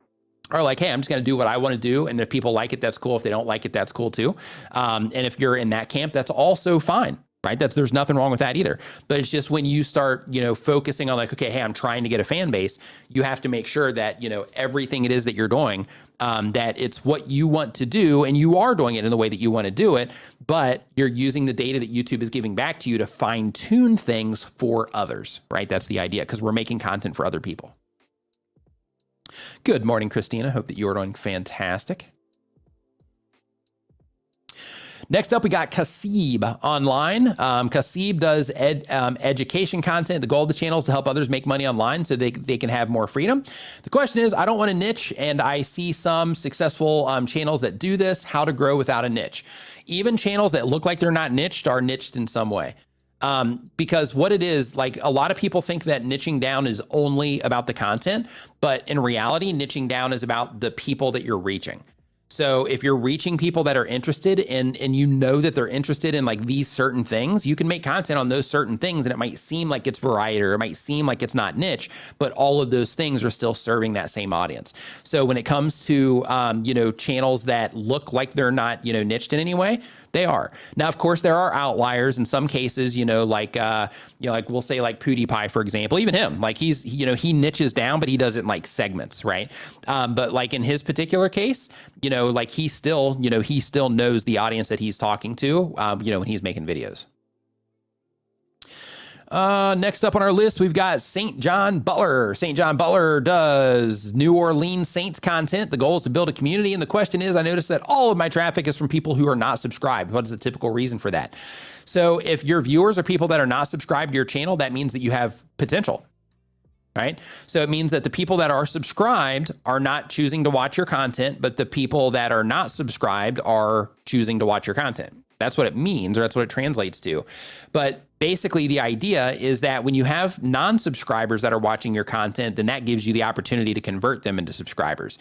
are hey, I'm just going to do what I want to do. And if people like it, that's cool. If they don't like it, that's cool too. And if you're in that camp, that's also fine. Right? There's nothing wrong with that either. But it's just when you start, focusing on okay, hey, I'm trying to get a fan base, you have to make sure that, everything it is that you're doing, that it's what you want to do and you are doing it in the way that you want to do it, but you're using the data that YouTube is giving back to you to fine tune things for others, right? That's the idea, because we're making content for other people. Good morning, Christina. Hope that you are doing fantastic. Next up, we got Kasib online. Kasib does education content. The goal of the channel is to help others make money online so they can have more freedom. The question is, I don't want a niche, and I see some successful channels that do this. How to grow without a niche. Even channels that look like they're not niched are niched in some way. Because what it is, a lot of people think that niching down is only about the content, but in reality, niching down is about the people that you're reaching. So if you're reaching people that are interested and you know that they're interested in like these certain things, you can make content on those certain things and it might seem like it's variety or it might seem like it's not niche, but all of those things are still serving that same audience. So when it comes to, channels that look like they're not, niched in any way, they are. Now, of course, there are outliers in some cases, like we'll say like PewDiePie, for example, even him, like he niches down, but he does it in like segments, right? But like in his particular case, like he still knows the audience that he's talking to, when he's making videos. Next up on our list, we've got St. John Butler. St. John Butler does New Orleans Saints content. The goal is to build a community. And the question is, I noticed that all of my traffic is from people who are not subscribed. What is the typical reason for that? So if your viewers are people that are not subscribed to your channel, that means that you have potential. Right? So it means that the people that are subscribed are not choosing to watch your content, but the people that are not subscribed are choosing to watch your content. That's what it means, or that's what it translates to. But basically the idea is that when you have non-subscribers that are watching your content, then that gives you the opportunity to convert them into subscribers.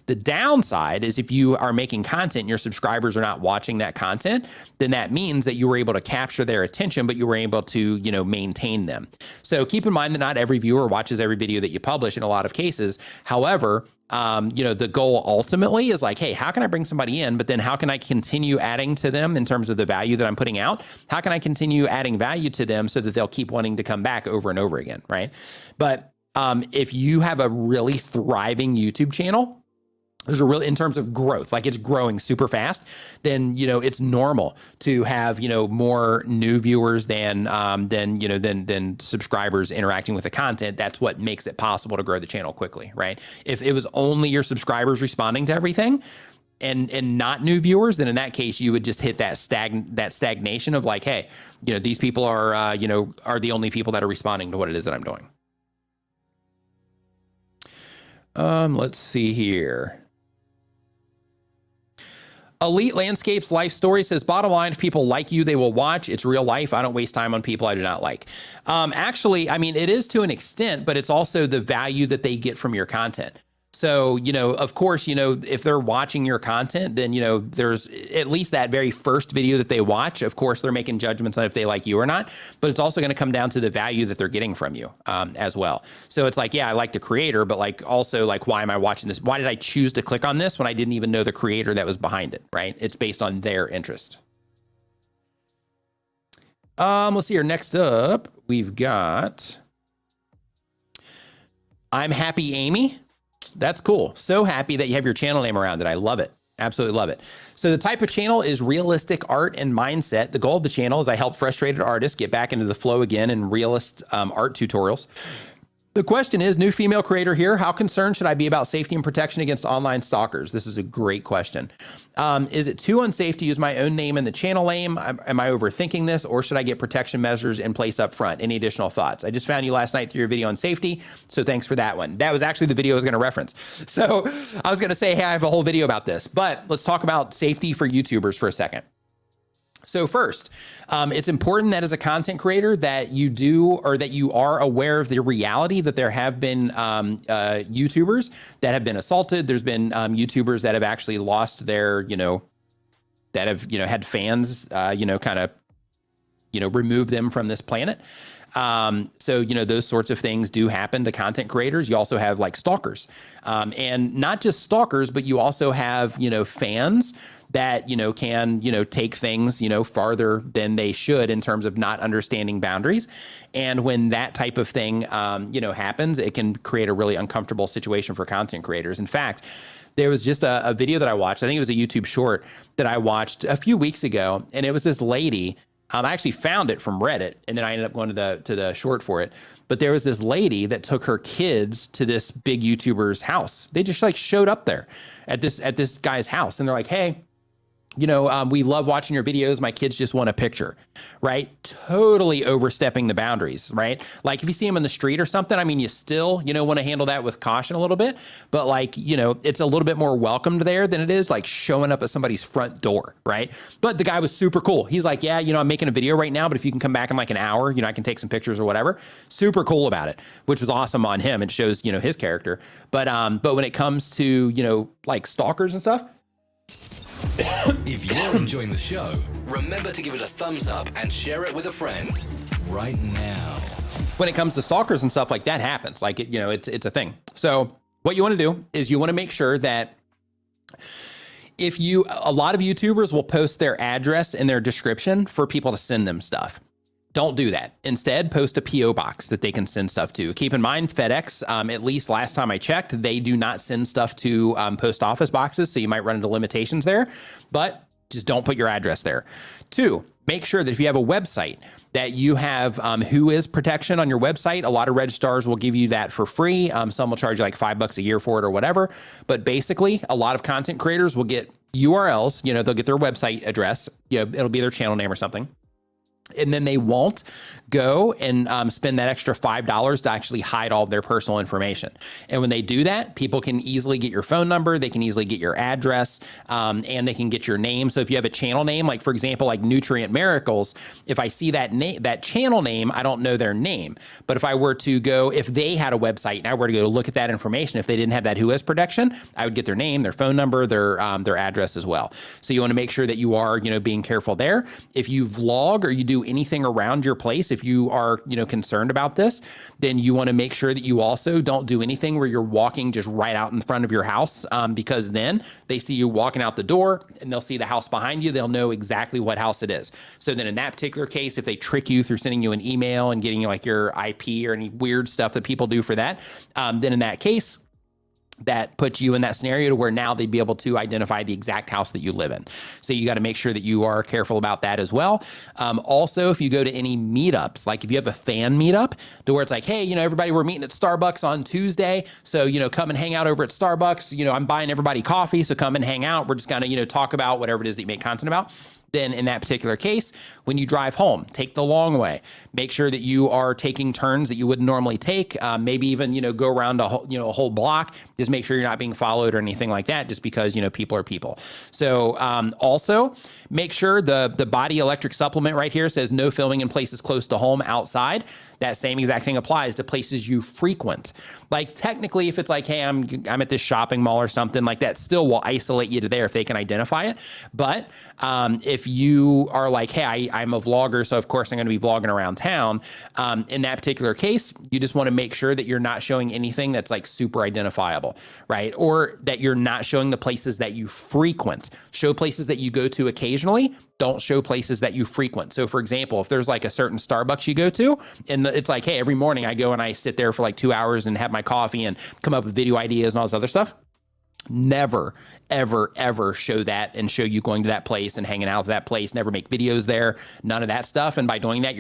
The downside is if you are making content and your subscribers are not watching that content, then that means that you were able to capture their attention, but you were able to, maintain them. So keep in mind that not every viewer watches every video that you publish in a lot of cases. However, the goal ultimately is like, hey, how can I bring somebody in? But then how can I continue adding to them in terms of the value that I'm putting out? How can I continue adding value to them so that they'll keep wanting to come back over and over again, right? But if you have a really thriving YouTube channel, there's a in terms of growth, like it's growing super fast, then, it's normal to have, more new viewers than subscribers interacting with the content. That's what makes it possible to grow the channel quickly, right? If it was only your subscribers responding to everything and not new viewers, then in that case, you would just hit that stagnation of like, hey, these people are the only people that are responding to what it is that I'm doing. Let's see here. Elite Landscapes Life Story says, bottom line, if people like you, they will watch. It's real life. I don't waste time on people I do not like. Actually, I mean, it is to an extent, but it's also the value that they get from your content. So, of course, if they're watching your content, then, there's at least that very first video that they watch. Of course, they're making judgments on if they like you or not, but it's also going to come down to the value that they're getting from you as well. So it's like, yeah, I like the creator, but like also like, why am I watching this? Why did I choose to click on this when I didn't even know the creator that was behind it, right? It's based on their interest. Let's see here. Next up, we've got I'm Happy Amy. That's cool. So happy that you have your channel name around it. I love it. Absolutely love it. So the type of channel is realistic art and mindset. The goal of the channel is I help frustrated artists get back into the flow again in realist art tutorials. The question is, new female creator here, how concerned should I be about safety and protection against online stalkers? This is a great question. Is it too unsafe to use my own name in the channel name? Am I overthinking this, or should I get protection measures in place up front? Any additional thoughts? I just found you last night through your video on safety, so thanks for that one. That was actually the video I was going to reference. So I was going to say, hey, I have a whole video about this, but let's talk about safety for YouTubers for a second. So first, it's important that as a content creator that you do, or that you are aware of the reality that there have been YouTubers that have been assaulted. There's been YouTubers that have actually lost their, that have, had fans, remove them from this planet. So, those sorts of things do happen to content creators. You also have like stalkers, and not just stalkers, but you also have, fans that, can, take things, farther than they should in terms of not understanding boundaries. And when that type of thing, happens, it can create a really uncomfortable situation for content creators. In fact, there was just a video that I watched. I think it was a YouTube short that I watched a few weeks ago. And it was this lady. I actually found it from Reddit, and then I ended up going to the short for it. But there was this lady that took her kids to this big YouTuber's house. They just like showed up there at this guy's house, and they're like, hey, we love watching your videos. My kids just want a picture, right? Totally overstepping the boundaries, right? Like if you see them in the street or something, I mean, you still, want to handle that with caution a little bit, but like, it's a little bit more welcomed there than it is like showing up at somebody's front door, right? But the guy was super cool. He's like, yeah, I'm making a video right now, but if you can come back in like an hour, I can take some pictures or whatever. Super cool about it, which was awesome on him. It shows, his character. But when it comes to, like stalkers and stuff, If you're enjoying the show, remember to give it a thumbs up and share it with a friend right now. When it comes to stalkers and stuff like that happens, like it's a thing. So what you want to do is you want to make sure that a lot of YouTubers will post their address in their description for people to send them stuff. Don't do that. Instead, post a PO box that they can send stuff to. Keep in mind, FedEx, at least last time I checked, they do not send stuff to post office boxes, so you might run into limitations there, but just don't put your address there. 2, make sure that if you have a website that you have Whois protection on your website. A lot of registrars will give you that for free. Some will charge you like $5 a year for it or whatever. But basically, a lot of content creators will get URLs, they'll get their website address, it'll be their channel name or something. And then they won't go and spend that extra $5 to actually hide all of their personal information. And when they do that, people can easily get your phone number, they can easily get your address, and they can get your name. So if you have a channel name, like for example, like Nutrient Miracles, if I see that channel name, I don't know their name. But if I were to go, if they had a website and I were to go look at that information, if they didn't have that Whois protection, I would get their name, their phone number, their address as well. So you want to make sure that you are, being careful there. If you vlog or you do anything around your place, if you are, concerned about this, then you want to make sure that you also don't do anything where you're walking just right out in front of your house, because then they see you walking out the door and they'll see the house behind you. They'll know exactly what house it is. So then in that particular case, if they trick you through sending you an email and getting like your IP or any weird stuff that people do for that, then in that case, that puts you in that scenario to where now they'd be able to identify the exact house that you live in. So you got to make sure that you are careful about that as well. Also, if you go to any meetups, like if you have a fan meetup to where it's like, hey, everybody, we're meeting at Starbucks on Tuesday. So, come and hang out over at Starbucks. I'm buying everybody coffee. So come and hang out. We're just going to, talk about whatever it is that you make content about. Then in that particular case, when you drive home, take the long way. Make sure that you are taking turns that you wouldn't normally take. Maybe even, go around a whole block. Just make sure you're not being followed or anything like that, just because, people are people. So also make sure the body electric supplement right here says no filming in places close to home outside. That same exact thing applies to places you frequent. Like technically, if it's like, hey, I'm at this shopping mall or something like that, still will isolate you to there if they can identify it. But if you are like, hey, I'm a vlogger, so of course I'm going to be vlogging around town. In that particular case, you just want to make sure that you're not showing anything that's like super identifiable, right? Or that you're not showing the places that you frequent. Show places that you go to occasionally. Don't show places that you frequent. So for example, if there's like a certain Starbucks you go to and it's like, hey, every morning I go and I sit there for like 2 hours and have my coffee and come up with video ideas and all this other stuff. Never, ever, ever show that and show you going to that place and hanging out at that place. Never make videos there, none of that stuff. And by doing that,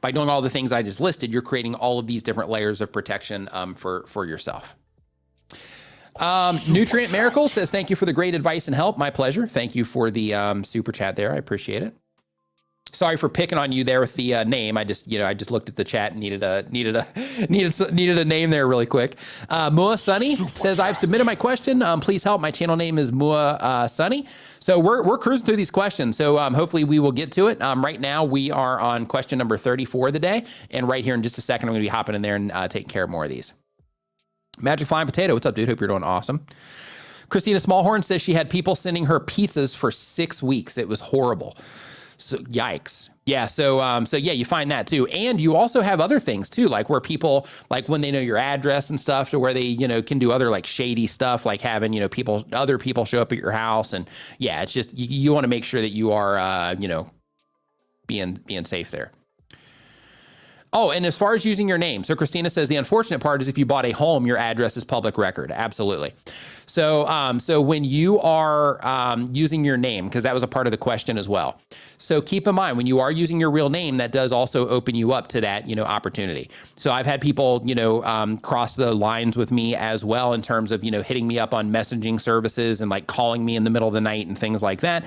by doing all the things I just listed, you're creating all of these different layers of protection for yourself. Nutrient Miracle says, thank you for the great advice and help. My pleasure. Thank you for the super chat there. I appreciate it. Sorry for picking on you there with the name. I just looked at the chat and needed a name there really quick. Mua Sunny says, I've submitted my question. Please help. My channel name is Mua Sunny. So we're cruising through these questions. So hopefully we will get to it. Right now we are on question number 34 of the day. And right here in just a second, I'm going to be hopping in there and taking care of more of these. Magic Flying Potato. What's up, dude? Hope you're doing awesome. Christina Smallhorn says she had people sending her pizzas for 6 weeks. It was horrible. So yikes. Yeah. So yeah, you find that too. And you also have other things too, like where people, like when they know your address and stuff, to where they, can do other like shady stuff, like having, other people show up at your house. And yeah, it's just, you want to make sure that you are, being safe there. Oh, and as far as using your name, so Christina says the unfortunate part is if you bought a home, your address is public record. Absolutely. So when you are using your name, because that was a part of the question as well. So keep in mind, when you are using your real name, that does also open you up to that, opportunity. So I've had people, cross the lines with me as well in terms of, hitting me up on messaging services and like calling me in the middle of the night and things like that,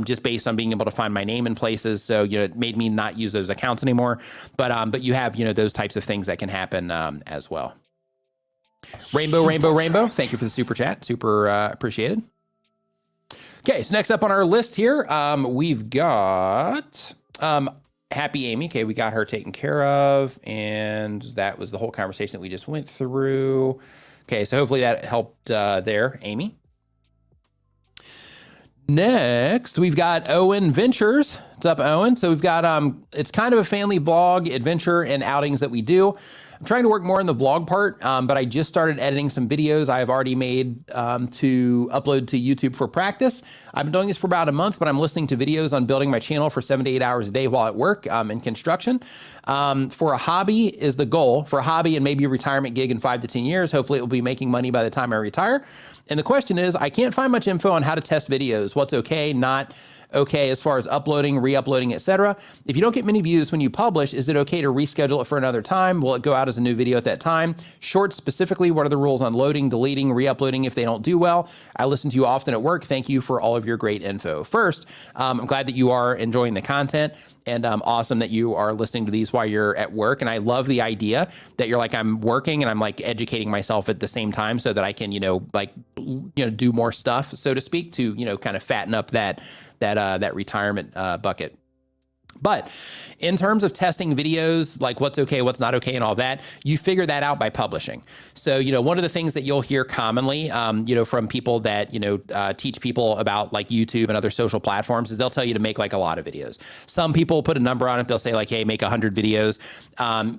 just based on being able to find my name in places. So, it made me not use those accounts anymore. But you have, those types of things that can happen as well. Rainbow. Thank you for the super chat. Super appreciated. Okay, so next up on our list here, we've got Happy Amy. Okay, we got her taken care of, and that was the whole conversation that we just went through. Okay, so hopefully that helped there, Amy. Next, we've got Owen Ventures. What's up, Owen? So we've got, it's kind of a family vlog, adventure, and outings that we do. I'm trying to work more in the vlog part, but I just started editing some videos I have already made to upload to YouTube for practice. I've been doing this for about a month, but I'm listening to videos on building my channel for 7 to 8 hours a day while at work in construction. For a hobby is the goal. For a hobby and maybe a retirement gig in 5 to 10 years, hopefully it will be making money by the time I retire. And the question is, I can't find much info on how to test videos, what's okay, not okay as far as uploading, re-uploading, etc. If you don't get many views when you publish, is it okay to reschedule it for another time? Will it go out as a new video at that time? Shorts specifically, what are the rules on loading, deleting, re-uploading if they don't do well? I listen to you often at work. Thank you for all of your great info. First, I'm glad that you are enjoying the content, and awesome that you are listening to these while you're at work. And I love the idea that you're like, I'm working and I'm like educating myself at the same time so that I can, do more stuff, so to speak, to, kind of fatten up that retirement bucket. But in terms of testing videos, like what's okay, what's not okay, and all that, you figure that out by publishing. So, one of the things that you'll hear commonly, from people that, teach people about like YouTube and other social platforms is they'll tell you to make like a lot of videos. Some people put a number on it. They'll say like, hey, make 100 videos.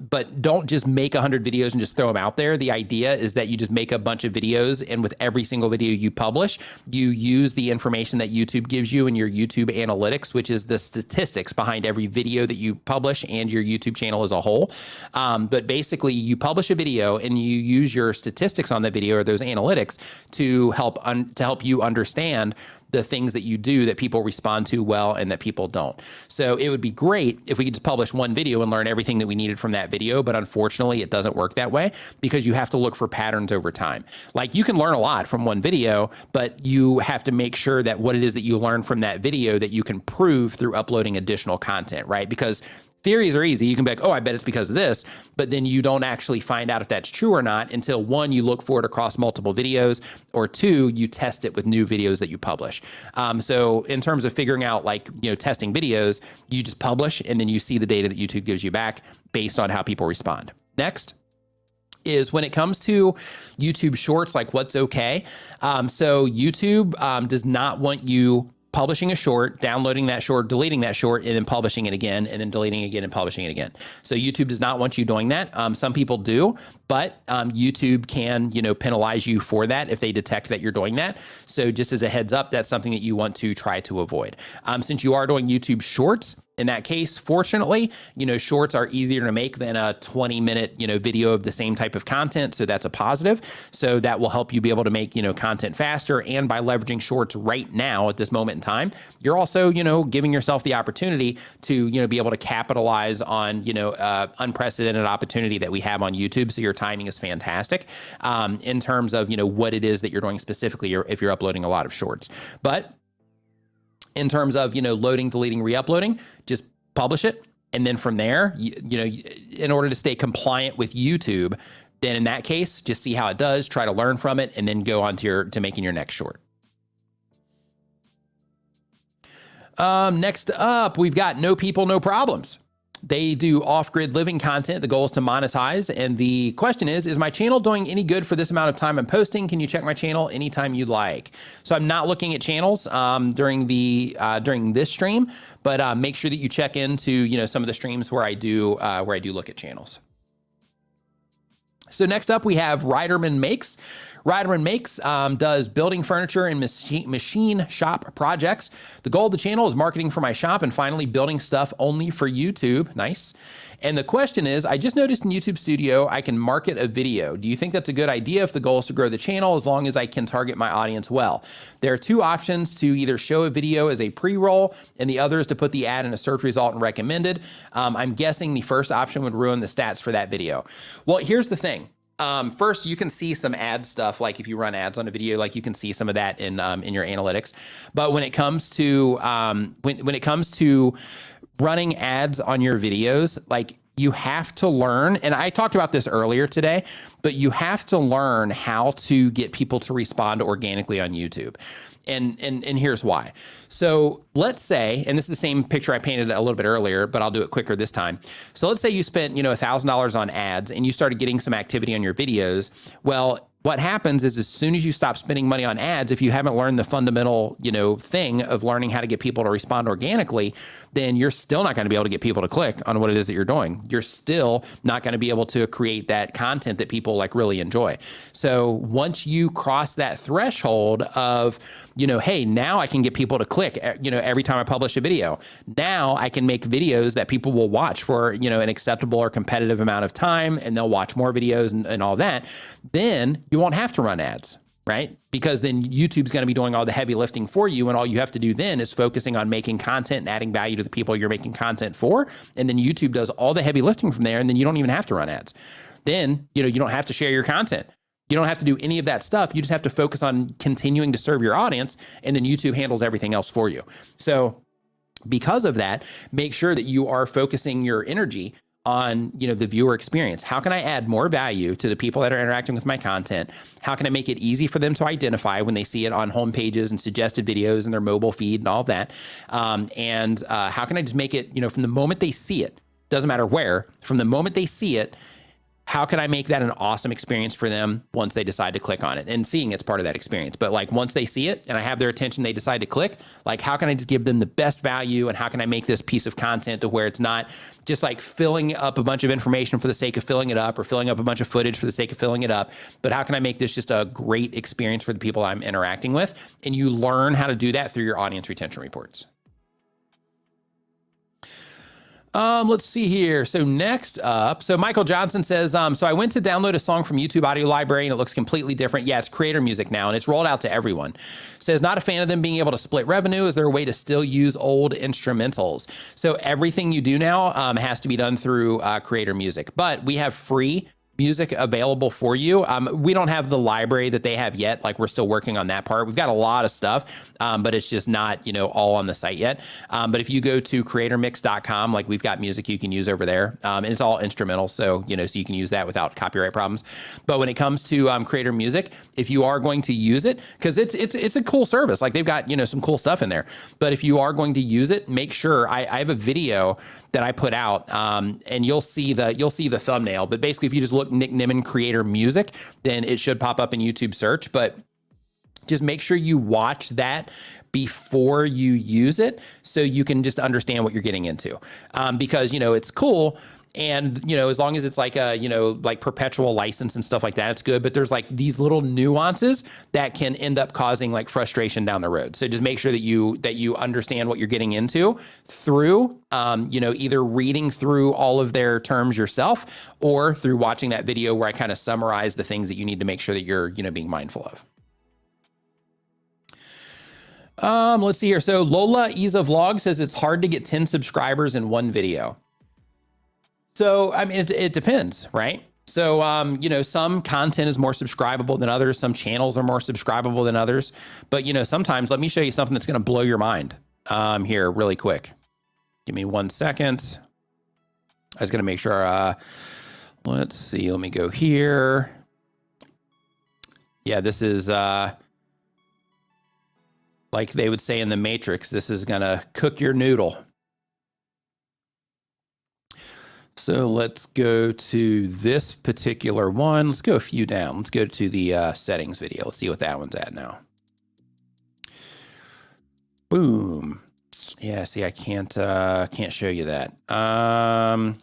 But don't just make 100 videos and just throw them out there. The idea is that you just make a bunch of videos, and with every single video you publish, you use the information that YouTube gives you in your YouTube analytics, which is the statistics behind every video that you publish and your YouTube channel as a whole. But basically you publish a video and you use your statistics on the video or those analytics to help you understand the things that you do that people respond to well and that people don't. So it would be great if we could just publish one video and learn everything that we needed from that video. But unfortunately, it doesn't work that way because you have to look for patterns over time. Like you can learn a lot from one video, but you have to make sure that what it is that you learn from that video that you can prove through uploading additional content, right? Because theories are easy. You can be like, oh, I bet it's because of this, but then you don't actually find out if that's true or not until one, you look for it across multiple videos, or two, you test it with new videos that you publish. So in terms of figuring out testing videos, you just publish and then you see the data that YouTube gives you back based on how people respond. Next is when it comes to YouTube shorts, like what's okay. So YouTube does not want you publishing a short, downloading that short, deleting that short, and then publishing it again, and then deleting it again and publishing it again. So YouTube does not want you doing that. Some people do, but YouTube can, penalize you for that if they detect that you're doing that. So just as a heads up, that's something that you want to try to avoid. Since you are doing YouTube shorts, in that case, fortunately, shorts are easier to make than a 20-minute, video of the same type of content. So that's a positive. So that will help you be able to make, content faster. And by leveraging shorts right now at this moment in time, you're also, giving yourself the opportunity to, be able to capitalize on, unprecedented opportunity that we have on YouTube. So your timing is fantastic in terms of, what it is that you're doing specifically, or if you're uploading a lot of shorts. But in terms of, loading, deleting, re-uploading, just publish it. And then from there, in order to stay compliant with YouTube, then in that case, just see how it does, try to learn from it, and then go on to making your next short. Next up, we've got No People, No Problems. They do off-grid living content. The goal is to monetize. And the question is my channel doing any good for this amount of time I'm posting? Can you check my channel anytime you'd like? So I'm not looking at channels during this stream, but make sure that you check into, some of the streams where I do look at channels. So next up, we have Riderman Makes. Riderman Makes does building furniture and machine shop projects. The goal of the channel is marketing for my shop and finally building stuff only for YouTube. Nice. And the question is, I just noticed in YouTube Studio, I can market a video. Do you think that's a good idea if the goal is to grow the channel, as long as I can target my audience well? There are two options: to either show a video as a pre-roll, and the other is to put the ad in a search result and recommended. I'm guessing the first option would ruin the stats for that video. Well, here's the thing. First, you can see some ad stuff, like if you run ads on a video, like you can see some of that in your analytics. But when it comes to when it comes to running ads on your videos, like you have to learn, and I talked about this earlier today, but you have to learn how to get people to respond organically on YouTube. And here's why. So let's say, and this is the same picture I painted a little bit earlier, but I'll do it quicker this time. So let's say you spent, $1,000 on ads and you started getting some activity on your videos. Well, what happens is as soon as you stop spending money on ads, if you haven't learned the fundamental, thing of learning how to get people to respond organically, then you're still not going to be able to get people to click on what it is that you're doing. You're still not going to be able to create that content that people like really enjoy. So once you cross that threshold of, hey, now I can get people to click, every time I publish a video. Now I can make videos that people will watch for, an acceptable or competitive amount of time, and they'll watch more videos and all that. Then you won't have to run ads, right? Because then YouTube's going to be doing all the heavy lifting for you. And all you have to do then is focusing on making content and adding value to the people you're making content for. And then YouTube does all the heavy lifting from there. And then you don't even have to run ads. Then, you don't have to share your content. You don't have to do any of that stuff. You just have to focus on continuing to serve your audience. And then YouTube handles everything else for you. So because of that, make sure that you are focusing your energy on, the viewer experience. How can I add more value to the people that are interacting with my content? How can I make it easy for them to identify when they see it on home pages and suggested videos and their mobile feed and all of that? And how can I just make it, from the moment they see it, doesn't matter where, from the moment they see it, how can I make that an awesome experience for them once they decide to click on it? And seeing it's part of that experience. But like once they see it and I have their attention, they decide to click, like how can I just give them the best value, and how can I make this piece of content to where it's not just like filling up a bunch of information for the sake of filling it up, or filling up a bunch of footage for the sake of filling it up, but how can I make this just a great experience for the people I'm interacting with? And you learn how to do that through your audience retention reports. Let's see here. So next up, Michael Johnson says, so I went to download a song from YouTube Audio Library and it looks completely different. Yeah, it's creator music now and it's rolled out to everyone. Says not a fan of them being able to split revenue. Is there a way to still use old instrumentals? So everything you do now has to be done through creator music, but we have free music available for you. We don't have the library that they have yet. Like we're still working on that part. We've got a lot of stuff, but it's just not, all on the site yet. But if you go to creatormix.com, like we've got music you can use over there, and it's all instrumental. So, so you can use that without copyright problems. But when it comes to creator music, if you are going to use it, because it's a cool service, like they've got, some cool stuff in there. But if you are going to use it, make sure I have a video that I put out, and you'll see the thumbnail. But basically, if you just look Nick Nimmin creator music, then it should pop up in YouTube search. But just make sure you watch that before you use it, so you can just understand what you're getting into. Because it's cool. And, as long as it's like a, like perpetual license and stuff like that, it's good. But there's like these little nuances that can end up causing like frustration down the road. So just make sure that you understand what you're getting into through, either reading through all of their terms yourself, or through watching that video where I kind of summarize the things that you need to make sure that you're, being mindful of. Let's see here. So Lola Isa Vlog says it's hard to get 10 subscribers in one video. So, I mean, it depends, right? So, some content is more subscribable than others. Some channels are more subscribable than others. But, sometimes, let me show you something that's going to blow your mind here really quick. Give me 1 second. I was going to make sure, let's see, let me go here. Yeah, this is, like they would say in the Matrix, this is going to cook your noodle. So let's go to this particular one. Let's go a few down. Let's go to the settings video. Let's see what that one's at now. Boom. Yeah, see, I can't show you that. Yeah,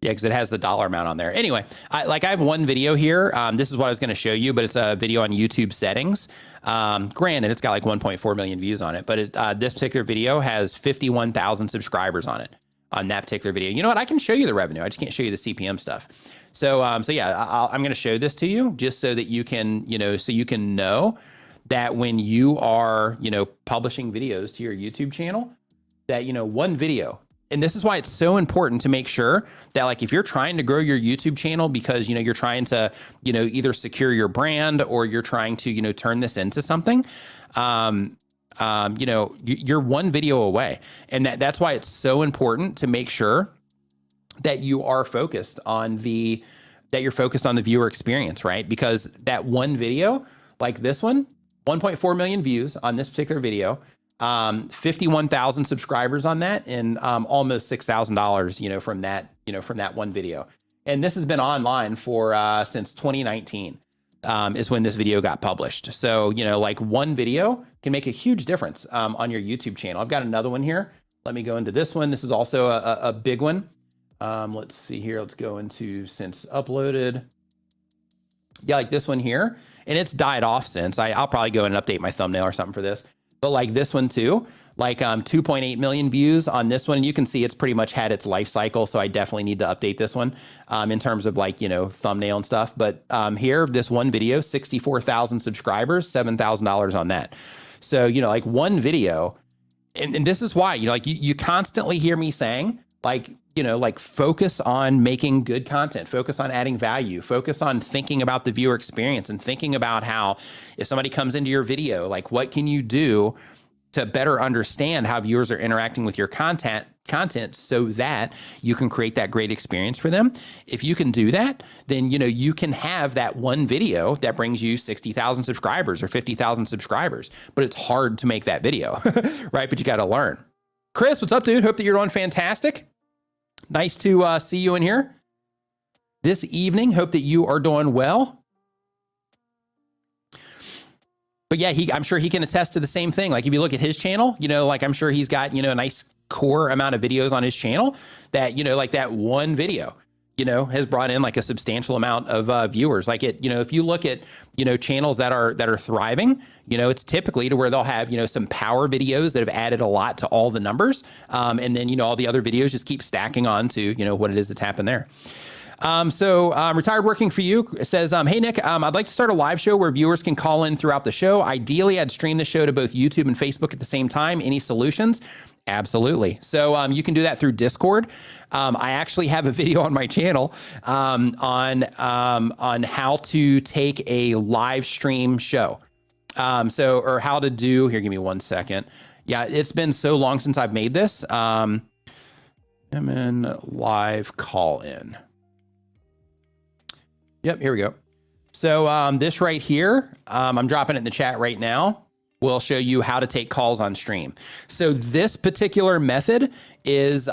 because it has the dollar amount on there. Anyway, I have one video here. This is what I was going to show you, but it's a video on YouTube settings. Granted, it's got like 1.4 million views on it, but this particular video has 51,000 subscribers on it. On that particular video. You know what? I can show you the revenue. I just can't show you the CPM stuff. So yeah, I'm going to show this to you just so that you can, so you can know that when you are, publishing videos to your YouTube channel, that, one video. And this is why it's so important to make sure that, like, if you're trying to grow your YouTube channel because, you're trying to, either secure your brand or you're trying to, turn this into something, you're one video away. And that's why it's so important to make sure that you are focused on the viewer experience, right? Because that one video, like this one, 1.4 million views on this particular video, 51,000 subscribers on that, and almost $6,000, from that one video. And this has been online for since 2019 is when this video got published. So, you know, like one video can make a huge difference on your YouTube channel. I've got another one here. Let me go into this one. This is also a big one. Let's see here. Let's go into since uploaded. Yeah, like this one here. And it's died off since. I'll probably go and update my thumbnail or something for this. But like this one too, like 2.8 million views on this one. And you can see it's pretty much had its life cycle. So I definitely need to update this one in terms of like, you know, thumbnail and stuff. But here, this one video, 64,000 subscribers, $7,000 on that. So, you know, like one video, and this is why, you know, like you constantly hear me saying, like, you know, like focus on making good content, focus on adding value, focus on thinking about the viewer experience and thinking about how if somebody comes into your video, like what can you do to better understand how viewers are interacting with your content so that you can create that great experience for them. If you can do that, then, you know, you can have that one video that brings you 60,000 subscribers or 50,000 subscribers, but it's hard to make that video, right? But you got to learn. Chris, what's up, dude? Hope that you're doing fantastic. Nice to see you in here this evening. Hope that you are doing well. But yeah, I'm sure he can attest to the same thing. Like if you look at his channel, you know, like I'm sure he's got, you know, a nice core amount of videos on his channel that, you know, like that one video, you know, has brought in like a substantial amount of viewers. Like it, you know, if you look at, you know, channels that are thriving, you know, it's typically to where they'll have, you know, some power videos that have added a lot to all the numbers. And then, you know, all the other videos just keep stacking on to, you know, what it is that's happened there. Retired Working For You says, hey, Nick, I'd like to start a live show where viewers can call in throughout the show. Ideally, I'd stream the show to both YouTube and Facebook at the same time. Any solutions? Absolutely. So you can do that through Discord. I actually have a video on my channel on how to take a live stream show. Or how to do, here, give me 1 second. Yeah, it's been so long since I've made this. I'm in live call in. Yep, here we go. So this right here, I'm dropping it in the chat right now. We'll show you how to take calls on stream. So this particular method is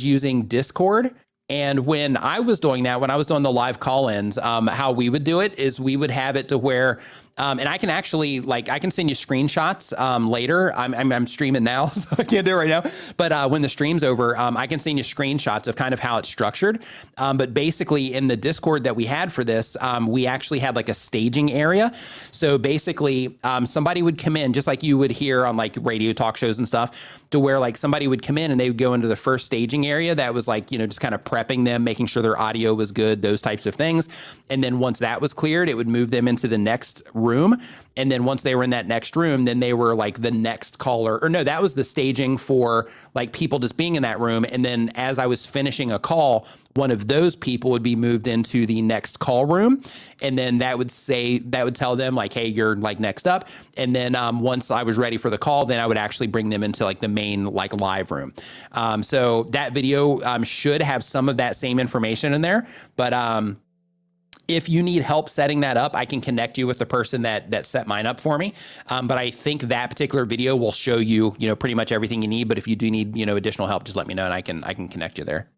using Discord. And when I was doing that, when I was doing the live call-ins, how we would do it is we would have it to where, and I can actually, like, I can send you screenshots later. I'm streaming now, so I can't do it right now. But when the stream's over, I can send you screenshots of kind of how it's structured. But basically in the Discord that we had for this, we actually had like a staging area. So basically somebody would come in, just like you would hear on like radio talk shows and stuff, to where like somebody would come in and they would go into the first staging area that was like, you know, just kind of prepping them, making sure their audio was good, those types of things. And then once that was cleared, it would move them into the next room. And then once they were in that next room, then they were like the next caller, or no, that was the staging for like people just being in that room. And then as I was finishing a call, one of those people would be moved into the next call room. And then that would tell them like, hey, you're like next up. And then once I was ready for the call, then I would actually bring them into like the main like live room. So that video should have some of that same information in there. But if you need help setting that up, I can connect you with the person that set mine up for me. But I think that particular video will show you, you know, pretty much everything you need. But if you do need, you know, additional help, just let me know and I can connect you there.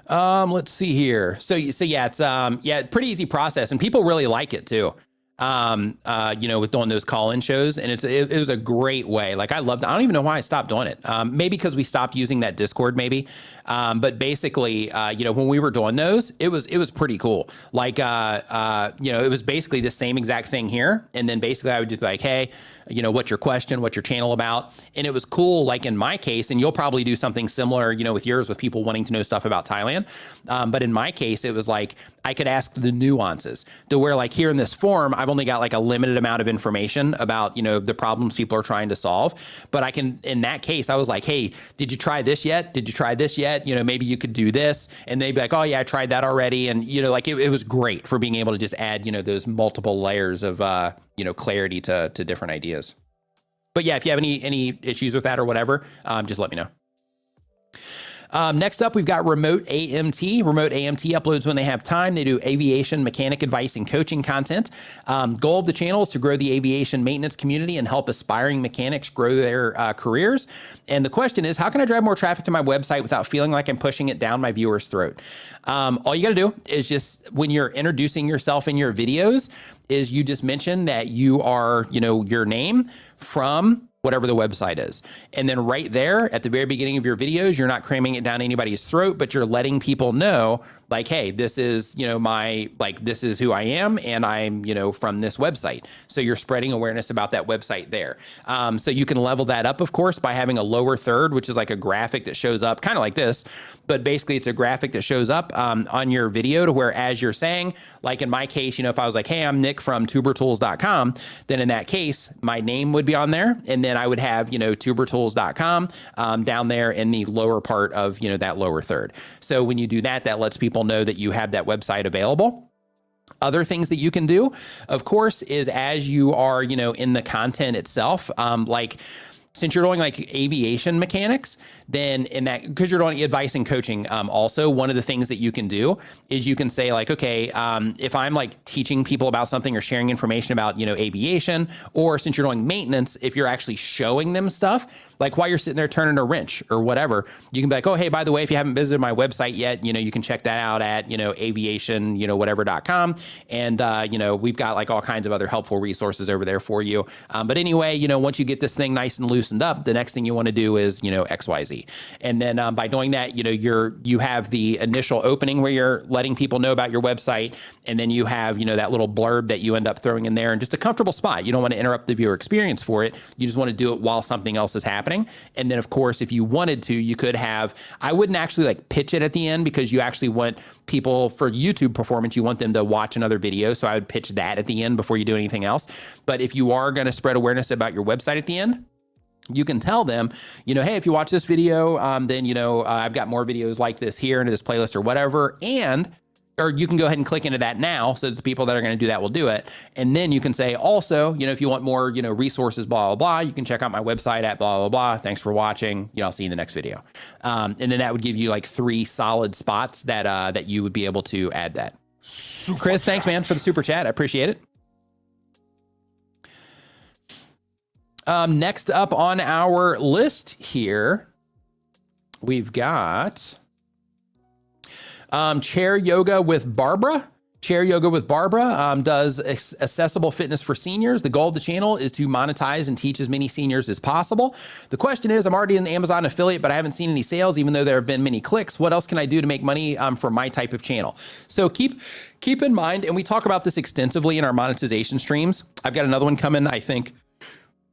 Let's see here. So yeah, it's pretty easy process and people really like it too. You know, with doing those call-in shows, and it was a great way. Like I loved it. I don't even know why I stopped doing it. Maybe because we stopped using that Discord maybe. But basically, you know, when we were doing those, it was pretty cool. Like, you know, it was basically the same exact thing here. And then basically I would just be like, hey, you know, what's your question? What's your channel about? And it was cool. Like in my case, and you'll probably do something similar, you know, with yours, with people wanting to know stuff about Thailand. But in my case, it was like, I could ask the nuances to where like here in this form, I've only got like a limited amount of information about, you know, the problems people are trying to solve. But I can, in that case, I was like, hey, did you try this yet? Did you try this yet? You know, maybe you could do this. And they'd be like, oh yeah, I tried that already. And, you know, like it was great for being able to just add, you know, those multiple layers of, you know, clarity to different ideas. But yeah, if you have any issues with that or whatever, just let me know. Next up, we've got Remote AMT. Remote AMT uploads when they have time. They do aviation mechanic advice and coaching content. Goal of the channel is to grow the aviation maintenance community and help aspiring mechanics grow their careers. And the question is, how can I drive more traffic to my website without feeling like I'm pushing it down my viewer's throat? All you got to do is just, when you're introducing yourself in your videos, is you just mention that you are, your name from whatever the website is. And then right there at the very beginning of your videos, you're not cramming it down anybody's throat, but you're letting people know, like, hey, this is, this is who I am, and I'm, from this website. So you're spreading awareness about that website there. So you can level that up, of course, by having a lower third, which is like a graphic that shows up kind of like this, but basically it's a graphic that shows up on your video, to where, as you're saying, like in my case, if I was like, hey, I'm Nick from tubertools.com, then in that case, my name would be on there. And then I would have, tubertools.com down there in the lower part of, that lower third. So when you do that, that lets people know that you have that website available. Other things that you can do, of course, is as you are, in the content itself, since you're doing like aviation mechanics, then in that, because you're doing advice and coaching, also one of the things that you can do is you can say like, okay, if I'm like teaching people about something or sharing information about, aviation, or since you're doing maintenance, if you're actually showing them stuff, like while you're sitting there turning a wrench or whatever, you can be like, oh, hey, by the way, if you haven't visited my website yet, you can check that out at, aviation, whatever.com. And, we've got like all kinds of other helpful resources over there for you. But anyway, once you get this thing nice and loosened up, the next thing you want to do is, XYZ. And then by doing that, you have the initial opening where you're letting people know about your website. And then you have, that little blurb that you end up throwing in there, and just a comfortable spot. You don't want to interrupt the viewer experience for it. You just want to do it while something else is happening. And then of course, if you wanted to, you could have, I wouldn't actually like pitch it at the end, because you actually want people, for YouTube performance, you want them to watch another video. So I would pitch that at the end before you do anything else. But if you are going to spread awareness about your website at the end, you can tell them, hey, if you watch this video, then, I've got more videos like this here into this playlist or whatever. Or you can go ahead and click into that now, so that the people that are going to do that will do it. And then you can say also, if you want more, resources, blah, blah, blah, you can check out my website at blah, blah, blah. Thanks for watching. I'll see you in the next video. And then that would give you like 3 solid spots that you would be able to add that. Chris, thanks, man, for the super chat. I appreciate it. Next up on our list here, we've got Chair Yoga with Barbara. Chair Yoga with Barbara does accessible fitness for seniors. The goal of the channel is to monetize and teach as many seniors as possible. The question is, I'm already an Amazon affiliate, but I haven't seen any sales, even though there have been many clicks. What else can I do to make money for my type of channel? So keep in mind, and we talk about this extensively in our monetization streams. I've got another one coming, I think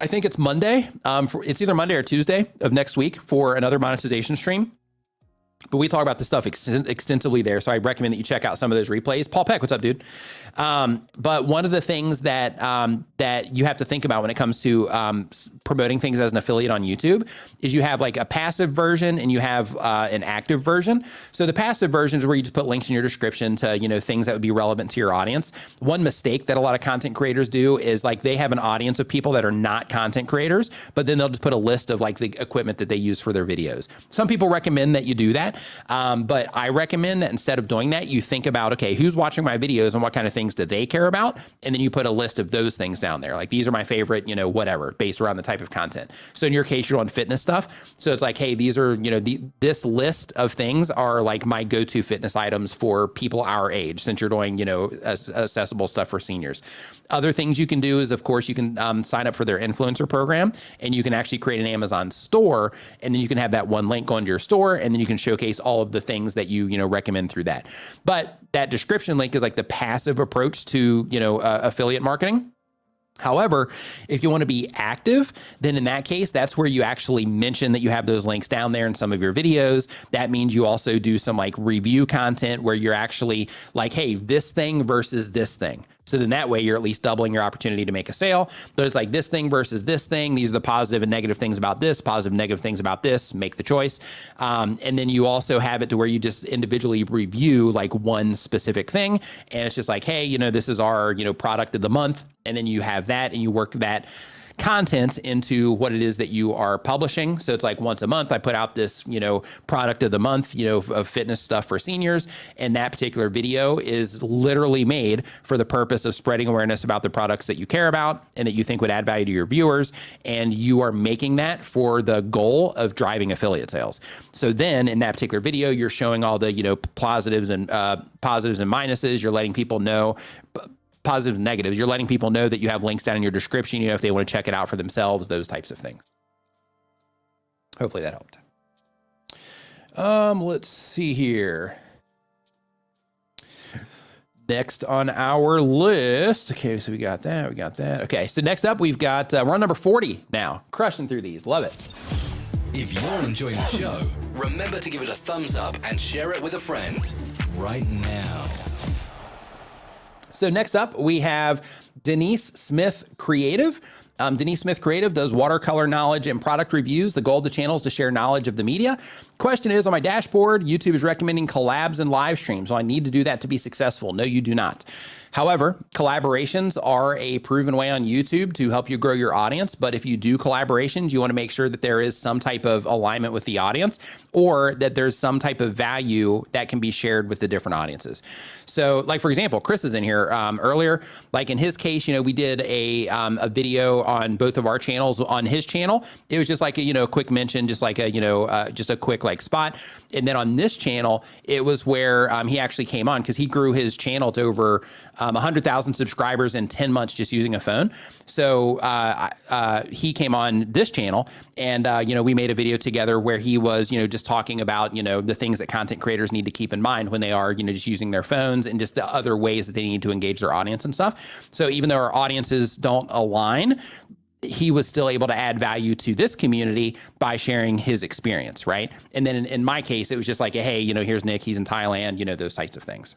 it's Monday. It's either Monday or Tuesday of next week for another monetization stream. But we talk about this stuff extensively there. So I recommend that you check out some of those replays. Paul Peck, what's up, dude? But one of the things that that you have to think about when it comes to promoting things as an affiliate on YouTube is you have like a passive version and you have an active version. So the passive version is where you just put links in your description to, things that would be relevant to your audience. One mistake that a lot of content creators do is like they have an audience of people that are not content creators, but then they'll just put a list of like the equipment that they use for their videos. Some people recommend that you do that. But I recommend that instead of doing that, you think about, okay, who's watching my videos and what kind of things do they care about? And then you put a list of those things down there. Like these are my favorite, whatever, based around the type of content. So in your case, you're on fitness stuff. So it's like, hey, these are, this list of things are like my go-to fitness items for people our age, since you're doing, accessible stuff for seniors. Other things you can do is, of course, you can sign up for their influencer program, and you can actually create an Amazon store, and then you can have that one link go into your store, and then you can showcase all of the things that you recommend through that. But that description link is like the passive approach to affiliate marketing. However, if you want to be active, then in that case, that's where you actually mention that you have those links down there in some of your videos. That means you also do some like review content where you're actually like, hey, this thing versus this thing. So then that way you're at least doubling your opportunity to make a sale. But it's like this thing versus this thing. These are the positive and negative things about this, positive and negative things about this, make the choice. And then you also have it to where you just individually review like one specific thing. And it's just like, hey, this is our, product of the month. And then you have that and you work that content into what it is that you are publishing. So it's like once a month, I put out this, product of the month, of fitness stuff for seniors. And that particular video is literally made for the purpose of spreading awareness about the products that you care about and that you think would add value to your viewers. And you are making that for the goal of driving affiliate sales. So then in that particular video, you're showing all the, positives and minuses. You're letting people know positives and negatives. You're letting people know that you have links down in your description, if they want to check it out for themselves, those types of things. Hopefully that helped. Let's see here. Next on our list. Okay, so we got that. Okay, so next up, we've got, we're on number 40 now. Crushing through these. Love it. If you're enjoying the show, remember to give it a thumbs up and share it with a friend right now. So next up, we have Denise Smith Creative. Denise Smith Creative does watercolor knowledge and product reviews. The goal of the channel is to share knowledge of the media. Question is, on my dashboard, YouTube is recommending collabs and live streams. So I need to do that to be successful. No, you do not. However, collaborations are a proven way on YouTube to help you grow your audience. But if you do collaborations, you want to make sure that there is some type of alignment with the audience, or that there's some type of value that can be shared with the different audiences. So like, for example, Chris is in here earlier. Like in his case, we did a video on both of our channels. On his channel, it was just like a quick mention, just like just a quick like spot. And then on this channel, it was where he actually came on because he grew his channel to over 100,000 subscribers in 10 months just using a phone. So he came on this channel, and we made a video together where he was just talking about the things that content creators need to keep in mind when they are just using their phones, and just the other ways that they need to engage their audience and stuff. So even though our audiences don't align, he was still able to add value to this community by sharing his experience, right? And then in my case, it was just like, hey, here's Nick, he's in Thailand, those types of things.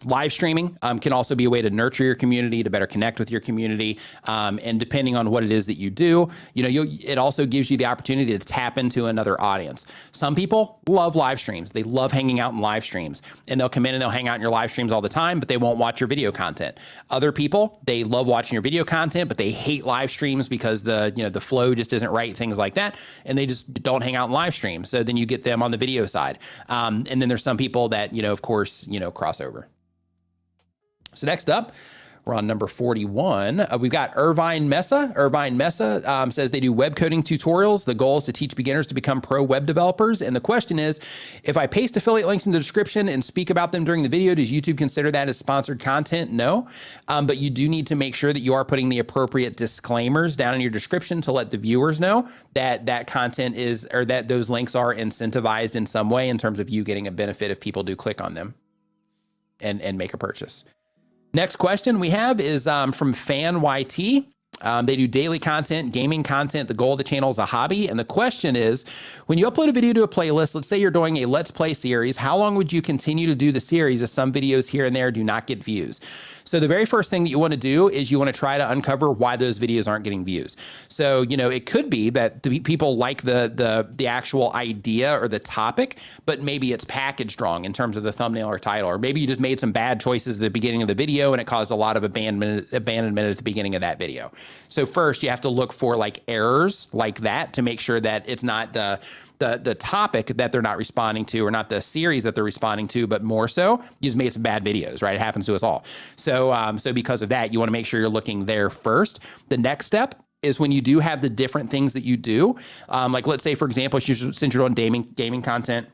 Live streaming can also be a way to nurture your community, to better connect with your community. And depending on what it is that you do, it also gives you the opportunity to tap into another audience. Some people love live streams. They love hanging out in live streams, and they'll come in and they'll hang out in your live streams all the time, but they won't watch your video content. Other people, they love watching your video content, but they hate live streams because the flow just isn't right, things like that. And they just don't hang out in live streams. So then you get them on the video side. And then there's some people that, of course, cross over. So next up, we're on number 41. We've got Irvine Mesa. Irvine Mesa says they do web coding tutorials. The goal is to teach beginners to become pro web developers. And the question is, if I paste affiliate links in the description and speak about them during the video, does YouTube consider that as sponsored content? No, but you do need to make sure that you are putting the appropriate disclaimers down in your description to let the viewers know that that content is, or that those links are incentivized in some way in terms of you getting a benefit if people do click on them and make a purchase. Next question we have is from Fan YT. They do daily content, gaming content. The goal of the channel is a hobby. And the question is, when you upload a video to a playlist, let's say you're doing a Let's Play series, how long would you continue to do the series if some videos here and there do not get views? So the very first thing that you want to do is you want to try to uncover why those videos aren't getting views. So, it could be that people like the actual idea or the topic, but maybe it's packaged wrong in terms of the thumbnail or title, or maybe you just made some bad choices at the beginning of the video and it caused a lot of abandonment at the beginning of that video. So first you have to look for like errors like that to make sure that it's not the topic that they're not responding to, or not the series that they're responding to, but more so you just made some bad videos, right? It happens to us all. So because of that, you want to make sure you're looking there first. The next step is when you do have the different things that you do, like let's say, for example, since you're doing gaming content,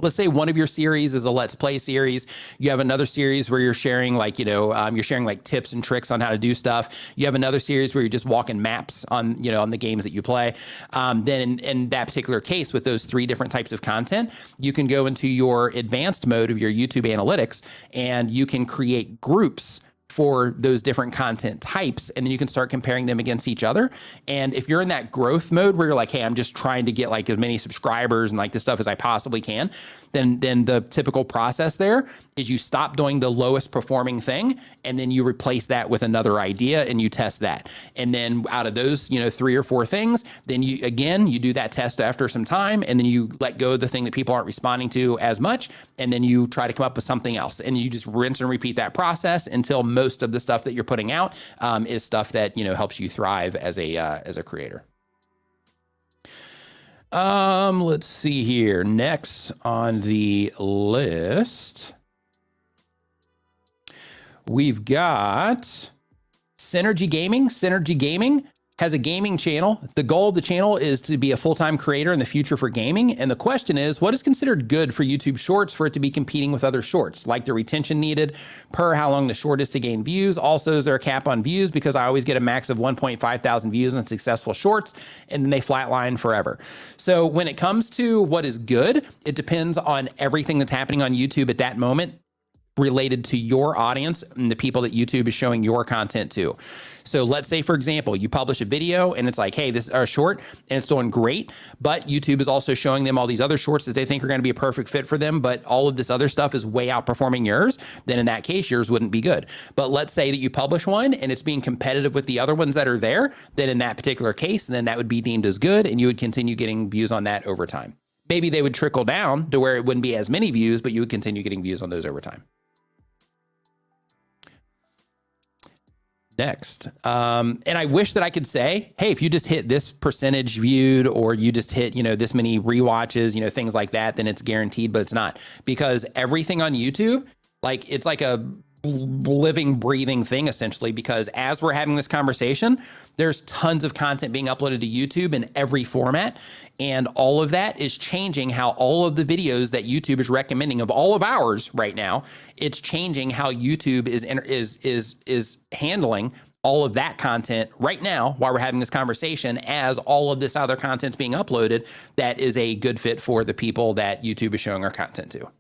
let's say one of your series is a Let's Play series. You have another series where you're sharing you're sharing like tips and tricks on how to do stuff. You have another series where you're just walking maps on, on the games that you play. Then in that particular case, with those three different types of content, you can go into your advanced mode of your YouTube analytics, and you can create groups for those different content types, and then you can start comparing them against each other. And if you're in that growth mode where you're like, hey, I'm just trying to get like as many subscribers and like this stuff as I possibly can, then the typical process there is you stop doing the lowest performing thing, and then you replace that with another idea and you test that. And then out of those, 3 or 4 things, then you do that test after some time, and then you let go of the thing that people aren't responding to as much, and then you try to come up with something else, and you just rinse and repeat that process until most of the stuff that you're putting out is stuff that, you know, helps you thrive as a creator. Let's see here. Next on the list, we've got Synergy Gaming. Synergy Gaming has a gaming channel. The goal of the channel is to be a full-time creator in the future for gaming. And the question is, what is considered good for YouTube Shorts for it to be competing with other shorts? Like the retention needed per how long the short is to gain views. Also, is there a cap on views? Because I always get a max of 1.5 thousand views on successful shorts, and then they flatline forever. So when it comes to what is good, it depends on everything that's happening on YouTube at that moment, related to your audience and the people that YouTube is showing your content to. So let's say, for example, you publish a video and it's like, hey, this is a short and it's doing great, but YouTube is also showing them all these other shorts that they think are going to be a perfect fit for them, but all of this other stuff is way outperforming yours. Then in that case, yours wouldn't be good. But let's say that you publish one and it's being competitive with the other ones that are there, then in that particular case, then that would be deemed as good and you would continue getting views on that over time. Maybe they would trickle down to where it wouldn't be as many views, but you would continue getting views on those over time. Next. And I wish that I could say, hey, if you just hit this percentage viewed, or you just hit, you know, this many rewatches, you know, things like that, then it's guaranteed, but it's not, because everything on YouTube, like, it's like a living, breathing thing, essentially, because as we're having this conversation, there's tons of content being uploaded to YouTube in every format. And all of that is changing how all of the videos that YouTube is recommending of all of ours right now, it's changing how YouTube is handling all of that content right now while we're having this conversation, as all of this other content's being uploaded that is a good fit for the people that YouTube is showing our content to.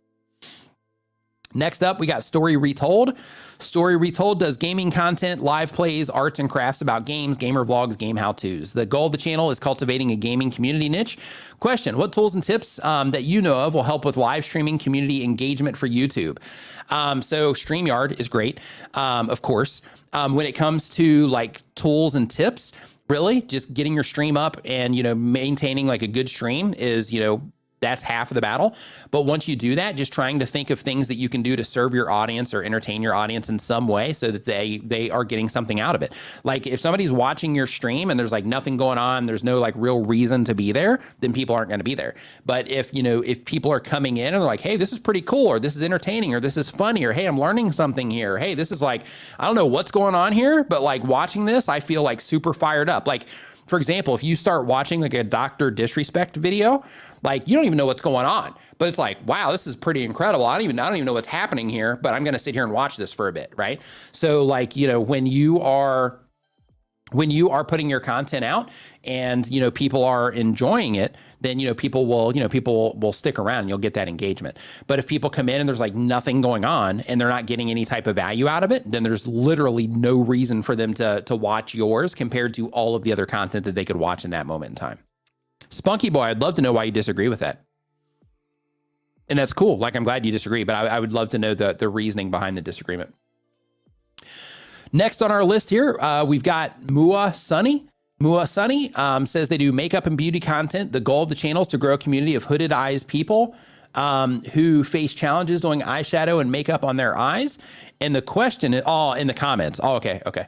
Next up, we got Story Retold. Story Retold does gaming content, live plays, arts and crafts about games, gamer vlogs, game how-tos. The goal of the channel is cultivating a gaming community niche. Question: what tools and tips that you know of will help with live streaming community engagement for YouTube? So StreamYard is great, of course. When it comes to like tools and tips, really just getting your stream up and, you know, maintaining like a good stream is, you know, that's half of the battle. But once you do that, just trying to think of things that you can do to serve your audience or entertain your audience in some way so that they are getting something out of it. Like if somebody's watching your stream and there's like nothing going on, there's no like real reason to be there, then people aren't going to be there. But if, you know, if people are coming in and they're like, hey, this is pretty cool, or this is entertaining, or this is funny, or hey, I'm learning something here. Hey, this is like, I don't know what's going on here, but like watching this, I feel like super fired up. Like, for example, if you start watching like a Dr. Disrespect video, like you don't even know what's going on, but it's like, wow, this is pretty incredible. I don't even know what's happening here, but I'm going to sit here and watch this for a bit. Right. So like, you know, when you are putting your content out and, you know, people are enjoying it, then, you know, people will stick around and you'll get that engagement. But if people come in and there's like nothing going on and they're not getting any type of value out of it, then there's literally no reason for them to watch yours compared to all of the other content that they could watch in that moment in time. Spunky Boy, I'd love to know why you disagree with that. And that's cool. Like, I'm glad you disagree, but I would love to know the reasoning behind the disagreement. Next on our list here, we've got Mua Sunny. Mua Sunny says they do makeup and beauty content. The goal of the channel is to grow a community of hooded eyes people who face challenges doing eyeshadow and makeup on their eyes. And the question is, in the comments. Okay.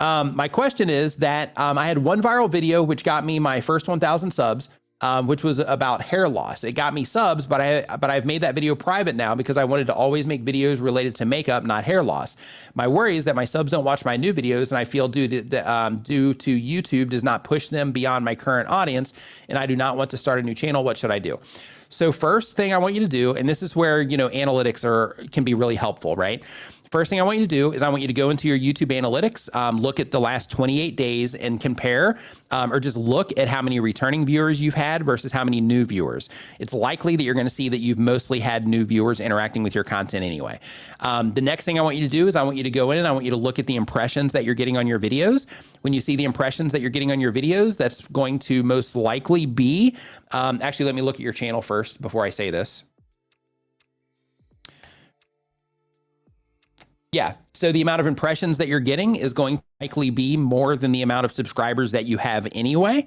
My question is that I had one viral video which got me my first 1,000 subs, which was about hair loss. It got me subs, but I've made that video private now because I wanted to always make videos related to makeup, not hair loss. My worry is that my subs don't watch my new videos, and I feel due to YouTube does not push them beyond my current audience, and I do not want to start a new channel. What should I do? So first thing I want you to do, and this is where, you know, analytics can be really helpful, right? First thing I want you to do is I want you to go into your YouTube analytics, look at the last 28 days and compare, or just look at how many returning viewers you've had versus how many new viewers. It's likely that you're going to see that you've mostly had new viewers interacting with your content anyway. The next thing I want you to do is I want you to go in and I want you to look at the impressions that you're getting on your videos. When you see the impressions that you're getting on your videos, that's going to most likely be, actually, let me look at your channel first before I say this. Yeah, so the amount of impressions that you're getting is going to likely be more than the amount of subscribers that you have anyway,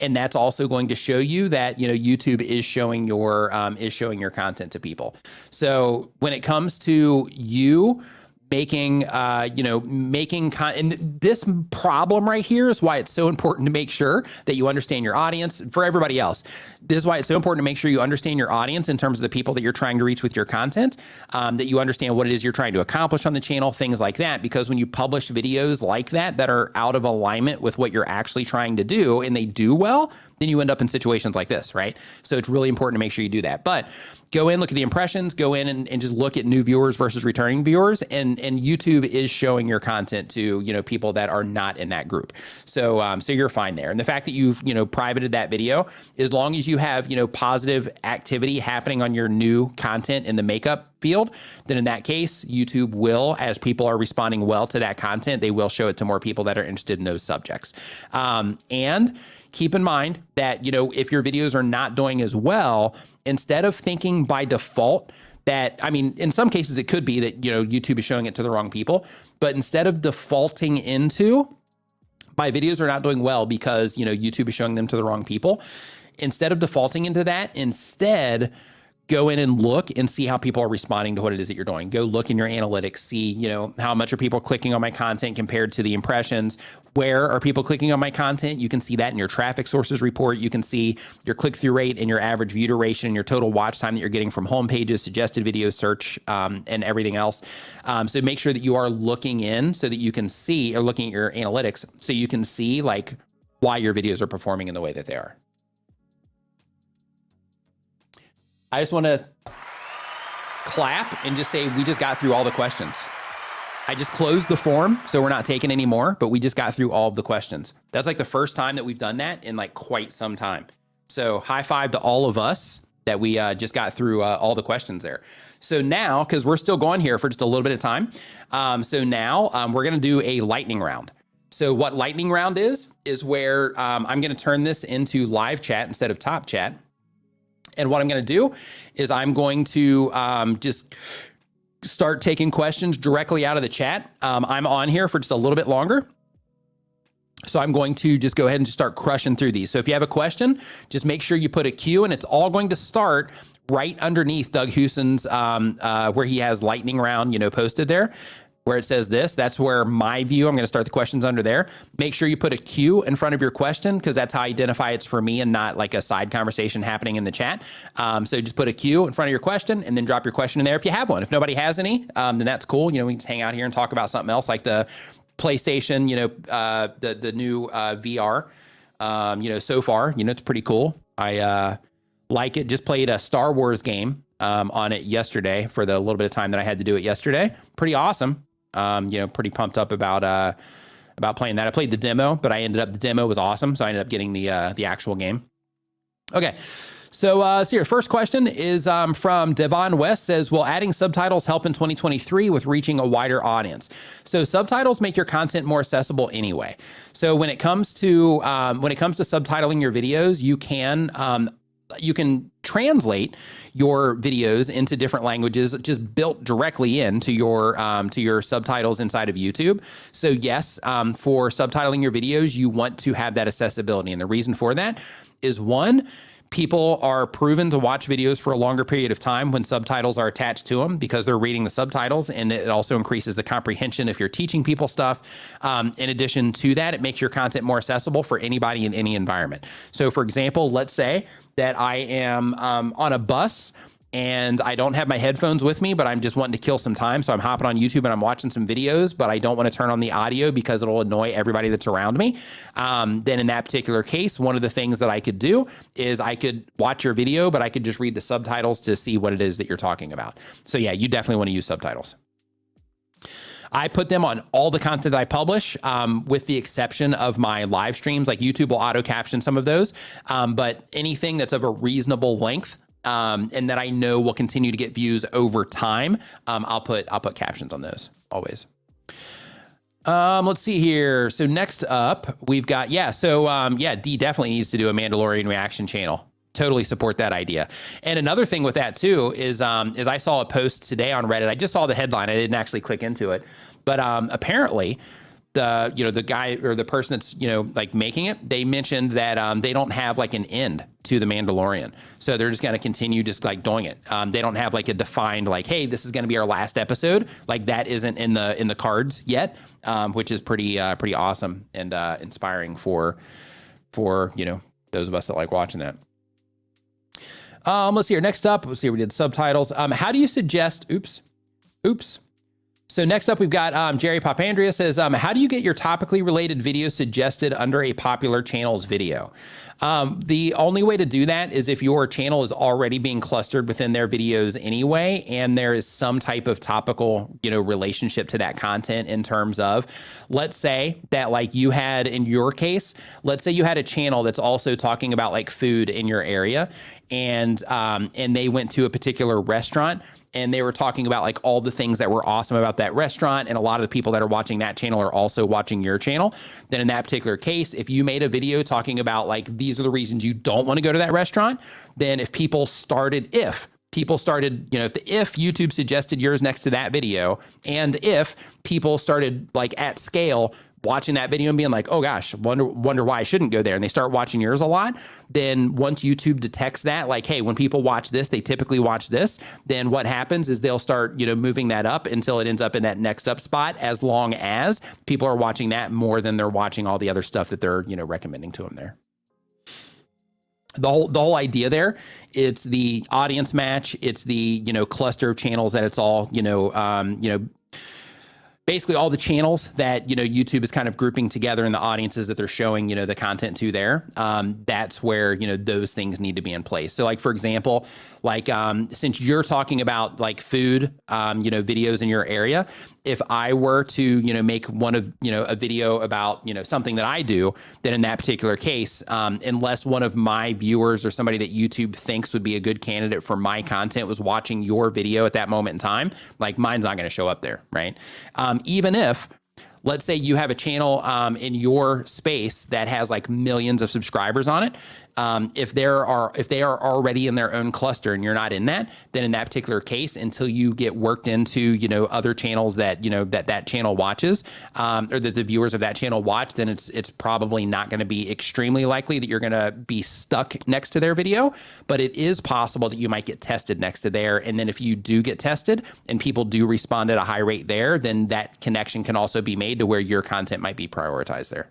and that's also going to show you that, you know, YouTube is showing your content to people. So when it comes to you making, and this problem right here is why it's so important to make sure that you understand your audience. For everybody else, this is why it's so important to make sure you understand your audience in terms of the people that you're trying to reach with your content, that you understand what it is you're trying to accomplish on the channel, things like that. Because when you publish videos like that are out of alignment with what you're actually trying to do, and they do well, then you end up in situations like this, right? So it's really important to make sure you do that. But go in, look at the impressions, go in and just look at new viewers versus returning viewers. And YouTube is showing your content to, people that are not in that group. So, so you're fine there. And the fact that you've, privated that video, as long as you have, positive activity happening on your new content in the makeup field, then in that case, YouTube will, as people are responding well to that content, they will show it to more people that are interested in those subjects. And keep in mind that, if your videos are not doing as well, instead of thinking by default that, in some cases it could be that, YouTube is showing it to the wrong people, but instead of defaulting into my videos are not doing well because, YouTube is showing them to the wrong people, instead of defaulting into that, instead go in and look and see how people are responding to what it is that you're doing. Go look in your analytics, see, how much are people clicking on my content compared to the impressions. Where are people clicking on my content? You can see that in your traffic sources report. You can see your click-through rate and your average view duration and your total watch time that you're getting from home pages, suggested video search, and everything else. So make sure that you are looking in so that you can see, or looking at your analytics so you can see like why your videos are performing in the way that they are. I just want to clap and just say we just got through all the questions. I just closed the form, so we're not taking any more, but we just got through all of the questions. That's like the first time that we've done that in like quite some time. So high five to all of us that we just got through all the questions there. So now, because we're still going here for just a little bit of time, so now we're going to do a lightning round. So what lightning round is where I'm going to turn this into live chat instead of top chat. And what I'm going to do is I'm going to just start taking questions directly out of the chat. I'm on here for just a little bit longer. So I'm going to just go ahead and just start crushing through these. So if you have a question, just make sure you put a Q, and it's all going to start right underneath Doug Hewson's, where he has lightning round, posted there. Where it says this, that's where my view, I'm going to start the questions under there. Make sure you put a Q in front of your question, because that's how I identify it's for me and not like a side conversation happening in the chat. So just put a Q in front of your question and then drop your question in there if you have one. If nobody has any, then that's cool. We can just hang out here and talk about something else like the PlayStation, the new VR. So far, it's pretty cool. I like it. Just played a Star Wars game on it yesterday for the little bit of time that I had to do it yesterday. Pretty awesome. Pretty pumped up about playing that. I played the demo, but the demo was awesome. So I ended up getting the actual game. Okay. So your first question is from Devon West, says, will adding subtitles help in 2023 with reaching a wider audience? So subtitles make your content more accessible anyway. So when it comes to subtitling your videos, you can translate your videos into different languages just built directly into your subtitles inside of YouTube. So yes, for subtitling your videos, you want to have that accessibility. And the reason for that is, one, people are proven to watch videos for a longer period of time when subtitles are attached to them because they're reading the subtitles, and it also increases the comprehension if you're teaching people stuff. In addition to that, it makes your content more accessible for anybody in any environment. So for example, let's say that I am on a bus and I don't have my headphones with me, but I'm just wanting to kill some time. So I'm hopping on YouTube and I'm watching some videos, but I don't want to turn on the audio because it'll annoy everybody that's around me. Then in that particular case, one of the things that I could do is I could watch your video, but I could just read the subtitles to see what it is that you're talking about. So yeah, you definitely want to use subtitles. I put them on all the content that I publish, with the exception of my live streams. Like YouTube will auto caption some of those, but anything that's of a reasonable length, and that I know will continue to get views over time, I'll put captions on those always. Let's see here. So next up, we've got, D definitely needs to do a Mandalorian reaction channel. Totally support that idea. And another thing with that too is I saw a post today on Reddit. I just saw the headline. I didn't actually click into it, but apparently the guy or the person that's, like making it, they mentioned that they don't have like an end to The Mandalorian. So they're just going to continue just like doing it. They don't have like a defined like, hey, this is going to be our last episode. Like that isn't in the cards yet, which is pretty awesome and inspiring for those of us that like watching that. Let's see here. Next up, let's see, we did subtitles. How do you suggest, oops. So next up, we've got Jerry Papandrea says, how do you get your topically related videos suggested under a popular channel's video? The only way to do that is if your channel is already being clustered within their videos anyway, and there is some type of topical, relationship to that content in terms of, let's say that like you had in your case, let's say you had a channel that's also talking about like food in your area, and they went to a particular restaurant and they were talking about like all the things that were awesome about that restaurant, and a lot of the people that are watching that channel are also watching your channel, then in that particular case, if you made a video talking about like, these are the reasons you don't want to go to that restaurant, then if people started, if YouTube suggested yours next to that video, and if people started like at scale watching that video and being like, oh gosh, wonder why I shouldn't go there, and they start watching yours a lot, then once YouTube detects that, like, hey, when people watch this, they typically watch this, then what happens is they'll start, moving that up until it ends up in that next up spot, as long as people are watching that more than they're watching all the other stuff that they're, recommending to them there. The whole idea there, it's the audience match, it's the, cluster of channels that it's all, basically all the channels that, YouTube is kind of grouping together and the audiences that they're showing, the content to there. That's where, those things need to be in place. So like, for example, like, since you're talking about like food, videos in your area, if I were to, make one of, a video about, something that I do, then in that particular case, unless one of my viewers or somebody that YouTube thinks would be a good candidate for my content was watching your video at that moment in time, like mine's not going to show up there, right? Even if, let's say you have a channel in your space that has like millions of subscribers on it. If they are already in their own cluster and you're not in that, then in that particular case, until you get worked into, other channels that, that channel watches, or that the viewers of that channel watch, then it's probably not going to be extremely likely that you're going to be stuck next to their video, but it is possible that you might get tested next to there. And then if you do get tested and people do respond at a high rate there, then that connection can also be made to where your content might be prioritized there.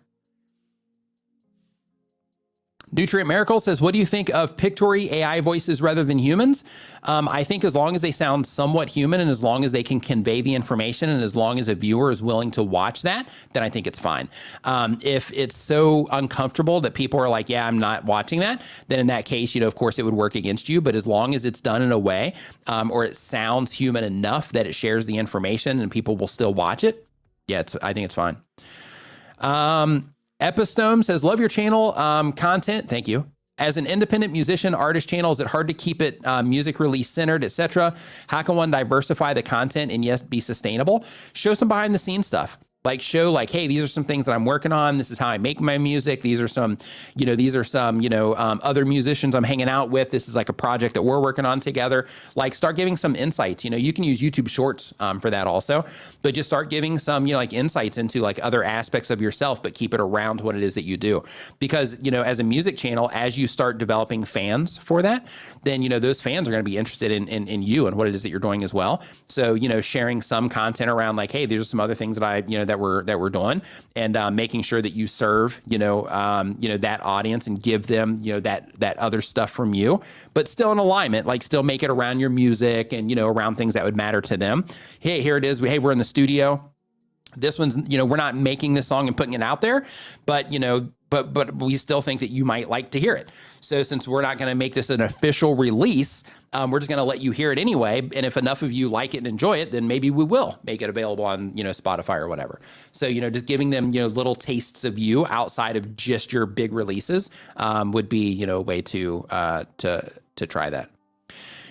Nutrient Miracle says, what do you think of Pictory AI voices rather than humans? I think as long as they sound somewhat human and as long as they can convey the information and as long as a viewer is willing to watch that, then I think it's fine. If it's so uncomfortable that people are like, yeah, I'm not watching that, then in that case, of course it would work against you. But as long as it's done in a way or it sounds human enough that it shares the information and people will still watch it, yeah, I think it's fine. Epistome says, love your channel content. Thank you. As an independent musician artist channel, is it hard to keep it music release centered, etc.? How can one diversify the content and yes, be sustainable? Show some behind the scenes stuff. Like show like, hey, these are some things that I'm working on. This is how I make my music. These are some, other musicians I'm hanging out with. This is like a project that we're working on together. Like start giving some insights. You can use YouTube Shorts for that also, but just start giving some, like insights into like other aspects of yourself, but keep it around what it is that you do. Because, as a music channel, as you start developing fans for that, then, those fans are going to be interested in you and what it is that you're doing as well. So, sharing some content around like, hey, these are some other things that I, that we're doing, and making sure that you serve, that audience and give them, that other stuff from you, but still in alignment, like still make it around your music and, around things that would matter to them. Hey, here it is. Hey, we're in the studio. This one's, we're not making this song and putting it out there, but, but we still think that you might like to hear it. So since we're not going to make this an official release, we're just going to let you hear it anyway. And if enough of you like it and enjoy it, then maybe we will make it available on, Spotify or whatever. So, just giving them, little tastes of you outside of just your big releases would be, a way to try that.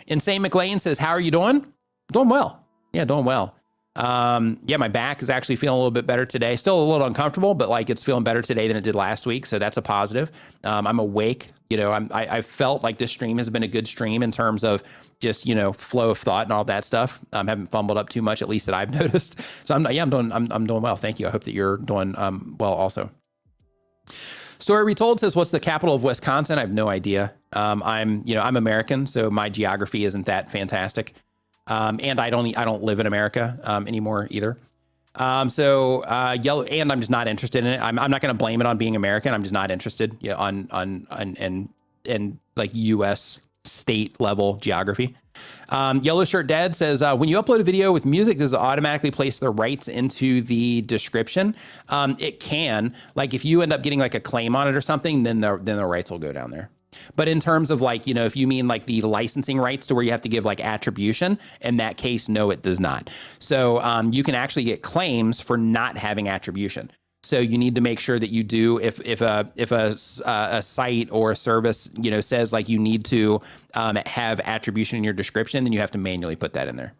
Insane McLean says, how are you doing? Doing well. Yeah, doing well. Yeah, my back is actually feeling a little bit better today. Still a little uncomfortable, but like it's feeling better today than it did last week. So that's a positive. I'm awake. You know, I felt like this stream has been a good stream in terms of just, you know, flow of thought and all that stuff. Haven't fumbled up too much, at least that I've noticed. So I'm doing well. Thank you. I hope that you're doing well also. Story Retold says, what's the capital of Wisconsin? I have no idea. I'm American, so my geography isn't that fantastic. And I don't live in America anymore either. Yellow, and I'm just not interested in it. I'm not going to blame it on being American. I'm just not interested on like U.S. state level geography. Yellow Shirt Dad says, when you upload a video with music, does it automatically place the rights into the description? It can. Like if you end up getting like a claim on it or something, then the rights will go down there. But in terms of like, you know, if you mean like the licensing rights to where you have to give like attribution, in that case, no, it does not. So you can actually get claims for not having attribution. So you need to make sure that you do, if a site or a service, you know, says like you need to have attribution in your description, then you have to manually put that in there.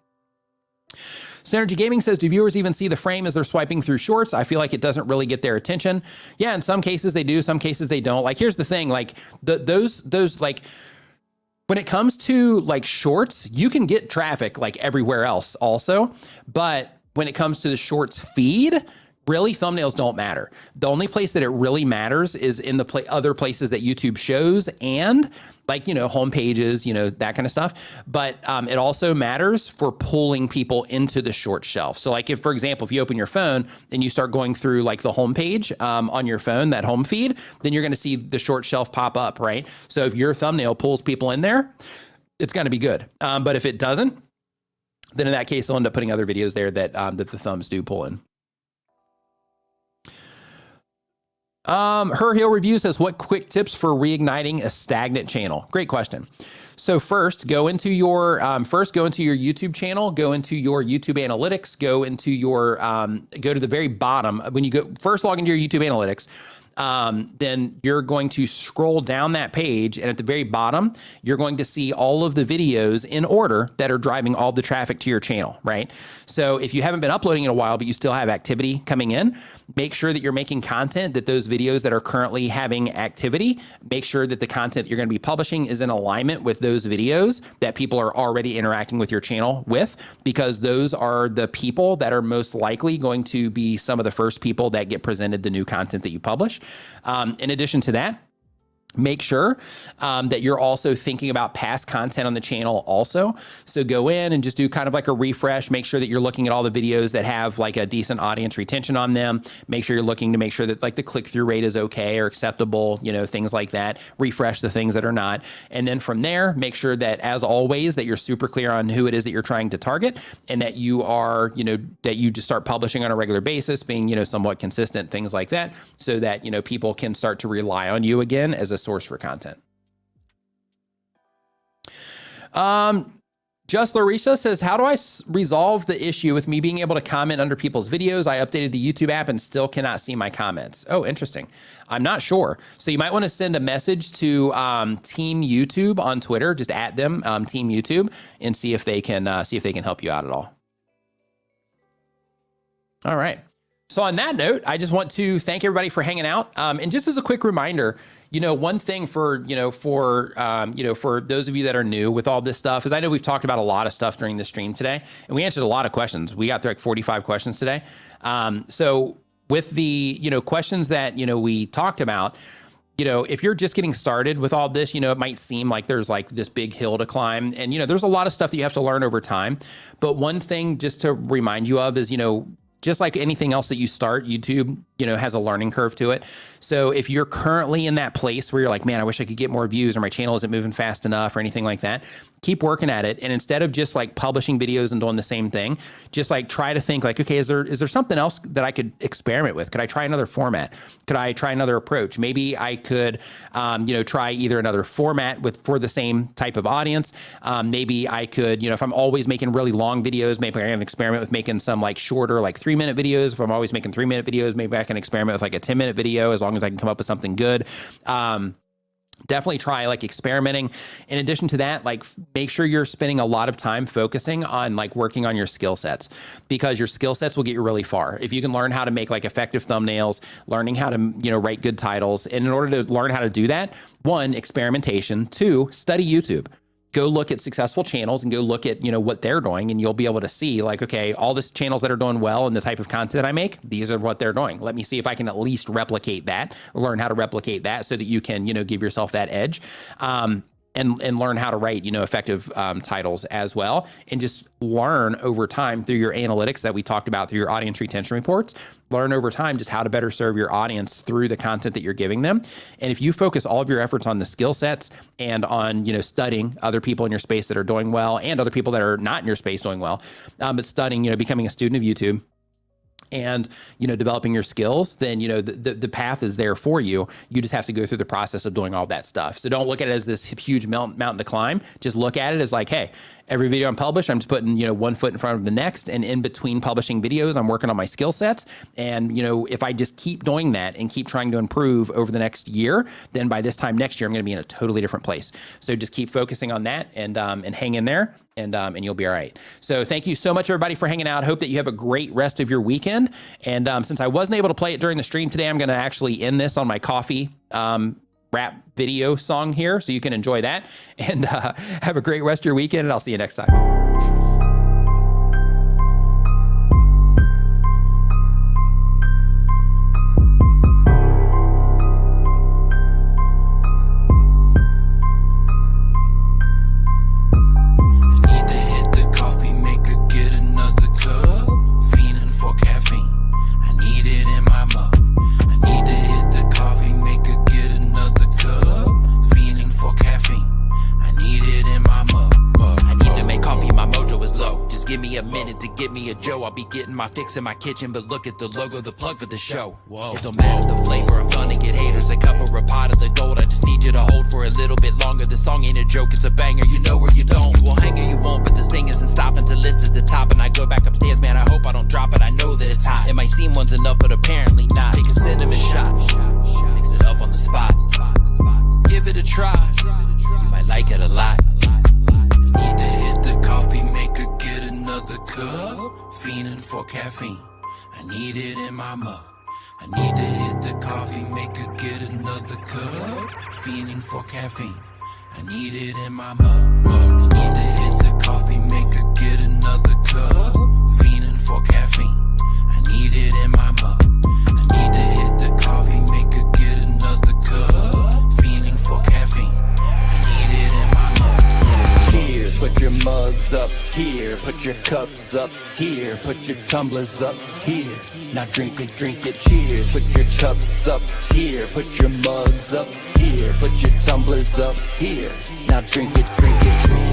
Synergy Gaming says, do viewers even see the frame as they're swiping through shorts? I feel like it doesn't really get their attention. Yeah, in some cases they do, some cases they don't. Like, here's the thing, like those like, when it comes to like shorts, you can get traffic like everywhere else also. But when it comes to the shorts feed, really, thumbnails don't matter. The only place that it really matters is in the other places that YouTube shows and like, you know, home pages, you know, that kind of stuff. But it also matters for pulling people into the short shelf. So like if, for example, if you open your phone and you start going through like the home page on your phone, that home feed, then you're going to see the short shelf pop up, right? So if your thumbnail pulls people in there, it's going to be good. But if it doesn't, then in that case, they'll end up putting other videos there that that the thumbs do pull in. Her Hill Review says, what quick tips for reigniting a stagnant channel? Great question. So first, go into your YouTube channel, go into your YouTube analytics, go to the very bottom. When you first log into your YouTube analytics, then you're going to scroll down that page, and at the very bottom, you're going to see all of the videos in order that are driving all the traffic to your channel, right? So if you haven't been uploading in a while, but you still have activity coming in, make sure that you're making content that those videos that are currently having activity, make sure that the content you're going to be publishing is in alignment with those videos that people are already interacting with your channel with, because those are the people that are most likely going to be some of the first people that get presented the new content that you publish. In addition to that, make sure that you're also thinking about past content on the channel also. So go in and just do kind of like a refresh. Make sure that you're looking at all the videos that have like a decent audience retention on them. Make sure you're looking to make sure that like the click-through rate is okay or acceptable, you know, things like that. Refresh the things that are not. And then from there, make sure that as always, that you're super clear on who it is that you're trying to target, and that you are, you know, that you just start publishing on a regular basis, being, you know, somewhat consistent, things like that, so that, you know, people can start to rely on you again as a source for content. Just Larisha says, how do I resolve the issue with me being able to comment under people's videos? I updated the YouTube app and still cannot see my comments. Oh, interesting. I'm not sure. So you might want to send a message to Team YouTube on Twitter, just at them, Team YouTube, and see if they can help you out at all. All right. So on that note, I just want to thank everybody for hanging out. And just as a quick reminder, you know, one thing for those of you that are new with all this stuff is I know we've talked about a lot of stuff during the stream today, and we answered a lot of questions. We got through like 45 questions today. So with the, you know, questions that, you know, we talked about, you know, if you're just getting started with all this, you know, it might seem like there's like this big hill to climb, and, you know, there's a lot of stuff that you have to learn over time. But one thing just to remind you of is, you know, just like anything else that you start, YouTube, you know, has a learning curve to it. So if you're currently in that place where you're like, man, I wish I could get more views, or my channel isn't moving fast enough, or anything like that, keep working at it. And instead of just like publishing videos and doing the same thing, just like try to think like, okay, is there something else that I could experiment with? Could I try another format? Could I try another approach? Maybe I could, you know, try either another format for the same type of audience. Maybe I could, you know, if I'm always making really long videos, maybe I can experiment with making some like shorter, like 3-minute videos. If I'm always making 3-minute videos, maybe I can experiment with like a 10-minute video, as long as I can come up with something good. definitely try like experimenting. In addition to that, like make sure you're spending a lot of time focusing on like working on your skill sets, because your skill sets will get you really far. If you can learn how to make like effective thumbnails, learning how to, write good titles. And in order to learn how to do that, 1, experimentation, 2, study YouTube. Go look at successful channels and go look at, what they're doing, and you'll be able to see like, okay, all these channels that are doing well and the type of content that I make, these are what they're doing. Let me see if I can at least replicate that, learn how to replicate that so that you can, give yourself that edge. And learn how to write, effective titles as well. And just learn over time through your analytics that we talked about, through your audience retention reports. Learn over time just how to better serve your audience through the content that you're giving them. And if you focus all of your efforts on the skill sets and on, studying other people in your space that are doing well and other people that are not in your space doing well, but studying, becoming a student of YouTube, and, developing your skills, then, the path is there for you. You just have to go through the process of doing all that stuff. So don't look at it as this huge mountain to climb. Just look at it as like, hey, every video I'm published, I'm just putting, 1 foot in front of the next. And in between publishing videos, I'm working on my skill sets. And, if I just keep doing that and keep trying to improve over the next year, then by this time next year, I'm going to be in a totally different place. So just keep focusing on that and hang in there. And you'll be all right. So thank you so much, everybody, for hanging out. Hope that you have a great rest of your weekend. And since I wasn't able to play it during the stream today, I'm going to actually end this on my coffee rap video song here, so you can enjoy that. And have a great rest of your weekend, and I'll see you next time. Get me a Joe, I'll be getting my fix in my kitchen, but look at the logo, the plug for the show. Whoa. It don't matter the flavor, I'm gonna get haters. A cup or a pot of the gold, I just need you to hold for a little bit longer. The song ain't a joke, it's a banger, you know where you don't. You will hang or you won't, but this thing isn't stopping till it's at the top. And I go back upstairs, man, I hope I don't drop it, I know that it's hot. It might seem one's enough, but apparently not. Take a cinnamon shot, mix it up on the spot. Give it a try, you might like it a lot. Need to hit the coffee maker, get another cup. Fiending for caffeine, I need it in my mug. I need to hit the coffee maker, get another cup. Fiending for caffeine, I need it in my mug. I need to hit the coffee maker, get another cup. Fiending for caffeine, I need it in my mug. I need to hit the coffee maker, get another cup. Fiending for caffeine, I need it in my mug. Cheers, put your mugs up here, put your cups up here, put your tumblers up here. Now drink it, cheers. Put your cups up here, put your mugs up here, put your tumblers up here. Now drink it, drink it.